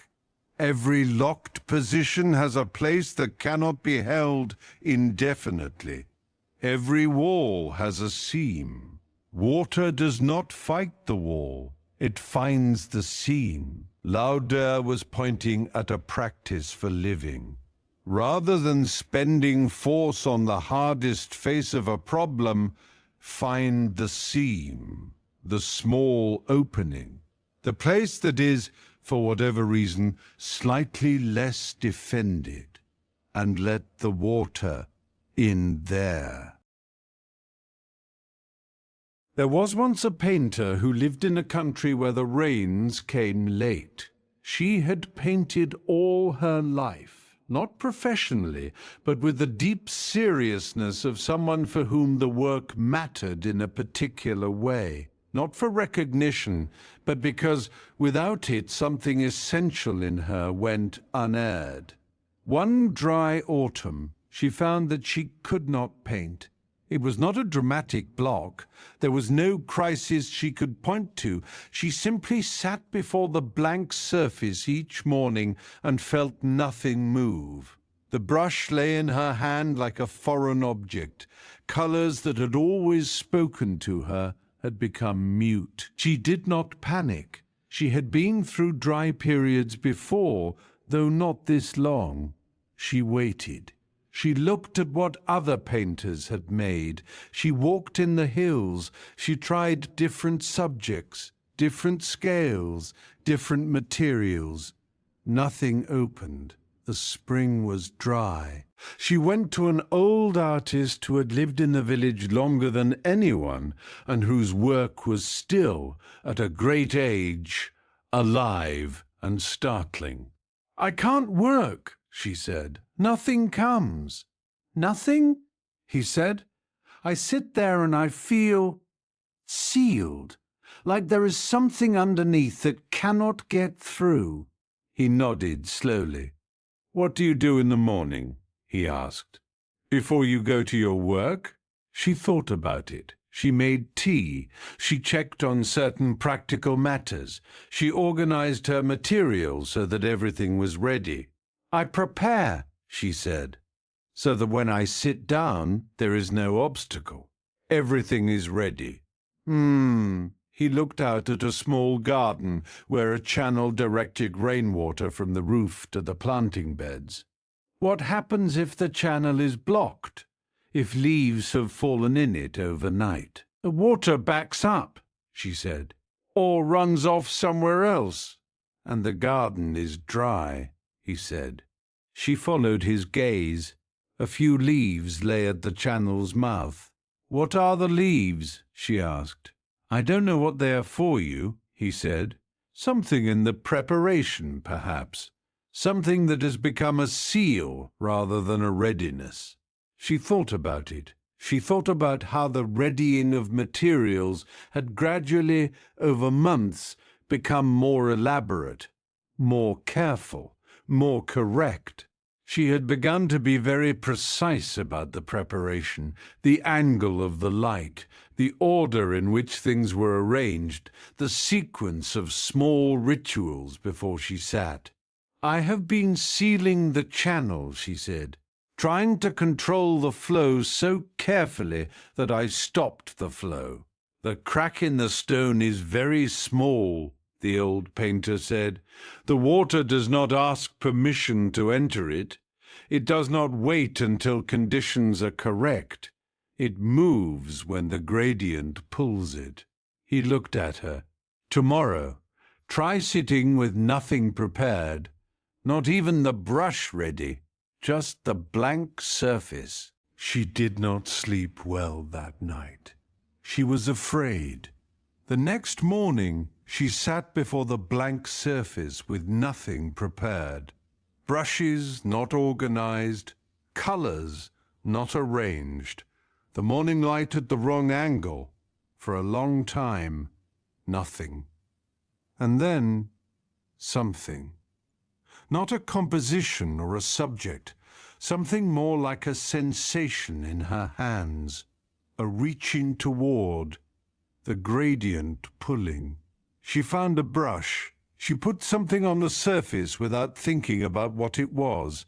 Every locked position has a place that cannot be held indefinitely. Every wall has a seam. Water does not fight the wall. It finds the seam. Lao Tzu was pointing at a practice for living. Rather than spending force on the hardest face of a problem, find the seam, the small opening, the place that is, for whatever reason, slightly less defended, and let the water in there. There was once a painter who lived in a country where the rains came late. She had painted all her life, not professionally, but with the deep seriousness of someone for whom the work mattered in a particular way. Not for recognition, but because without it something essential in her went unaired. One dry autumn, she found that she could not paint. It was not a dramatic block. There was no crisis she could point to. She simply sat before the blank surface each morning and felt nothing move. The brush lay in her hand like a foreign object. Colors that had always spoken to her had become mute. She did not panic. She had been through dry periods before, though not this long. She waited. She looked at what other painters had made. She walked in the hills. She tried different subjects, different scales, different materials. Nothing opened. The spring was dry. She went to an old artist who had lived in the village longer than anyone and whose work was still, at a great age, alive and startling. "I can't work," she said. "Nothing comes." "Nothing?" he said. "I sit there and I feel sealed, like there is something underneath that cannot get through." He nodded slowly. "What do you do in the morning?" he asked. "Before you go to your work?" She thought about it. She made tea. She checked on certain practical matters. She organized her materials so that everything was ready. "I prepare," she said, "so that when I sit down, there is no obstacle. Everything is ready." He looked out at a small garden where a channel directed rainwater from the roof to the planting beds. "What happens if the channel is blocked? If leaves have fallen in it overnight?" "The water backs up," she said, "or runs off somewhere else." "And the garden is dry," he said. She followed his gaze. A few leaves lay at the channel's mouth. "What are the leaves?" she asked. "I don't know what they are for you," he said. "Something in the preparation, perhaps. something that has become a seal rather than a readiness. She thought about it. She thought about how the readying of materials had gradually, over months, become more elaborate, more careful, more correct. She had begun to be very precise about the preparation, the angle of the light, the order in which things were arranged, the sequence of small rituals before she sat. "I have been sealing the channel," she said, "trying to control the flow so carefully that I stopped the flow. The crack in the stone is very small," the old painter said. "The water does not ask permission to enter it. It does not wait until conditions are correct. It moves when the gradient pulls it." He looked at her. "Tomorrow, try sitting with nothing prepared, not even the brush ready, just the blank surface." She did not sleep well that night. She was afraid. The next morning, she sat before the blank surface with nothing prepared. Brushes not organized, colors not arranged, the morning light at the wrong angle. For a long time, nothing. And then, something. Not a composition or a subject, something more like a sensation in her hands, a reaching toward, the gradient pulling. She found a brush. She put something on the surface without thinking about what it was.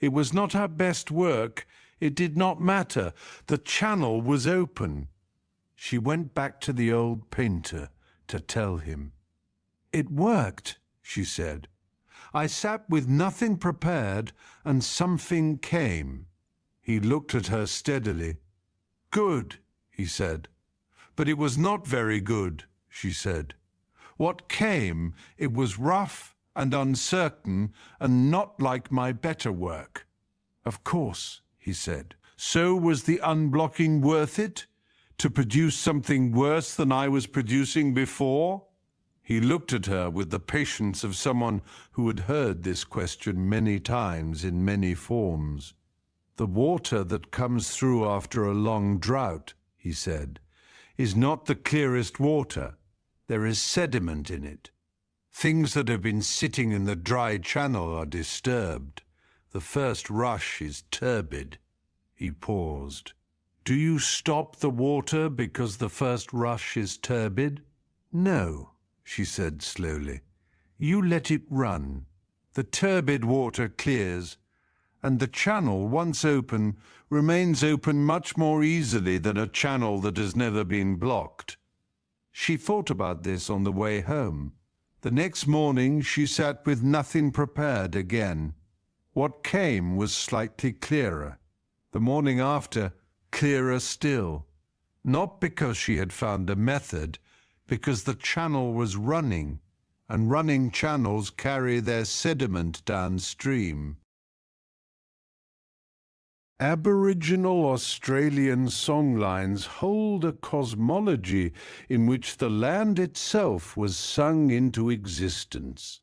It was not her best work. It did not matter. The channel was open. She went back to the old painter to tell him. "It worked," she said. "I sat with nothing prepared, and something came." He looked at her steadily. "Good," he said. "But it was not very good," she said. "What came, it was rough and uncertain and not like my better work." "Of course," he said. "So was the unblocking worth it? To produce something worse than I was producing before?" He looked at her with the patience of someone who had heard this question many times in many forms. "The water that comes through after a long drought," he said, "is not the clearest water. There is sediment in it. Things that have been sitting in the dry channel are disturbed. The first rush is turbid." He paused. "Do you stop the water because the first rush is turbid?" "No," she said slowly. "You let it run. The turbid water clears, and the channel, once open, remains open much more easily than a channel that has never been blocked." She thought about this on the way home. The next morning she sat with nothing prepared again. What came was slightly clearer. The morning after, clearer still. Not because she had found a method, because the channel was running, and running channels carry their sediment downstream. Aboriginal Australian songlines hold a cosmology in which the land itself was sung into existence.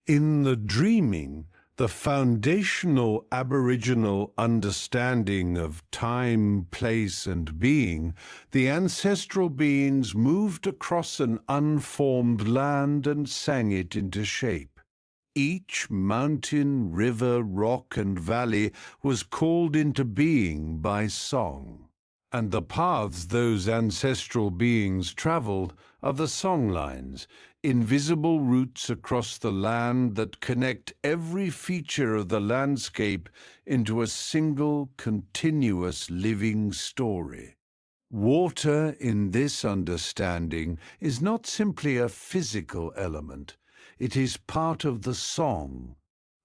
In the dreaming, the foundational Aboriginal understanding of time, place, and being, the ancestral beings moved across an unformed land and sang it into shape. Each mountain, river, rock, and valley was called into being by song. And the paths those ancestral beings travelled are the songlines, invisible routes across the land that connect every feature of the landscape into a single, continuous, living story. Water, in this understanding, is not simply a physical element. It is part of the song.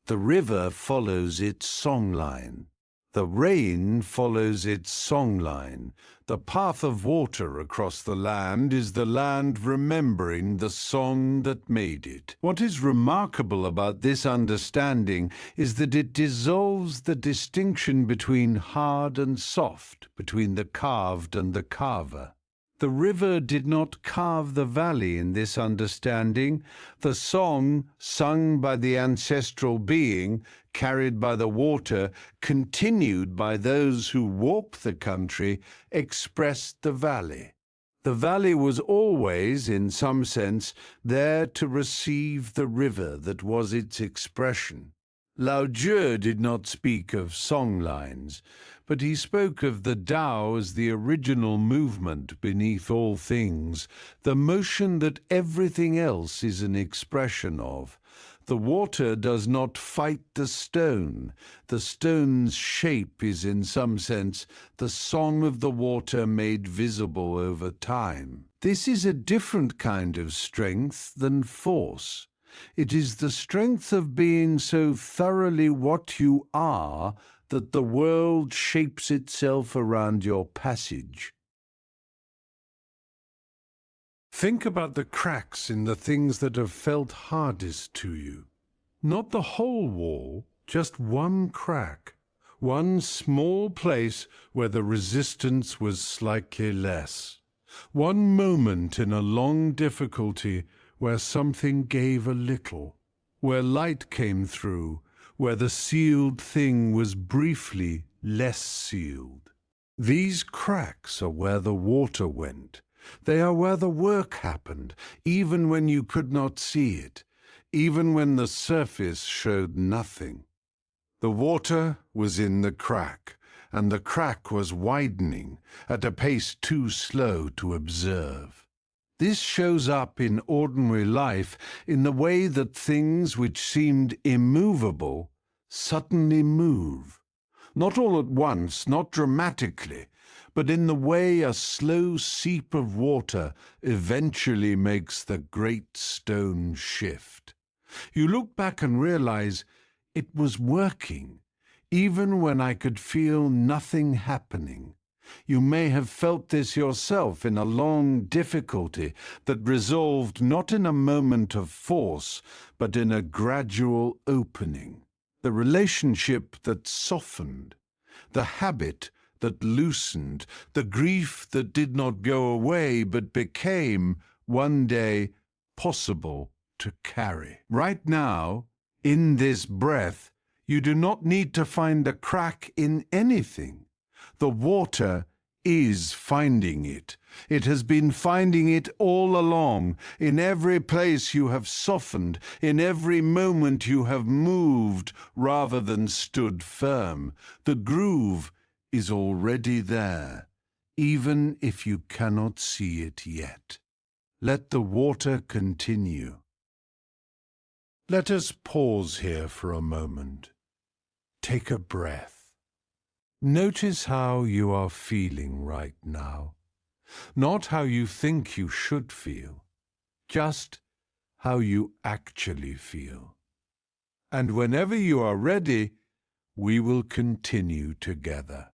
The river follows its songline. The rain follows its songline. The path of water across the land is the land remembering the song that made it. What is remarkable about this understanding is that it dissolves the distinction between hard and soft, between the carved and the carver. The river did not carve the valley in this understanding. The song sung by the ancestral being, carried by the water, continued by those who walked the country, expressed the valley. The valley was always, in some sense, there to receive the river that was its expression. Lao Tzu did not speak of songlines, but he spoke of the Tao as the original movement beneath all things, the motion that everything else is an expression of. The water does not fight the stone. The stone's shape is, in some sense, the song of the water made visible over time. This is a different kind of strength than force. It is the strength of being so thoroughly what you are that the world shapes itself around your passage. Think about the cracks in the things that have felt hardest to you. Not the whole wall, just one crack, one small place where the resistance was slightly less. One moment in a long difficulty where something gave a little, where light came through, where the sealed thing was briefly less sealed. These cracks are where the water went. They are where the work happened, even when you could not see it, even when the surface showed nothing. The water was in the crack, and the crack was widening at a pace too slow to observe. This shows up in ordinary life in the way that things which seemed immovable suddenly move. Not all at once, not dramatically, but in the way a slow seep of water eventually makes the great stone shift. You look back and realize it was working, even when I could feel nothing happening. You may have felt this yourself in a long difficulty that resolved not in a moment of force, but in a gradual opening. The relationship that softened, the habit that loosened, the grief that did not go away but became, one day, possible to carry. Right now, in this breath, you do not need to find a crack in anything. The water is finding it. It has been finding it all along. In every place you have softened, in every moment you have moved rather than stood firm. The groove is already there, even if you cannot see it yet. Let the water continue. Let us pause here for a moment. Take a breath. Notice how you are feeling right now. Not how you think you should feel, just how you actually feel. And whenever you are ready, we will continue together.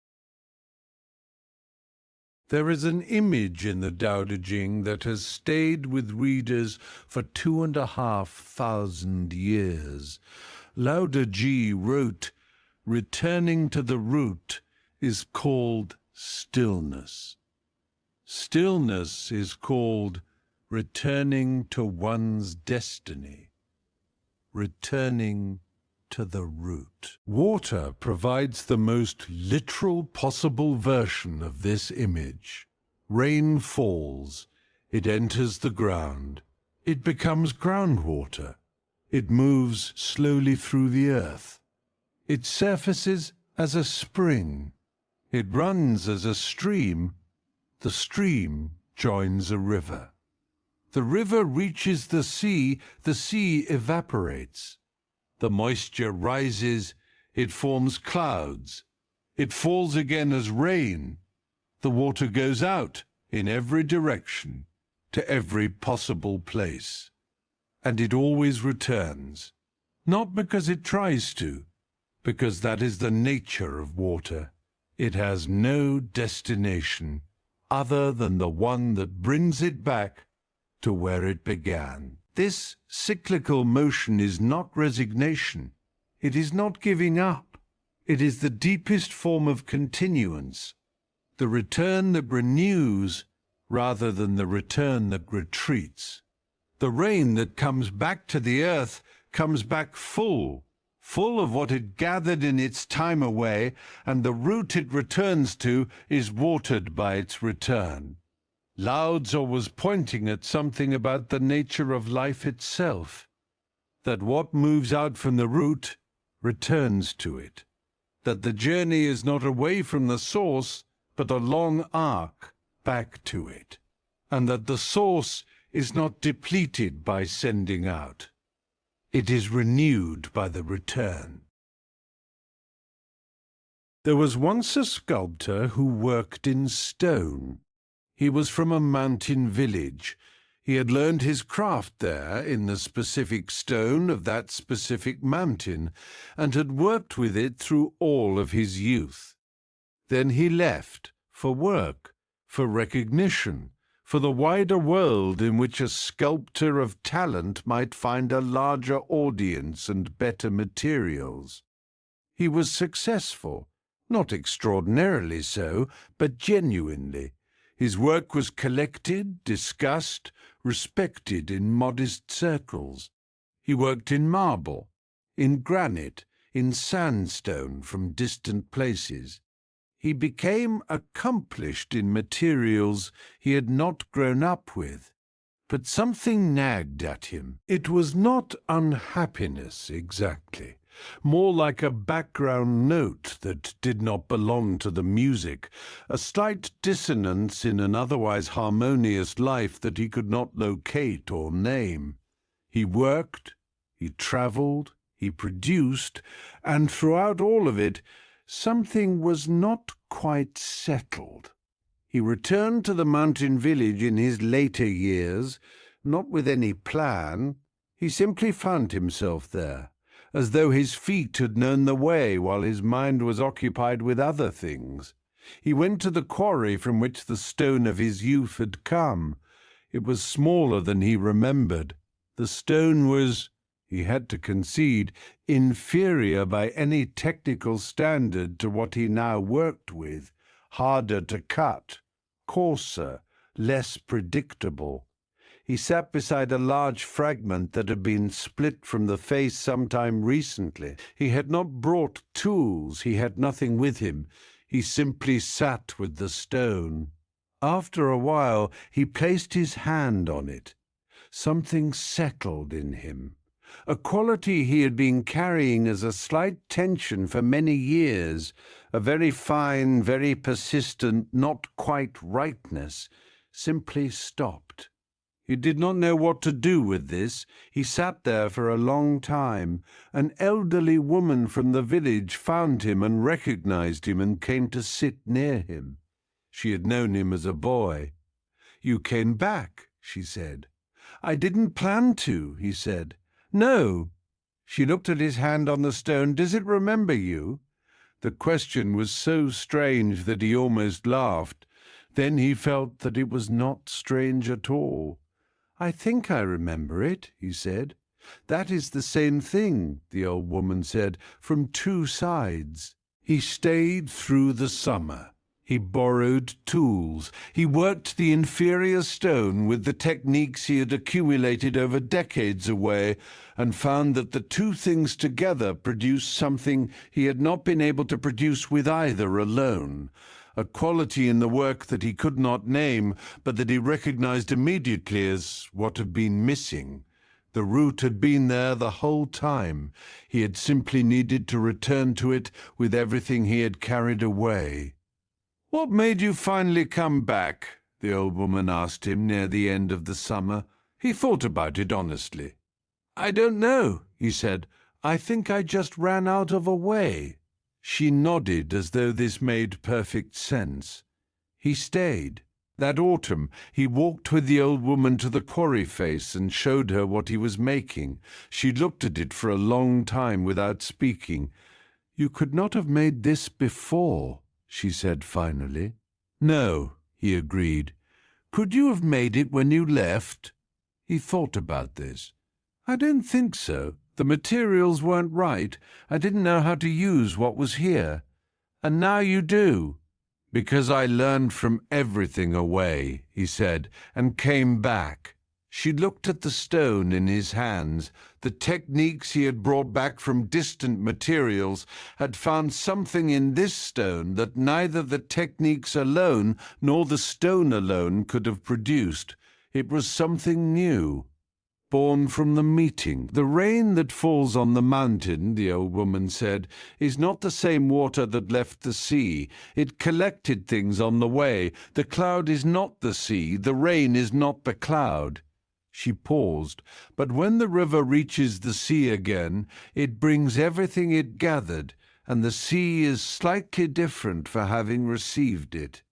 There is an image in the Tao Te Ching that has stayed with readers for 2,500 years. Lao Tzu wrote, "Returning to the root is called stillness. Stillness is called returning to one's destiny, returning to the root." Water provides the most literal possible version of this image. Rain falls, it enters the ground, it becomes groundwater, it moves slowly through the earth. It surfaces as a spring. It runs as a stream. The stream joins a river. The river reaches the sea evaporates. The moisture rises, it forms clouds. It falls again as rain. The water goes out in every direction, to every possible place. And it always returns, not because it tries to, because that is the nature of water. It has no destination other than the one that brings it back to where it began. This cyclical motion is not resignation. It is not giving up. It is the deepest form of continuance, the return that renews rather than the return that retreats. The rain that comes back to the earth comes back full of what it gathered in its time away, and the root it returns to is watered by its return. Lao Tzu was pointing at something about the nature of life itself, that what moves out from the root returns to it, that the journey is not away from the source, but a long arc back to it, and that the source is not depleted by sending out. It is renewed by the return. There was once a sculptor who worked in stone. He was from a mountain village. He had learned his craft there in the specific stone of that specific mountain, and had worked with it through all of his youth. Then he left for work, for recognition, for the wider world in which a sculptor of talent might find a larger audience and better materials. He was successful, not extraordinarily so, but genuinely. His work was collected, discussed, respected in modest circles. He worked in marble, in granite, in sandstone from distant places. He became accomplished in materials he had not grown up with, but something nagged at him. It was not unhappiness exactly, more like a background note that did not belong to the music, a slight dissonance in an otherwise harmonious life that he could not locate or name. He worked, he travelled, he produced, and throughout all of it, something was not quite settled. He returned to the mountain village in his later years, not with any plan. He simply found himself there, as though his feet had known the way while his mind was occupied with other things. He went to the quarry from which the stone of his youth had come. It was smaller than he remembered. The stone was, he had to concede, inferior by any technical standard to what he now worked with, harder to cut, coarser, less predictable. He sat beside a large fragment that had been split from the face some time recently. He had not brought tools, he had nothing with him. He simply sat with the stone. After a while he placed his hand on it. Something settled in him. A quality he had been carrying as a slight tension for many years, a very fine, very persistent, not quite rightness, simply stopped. He did not know what to do with this. He sat there for a long time. An elderly woman from the village found him and recognized him and came to sit near him. She had known him as a boy. "You came back," she said. "I didn't plan to," he said. "No." She looked at his hand on the stone. "Does it remember you?" The question was so strange that he almost laughed. Then he felt that it was not strange at all. "I think I remember it," he said. "That is the same thing," the old woman said, "from two sides." He stayed through the summer. He borrowed tools. He worked the inferior stone with the techniques he had accumulated over decades away, and found that the two things together produced something he had not been able to produce with either alone, a quality in the work that he could not name, but that he recognized immediately as what had been missing. The root had been there the whole time. He had simply needed to return to it with everything he had carried away. "What made you finally come back?" the old woman asked him near the end of the summer. He thought about it honestly. "I don't know," he said. "I think I just ran out of a way." She nodded as though this made perfect sense. He stayed. That autumn he walked with the old woman to the quarry face and showed her what he was making. She looked at it for a long time without speaking. "You could not have made this before," she said finally. "No," he agreed. "Could you have made it when you left?" He thought about this. "I don't think so. The materials weren't right. I didn't know how to use what was here. And now you do." "Because I learned from everything away," he said, and came back. She looked at the stone in his hands. The techniques he had brought back from distant materials had found something in this stone that neither the techniques alone nor the stone alone could have produced. It was something new, born from the meeting. "The rain that falls on the mountain," the old woman said, "is not the same water that left the sea. It collected things on the way. The cloud is not the sea. The rain is not the cloud." She paused. "But when the river reaches the sea again, it brings everything it gathered, and the sea is slightly different for having received it."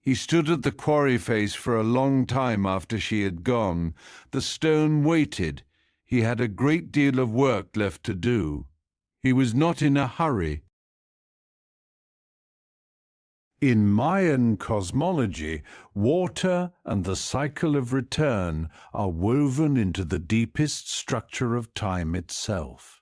He stood at the quarry face for a long time after she had gone. The stone waited. He had a great deal of work left to do. He was not in a hurry. In Mayan cosmology, water and the cycle of return are woven into the deepest structure of time itself.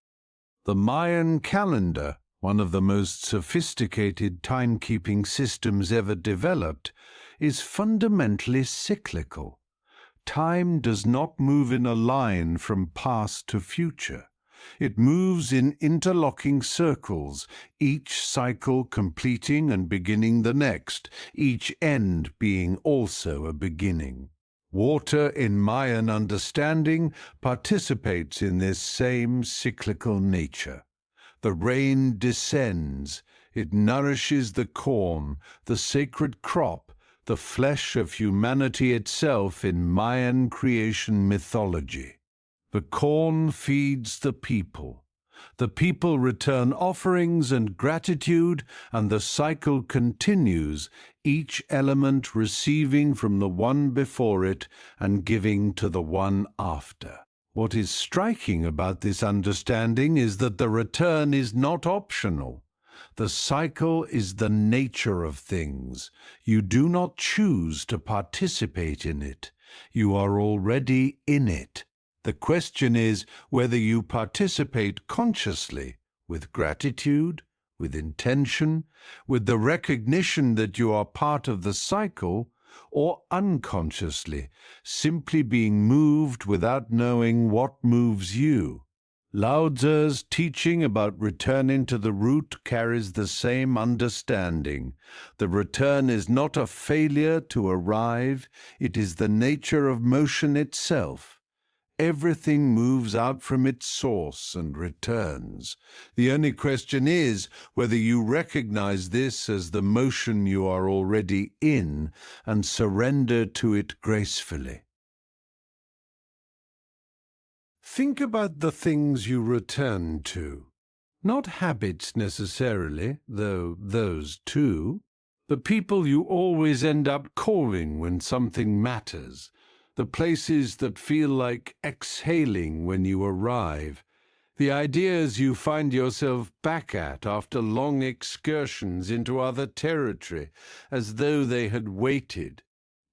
The Mayan calendar, one of the most sophisticated timekeeping systems ever developed, is fundamentally cyclical. Time does not move in a line from past to future. It moves in interlocking circles, each cycle completing and beginning the next, each end being also a beginning. Water, in Mayan understanding, participates in this same cyclical nature. The rain descends. It nourishes the corn, the sacred crop, the flesh of humanity itself in Mayan creation mythology. The corn feeds the people. The people return offerings and gratitude, and the cycle continues, each element receiving from the one before it and giving to the one after. What is striking about this understanding is that the return is not optional. The cycle is the nature of things. You do not choose to participate in it. You are already in it. The question is whether you participate consciously, with gratitude, with intention, with the recognition that you are part of the cycle, or unconsciously, simply being moved without knowing what moves you. Lao Tzu's teaching about returning to the root carries the same understanding. The return is not a failure to arrive, it is the nature of motion itself. Everything moves out from its source and returns. The only question is whether you recognize this as the motion you are already in and surrender to it gracefully. Think about the things you return to. Not habits necessarily, though those too. The people you always end up calling when something matters. The places that feel like exhaling when you arrive, the ideas you find yourself back at after long excursions into other territory, as though they had waited.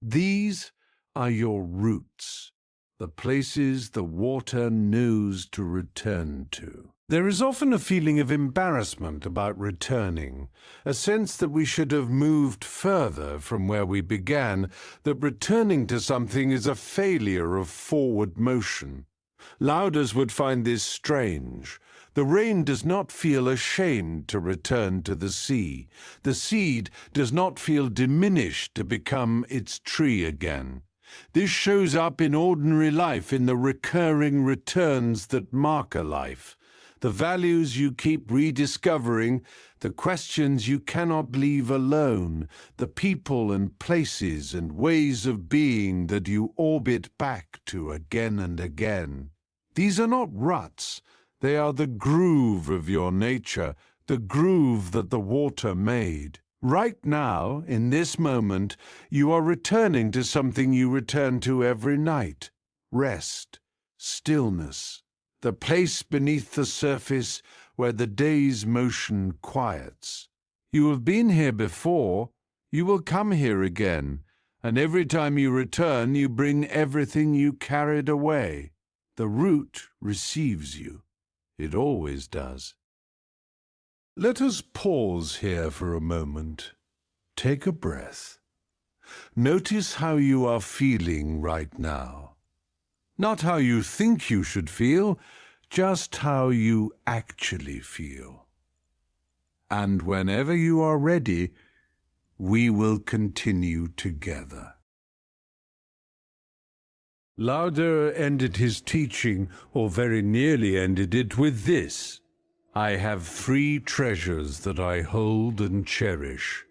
These are your roots, the places the water knows to return to. There is often a feeling of embarrassment about returning, a sense that we should have moved further from where we began, that returning to something is a failure of forward motion. Lao Tzu would find this strange. The rain does not feel ashamed to return to the sea. The seed does not feel diminished to become its tree again. This shows up in ordinary life, in the recurring returns that mark a life. The values you keep rediscovering, the questions you cannot leave alone, the people and places and ways of being that you orbit back to again and again. These are not ruts. They are the groove of your nature, the groove that the water made. Right now, in this moment, you are returning to something you return to every night: rest, stillness. The place beneath the surface where the day's motion quiets. You have been here before, you will come here again, and every time you return you bring everything you carried away. The root receives you. It always does. Let us pause here for a moment. Take a breath. Notice how you are feeling right now. Not how you think you should feel, just how you actually feel. And whenever you are ready, we will continue together. Lao Tzu ended his teaching, or very nearly ended it, with this: I have 3 treasures that I hold and cherish.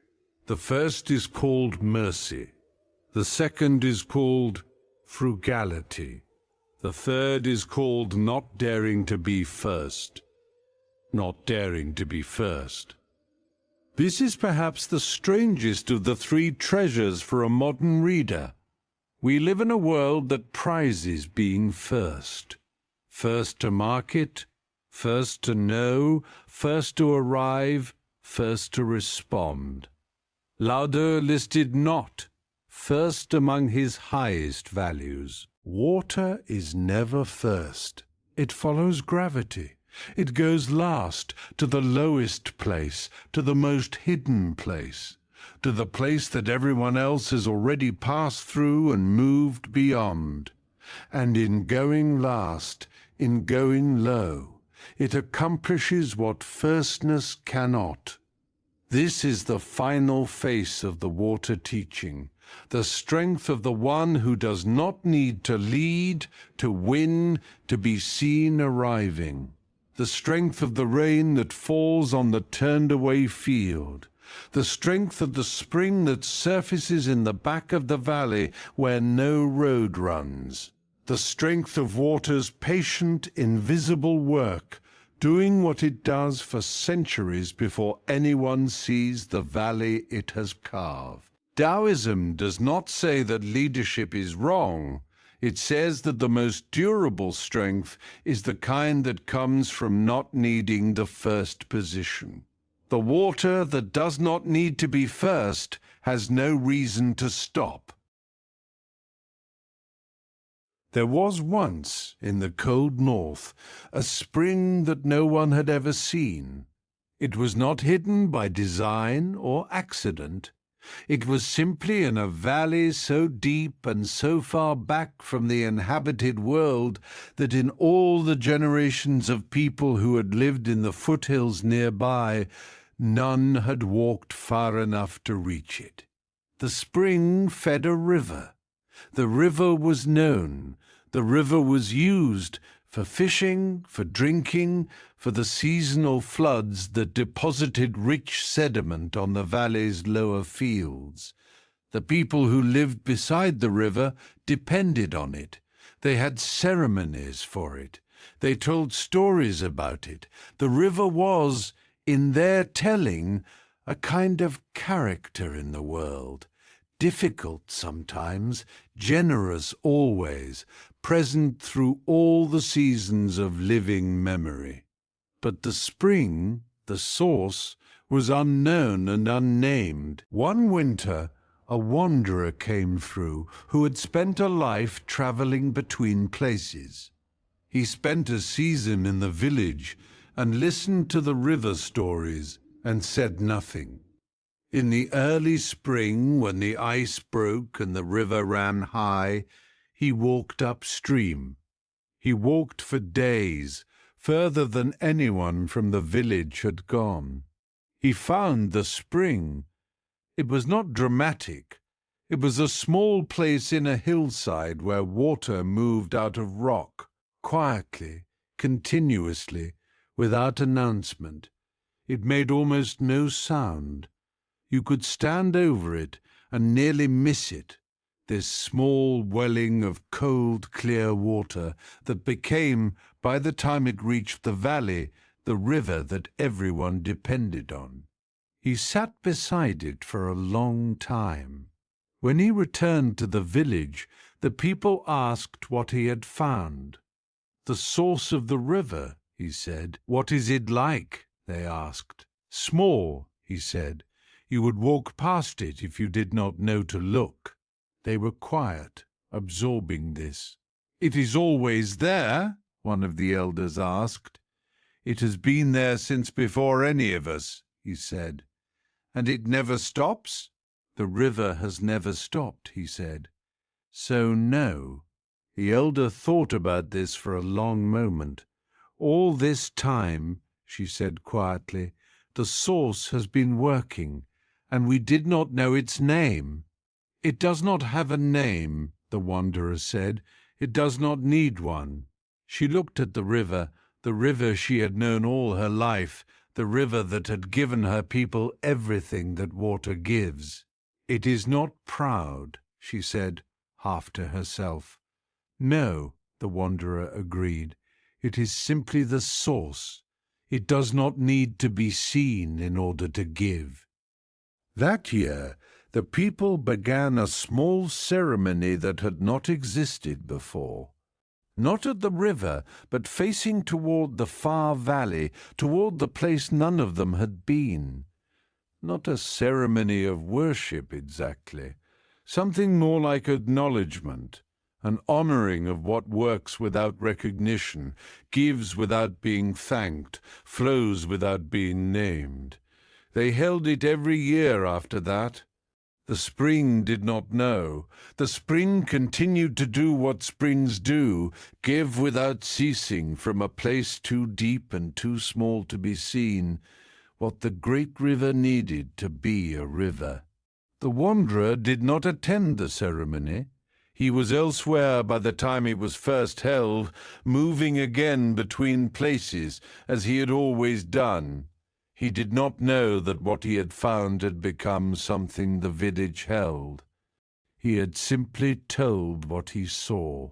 The first is called mercy. The second is called frugality. The third is called not daring to be first. Not daring to be first. This is perhaps the strangest of the 3 treasures for a modern reader. We live in a world that prizes being first. First to market, first to know, first to arrive, first to respond. Lao Tzu listed not first among his highest values. Water is never first. It follows gravity. It goes last, to the lowest place, to the most hidden place, to the place that everyone else has already passed through and moved beyond. And in going last, in going low, it accomplishes what firstness cannot. This is the final face of the water teaching, the strength of the one who does not need to lead, to win, to be seen arriving. The strength of the rain that falls on the turned-away field. The strength of the spring that surfaces in the back of the valley where no road runs. The strength of water's patient, invisible work, doing what it does for centuries before anyone sees the valley it has carved. Taoism does not say that leadership is wrong. It says that the most durable strength is the kind that comes from not needing the first position. The water that does not need to be first has no reason to stop. There was once, in the cold north, a spring that no one had ever seen. It was not hidden by design or accident. It was simply in a valley so deep and so far back from the inhabited world that in all the generations of people who had lived in the foothills nearby, none had walked far enough to reach it. The spring fed a river. The river was known. The river was used for fishing, for drinking, for the seasonal floods that deposited rich sediment on the valley's lower fields. The people who lived beside the river depended on it. They had ceremonies for it. They told stories about it. The river was, in their telling, a kind of character in the world. Difficult sometimes, generous always, present through all the seasons of living memory. But the spring, the source, was unknown and unnamed. One winter, a wanderer came through who had spent a life traveling between places. He spent a season in the village and listened to the river stories and said nothing. In the early spring, when the ice broke and the river ran high, he walked upstream. He walked for days, further than anyone from the village had gone. He found the spring. It was not dramatic. It was a small place in a hillside where water moved out of rock, quietly, continuously, without announcement. It made almost no sound. You could stand over it and nearly miss it, this small welling of cold, clear water that became, by the time it reached the valley, the river that everyone depended on. He sat beside it for a long time. When he returned to the village, the people asked what he had found. "The source of the river," he said. "What is it like?" they asked. "Small," he said. "You would walk past it if you did not know to look." They were quiet, absorbing this. "It is always there?" one of the elders asked. "It has been there since before any of us," he said. "And it never stops?" The river has never stopped, he said. So no. The elder thought about this for a long moment. All this time, she said quietly, the source has been working, and we did not know its name. It does not have a name, the wanderer said. It does not need one. She looked at the river she had known all her life, the river that had given her people everything that water gives. It is not proud, she said, half to herself. No, the wanderer agreed. It is simply the source. It does not need to be seen in order to give. That year, the people began a small ceremony that had not existed before. Not at the river, but facing toward the far valley, toward the place none of them had been. Not a ceremony of worship exactly, something more like acknowledgement, an honoring of what works without recognition, gives without being thanked, flows without being named. They held it every year after that. The spring did not know. The spring continued to do what springs do, give without ceasing from a place too deep and too small to be seen, what the great river needed to be a river. The wanderer did not attend the ceremony. He was elsewhere by the time it was first held, moving again between places, as he had always done. He did not know that what he had found had become something the village held. He had simply told what he saw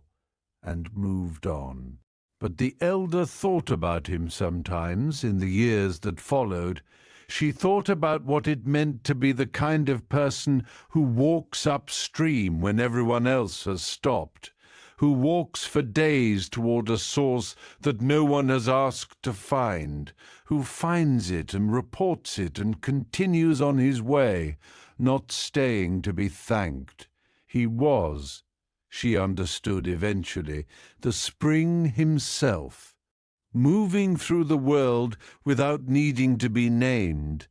and moved on. But the elder thought about him sometimes in the years that followed. She thought about what it meant to be the kind of person who walks upstream when everyone else has stopped, who walks for days toward a source that no one has asked to find, who finds it and reports it and continues on his way, not staying to be thanked. He was, she understood eventually, the spring himself, moving through the world without needing to be named,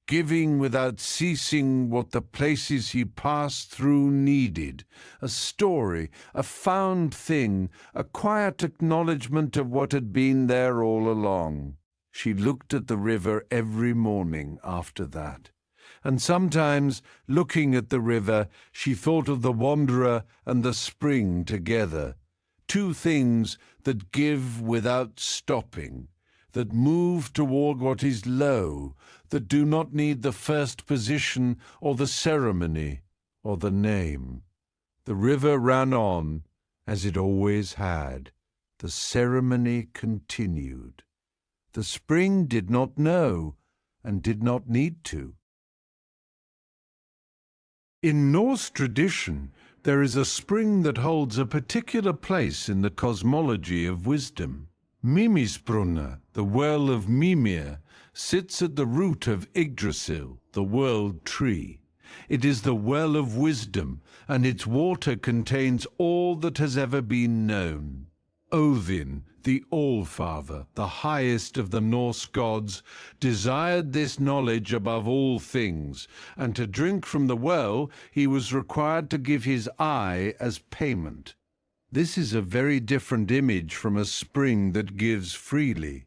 giving without ceasing what the places he passed through needed, a story, a found thing, a quiet acknowledgement of what had been there all along. She looked at the river every morning after that, and sometimes, looking at the river, she thought of the wanderer and the spring together, two things that give without stopping, that move toward what is low, that do not need the first position or the ceremony or the name. The river ran on, as it always had. The ceremony continued. The spring did not know and did not need to. In Norse tradition, there is a spring that holds a particular place in the cosmology of wisdom. Mimisbrunna, the well of Mimir, sits at the root of Yggdrasil, the world tree. It is the well of wisdom, and its water contains all that has ever been known. Odin, the All-Father, the highest of the Norse gods, desired this knowledge above all things, and to drink from the well he was required to give his eye as payment. This is a very different image from a spring that gives freely.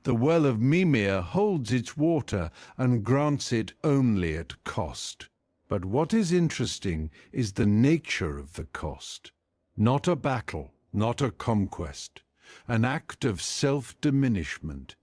The well of Mimir holds its water and grants it only at cost. But what is interesting is the nature of the cost. Not a battle, not a conquest, an act of self-diminishment.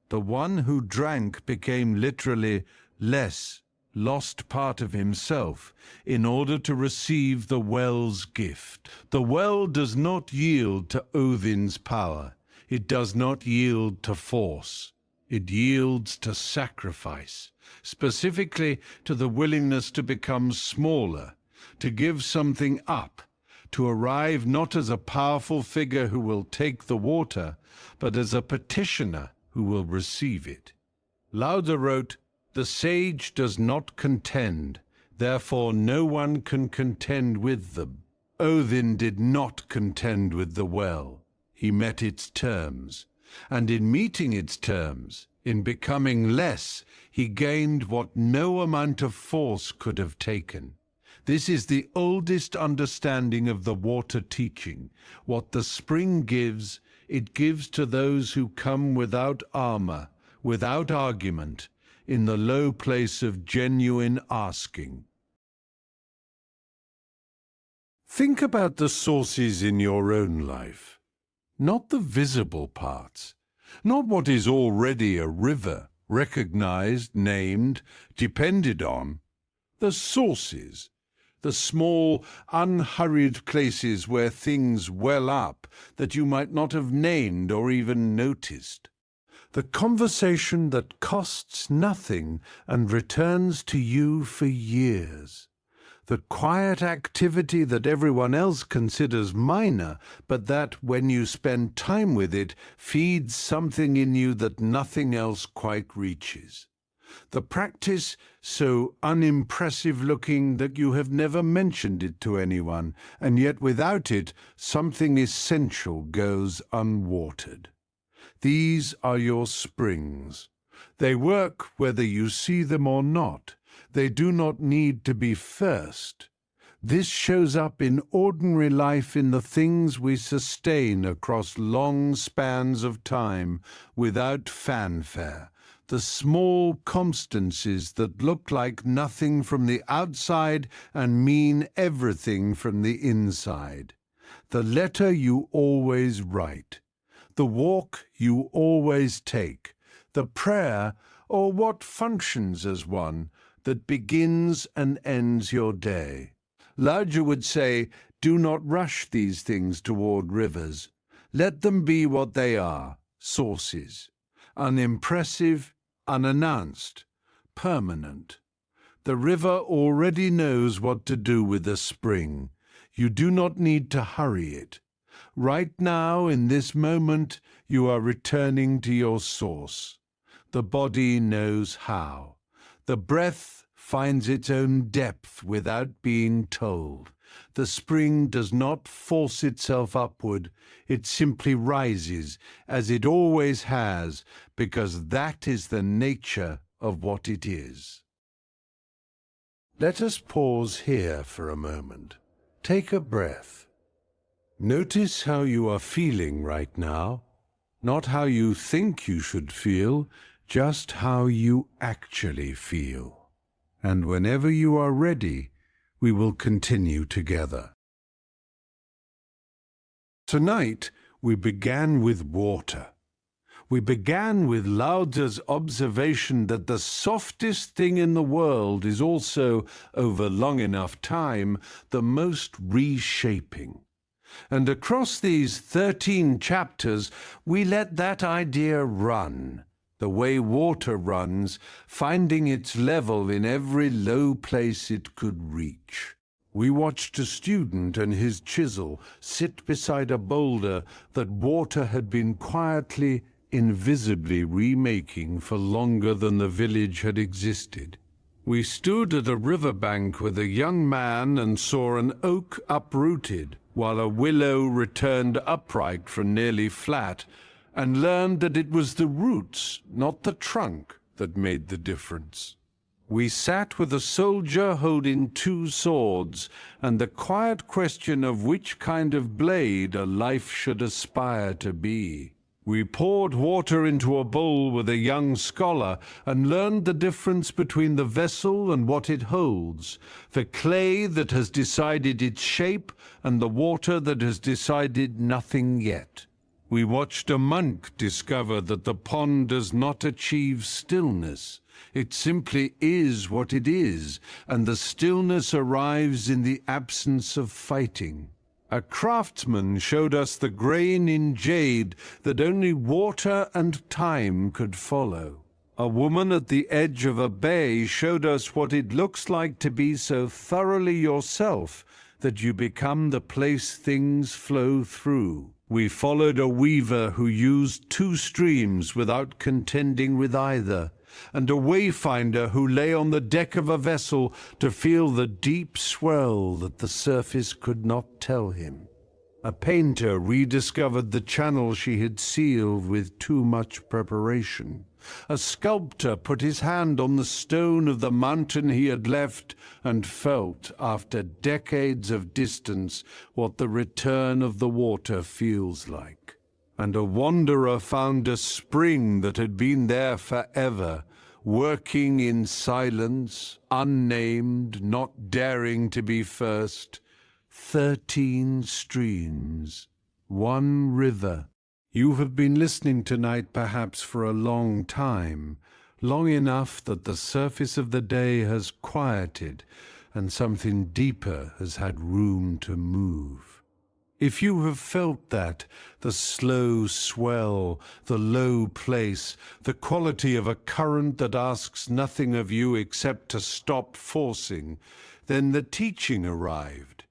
The one who drank became literally less, lost part of himself in order to receive the well's gift. The well does not yield to Odin's power. It does not yield to force. It yields to sacrifice, specifically to the willingness to become smaller, to give something up, to arrive not as a powerful figure who will take the water, but as a petitioner who will receive it. Lao Tzu wrote, "The sage does not contend, therefore no one can contend with them." Odin did not contend with the well. He met its terms. and in meeting its terms, in becoming less, he gained what no amount of force could have taken. This is the oldest understanding of the water teaching. What the spring gives, it gives to those who come without armor, without argument, in the low place of genuine asking. Think about the sources in your own life, not the visible parts, not what is already a river, recognized, named, depended on. The sources, the small, unhurried places where things well up that you might not have named or even noticed. The conversation that costs nothing and returns to you for years. The quiet activity that everyone else considers minor, but that, when you spend time with it, feeds something in you that nothing else quite reaches. The practice so unimpressive looking that you have never mentioned it to anyone, and yet without it, something essential goes unwatered. These are your springs. They work whether you see them or not. They do not need to be first. This shows up in ordinary life in the things we sustain across long spans of time without fanfare, the small constancies that look like nothing from the outside and mean everything from the inside. The letter you always write, the walk you always take, the prayer, or what functions as one, that begins and ends your day. Lao Tzu would say, do not rush these things toward rivers. Let them be what they are, sources, unimpressive, unannounced, permanent. The river already knows what to do with the spring. You do not need to hurry it. Right now, in this moment, you are returning to your source. The body knows how. The breath finds its own depth without being told. The spring does not force itself upward. It simply rises, as it always has, because that is the nature of what it is. Let us pause here for a moment. Take a breath. Notice how you are feeling right now, not how you think you should feel, just how you actually feel. And whenever you are ready, we will continue together. Tonight, we began with water. We began with Lao Tzu's observation that the softest thing in the world is also, over long enough time, the most reshaping. And across these 13 chapters, we let that idea run, the way water runs, finding its level in every low place it could reach. We watched a student and his chisel sit beside a boulder that water had been quietly, invisibly remaking for longer than the village had existed. We stood at a riverbank with a young man and saw an oak uprooted, while a willow returned upright from nearly flat, and learned that it was the roots, not the trunk, that made the difference. We sat with a soldier holding 2 swords, and the quiet question of which kind of blade a life should aspire to be. We poured water into a bowl with a young scholar and learned the difference between the vessel and what it holds, the clay that has decided its shape and the water that has decided nothing yet. We watched a monk discover that the pond does not achieve stillness. It simply is what it is, and the stillness arrives in the absence of fighting. A craftsman showed us the grain in jade that only water and time could follow. A woman at the edge of a bay showed us what it looks like to be so thoroughly yourself that you become the place things flow through. We followed a weaver who used 2 streams without contending with either, and a wayfinder who lay on the deck of a vessel to feel the deep swell that the surface could not tell him. A painter rediscovered the channel she had sealed with too much preparation. A sculptor put his hand on the stone of the mountain he had left and felt, after decades of distance, what the return of the water feels like. And a wanderer found a spring that had been there forever, working in silence, unnamed, not daring to be first. 13 streams, one river. You have been listening tonight perhaps for a long time, long enough that the surface of the day has quieted and something deeper has had room to move. If you have felt that, the slow swell, the low place, the quality of a current that asks nothing of you except to stop forcing, then the teaching arrived.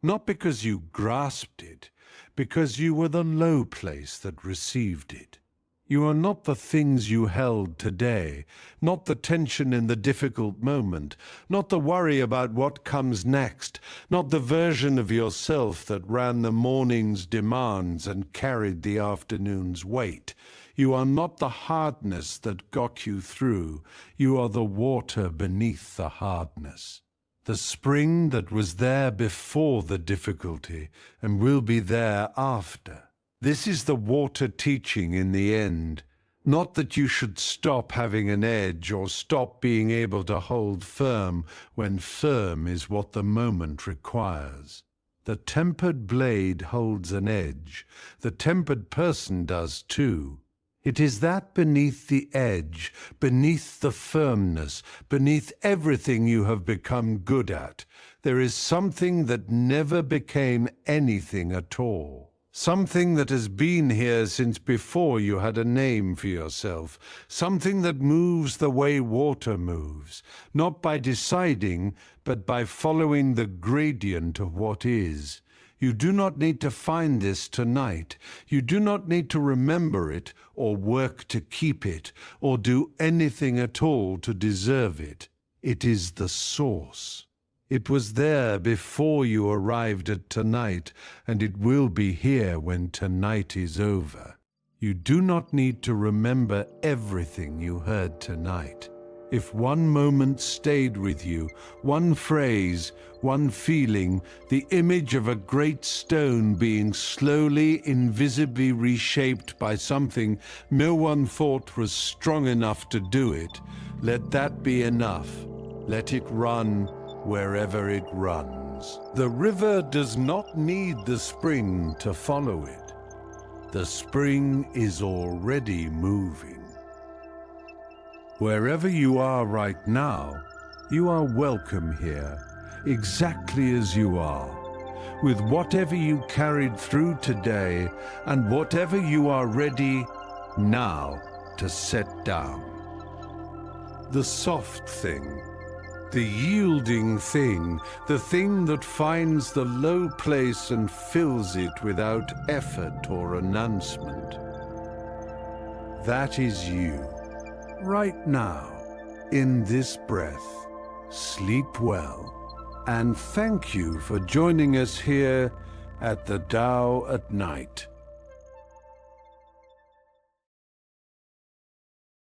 Not because you grasped it, because you were the low place that received it. You are not the things you held today, not the tension in the difficult moment, not the worry about what comes next, not the version of yourself that ran the morning's demands and carried the afternoon's weight. You are not the hardness that got you through. You are the water beneath the hardness. The spring that was there before the difficulty and will be there after. This is the water teaching in the end. Not that you should stop having an edge or stop being able to hold firm when firm is what the moment requires. The tempered blade holds an edge. The tempered person does too. It is that beneath the edge, beneath the firmness, beneath everything you have become good at, there is something that never became anything at all. Something that has been here since before you had a name for yourself. Something that moves the way water moves, not by deciding, but by following the gradient of what is. You do not need to find this tonight. You do not need to remember it or work to keep it or do anything at all to deserve it. It is the source. It was there before you arrived at tonight, and it will be here when tonight is over. You do not need to remember everything you heard tonight. If one moment stayed with you, one phrase, one feeling, the image of a great stone being slowly, invisibly reshaped by something no one thought was strong enough to do it, let that be enough. Let it run wherever it runs. The river does not need the spring to follow it. The spring is already moving. Wherever you are right now, you are welcome here, exactly as you are, with whatever you carried through today and whatever you are ready now to set down. The soft thing, the yielding thing, the thing that finds the low place and fills it without effort or announcement. That is you. Right now, in this breath. Sleep well, and thank you for joining us here at the Tao at Night.